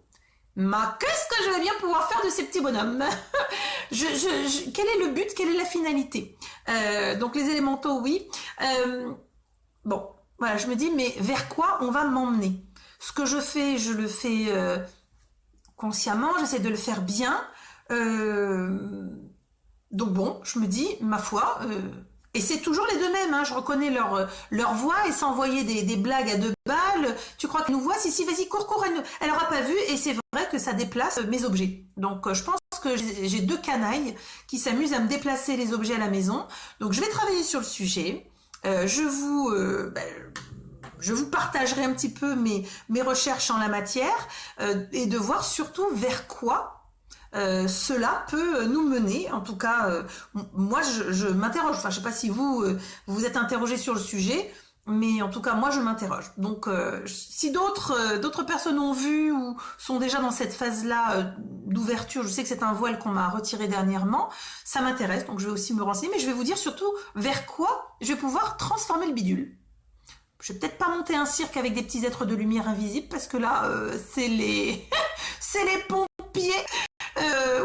qu'est-ce que je vais bien pouvoir faire de ces petits bonhommes? Quel est le but? Quelle est la finalité? Donc les élémentaux, oui. Bon, voilà, je me dis, mais vers quoi on va m'emmener? Ce que je fais, je le fais consciemment, j'essaie de le faire bien. Donc bon, je me dis, ma foi... et c'est toujours les deux mêmes, hein. Je reconnais leur voix et s'envoyer des blagues à 2 balles. Tu crois qu'elle nous voit? Si, vas-y, cours, elle n'aura pas vu. Et c'est vrai que ça déplace mes objets. Donc je pense que j'ai 2 canailles qui s'amusent à me déplacer les objets à la maison. Donc je vais travailler sur le sujet. Je vous partagerai un petit peu mes recherches en la matière et de voir surtout vers quoi cela peut nous mener. En tout cas, moi je m'interroge, enfin je sais pas si vous vous êtes interrogé sur le sujet, mais en tout cas moi je m'interroge. Donc si d'autres personnes ont vu ou sont déjà dans cette phase-là d'ouverture, je sais que c'est un voile qu'on m'a retiré dernièrement, ça m'intéresse, donc je vais aussi me renseigner, mais je vais vous dire surtout vers quoi je vais pouvoir transformer le bidule. Je vais peut-être pas monter un cirque avec des petits êtres de lumière invisibles, parce que là c'est les pompiers.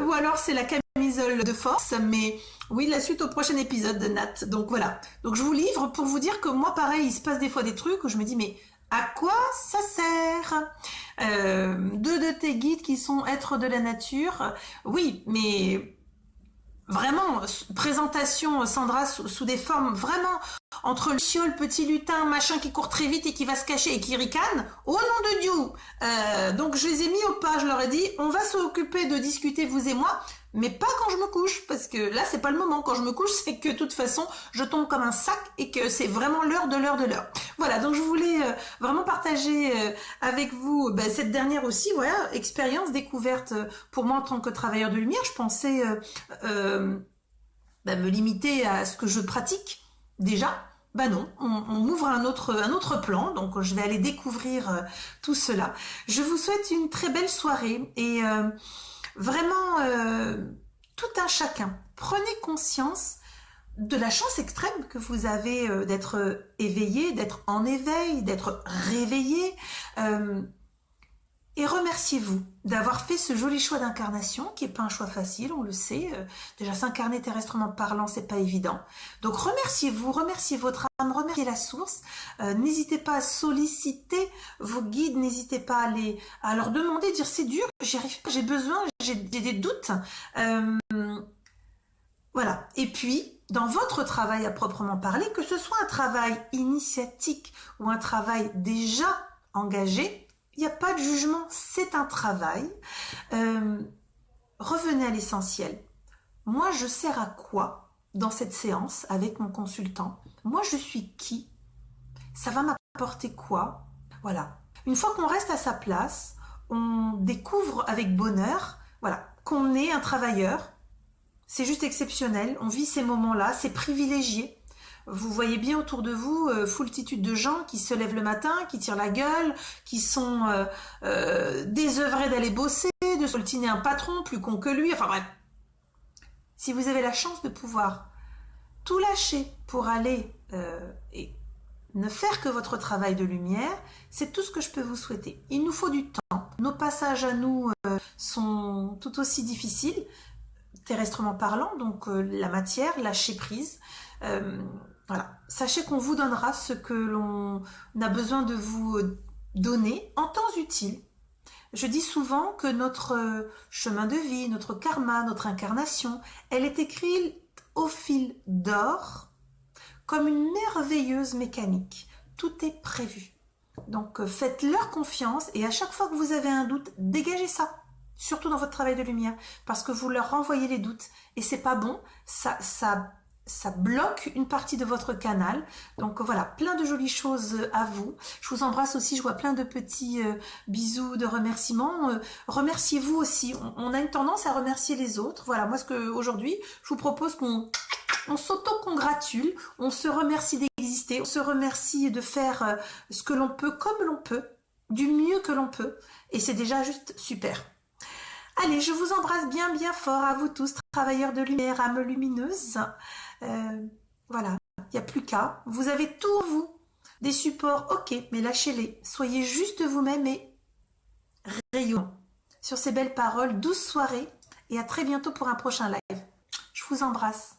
Ou alors c'est la camisole de force, mais oui, la suite au prochain épisode de Nat. Donc voilà, donc je vous livre pour vous dire que moi pareil, il se passe des fois des trucs où je me dis mais à quoi ça sert? 2 de tes guides qui sont êtres de la nature, oui, mais vraiment, présentation Sandra sous des formes vraiment entre le chiole, petit lutin, machin qui court très vite et qui va se cacher et qui ricane, au nom de Dieu. Donc je les ai mis au pas, je leur ai dit, on va s'occuper de discuter vous et moi, mais pas quand je me couche, parce que là c'est pas le moment. Quand je me couche, c'est que de toute façon je tombe comme un sac et que c'est vraiment l'heure de l'heure. Voilà, donc je voulais vraiment partager avec vous cette dernière aussi, voilà, expérience découverte pour moi en tant que travailleur de lumière. Je pensais me limiter à ce que je pratique déjà. Ben non, on m'ouvre un autre plan, donc je vais aller découvrir tout cela. Je vous souhaite une très belle soirée et Vraiment, tout un chacun. Prenez conscience de la chance extrême que vous avez d'être éveillé, d'être en éveil, d'être réveillé. Et remerciez-vous d'avoir fait ce joli choix d'incarnation, qui n'est pas un choix facile, on le sait. Déjà, s'incarner terrestrement parlant, c'est pas évident. Donc, remerciez-vous, remerciez votre âme, remerciez la source. N'hésitez pas à solliciter vos guides, n'hésitez pas à leur demander, dire c'est dur, j'y arrive pas, j'ai besoin, j'ai des doutes. Voilà. Et puis, dans votre travail à proprement parler, que ce soit un travail initiatique ou un travail déjà engagé, il n'y a pas de jugement, c'est un travail. Revenez à l'essentiel. Moi, je sers à quoi dans cette séance avec mon consultant? Moi, je suis qui? Ça va m'apporter quoi? Voilà. Une fois qu'on reste à sa place, on découvre avec bonheur, voilà, qu'on est un travailleur. C'est juste exceptionnel. On vit ces moments-là, c'est privilégié. Vous voyez bien autour de vous foultitude de gens qui se lèvent le matin, qui tirent la gueule, qui sont désœuvrés d'aller bosser, de soltiner un patron plus con que lui. Enfin bref, si vous avez la chance de pouvoir tout lâcher pour aller et ne faire que votre travail de lumière, c'est tout ce que je peux vous souhaiter. Il nous faut du temps. Nos passages à nous sont tout aussi difficiles, terrestrement parlant, donc la matière, lâcher prise. Voilà. Sachez qu'on vous donnera ce que l'on a besoin de vous donner en temps utile. Je dis souvent que notre chemin de vie, notre karma, notre incarnation, elle est écrite au fil d'or comme une merveilleuse mécanique. Tout est prévu. Donc faites-leur confiance et à chaque fois que vous avez un doute, dégagez ça. Surtout dans votre travail de lumière, parce que vous leur renvoyez les doutes et c'est pas bon, ça bloque une partie de votre canal. Donc voilà, plein de jolies choses à vous. Je vous embrasse aussi, je vois plein de petits bisous de remerciements. Remerciez-vous aussi. On a une tendance à remercier les autres. Voilà, moi aujourd'hui, je vous propose qu'on s'auto-congratule, on se remercie d'exister, on se remercie de faire ce que l'on peut comme l'on peut, du mieux que l'on peut. Et c'est déjà juste super. Allez, je vous embrasse bien bien fort à vous tous, travailleurs de lumière, âmes lumineuses. Voilà, il n'y a plus qu'à. Vous avez tout en vous. Des supports, ok, mais lâchez-les. Soyez juste vous-même et rayonnants. Sur ces belles paroles, douce soirée et à très bientôt pour un prochain live. Je vous embrasse.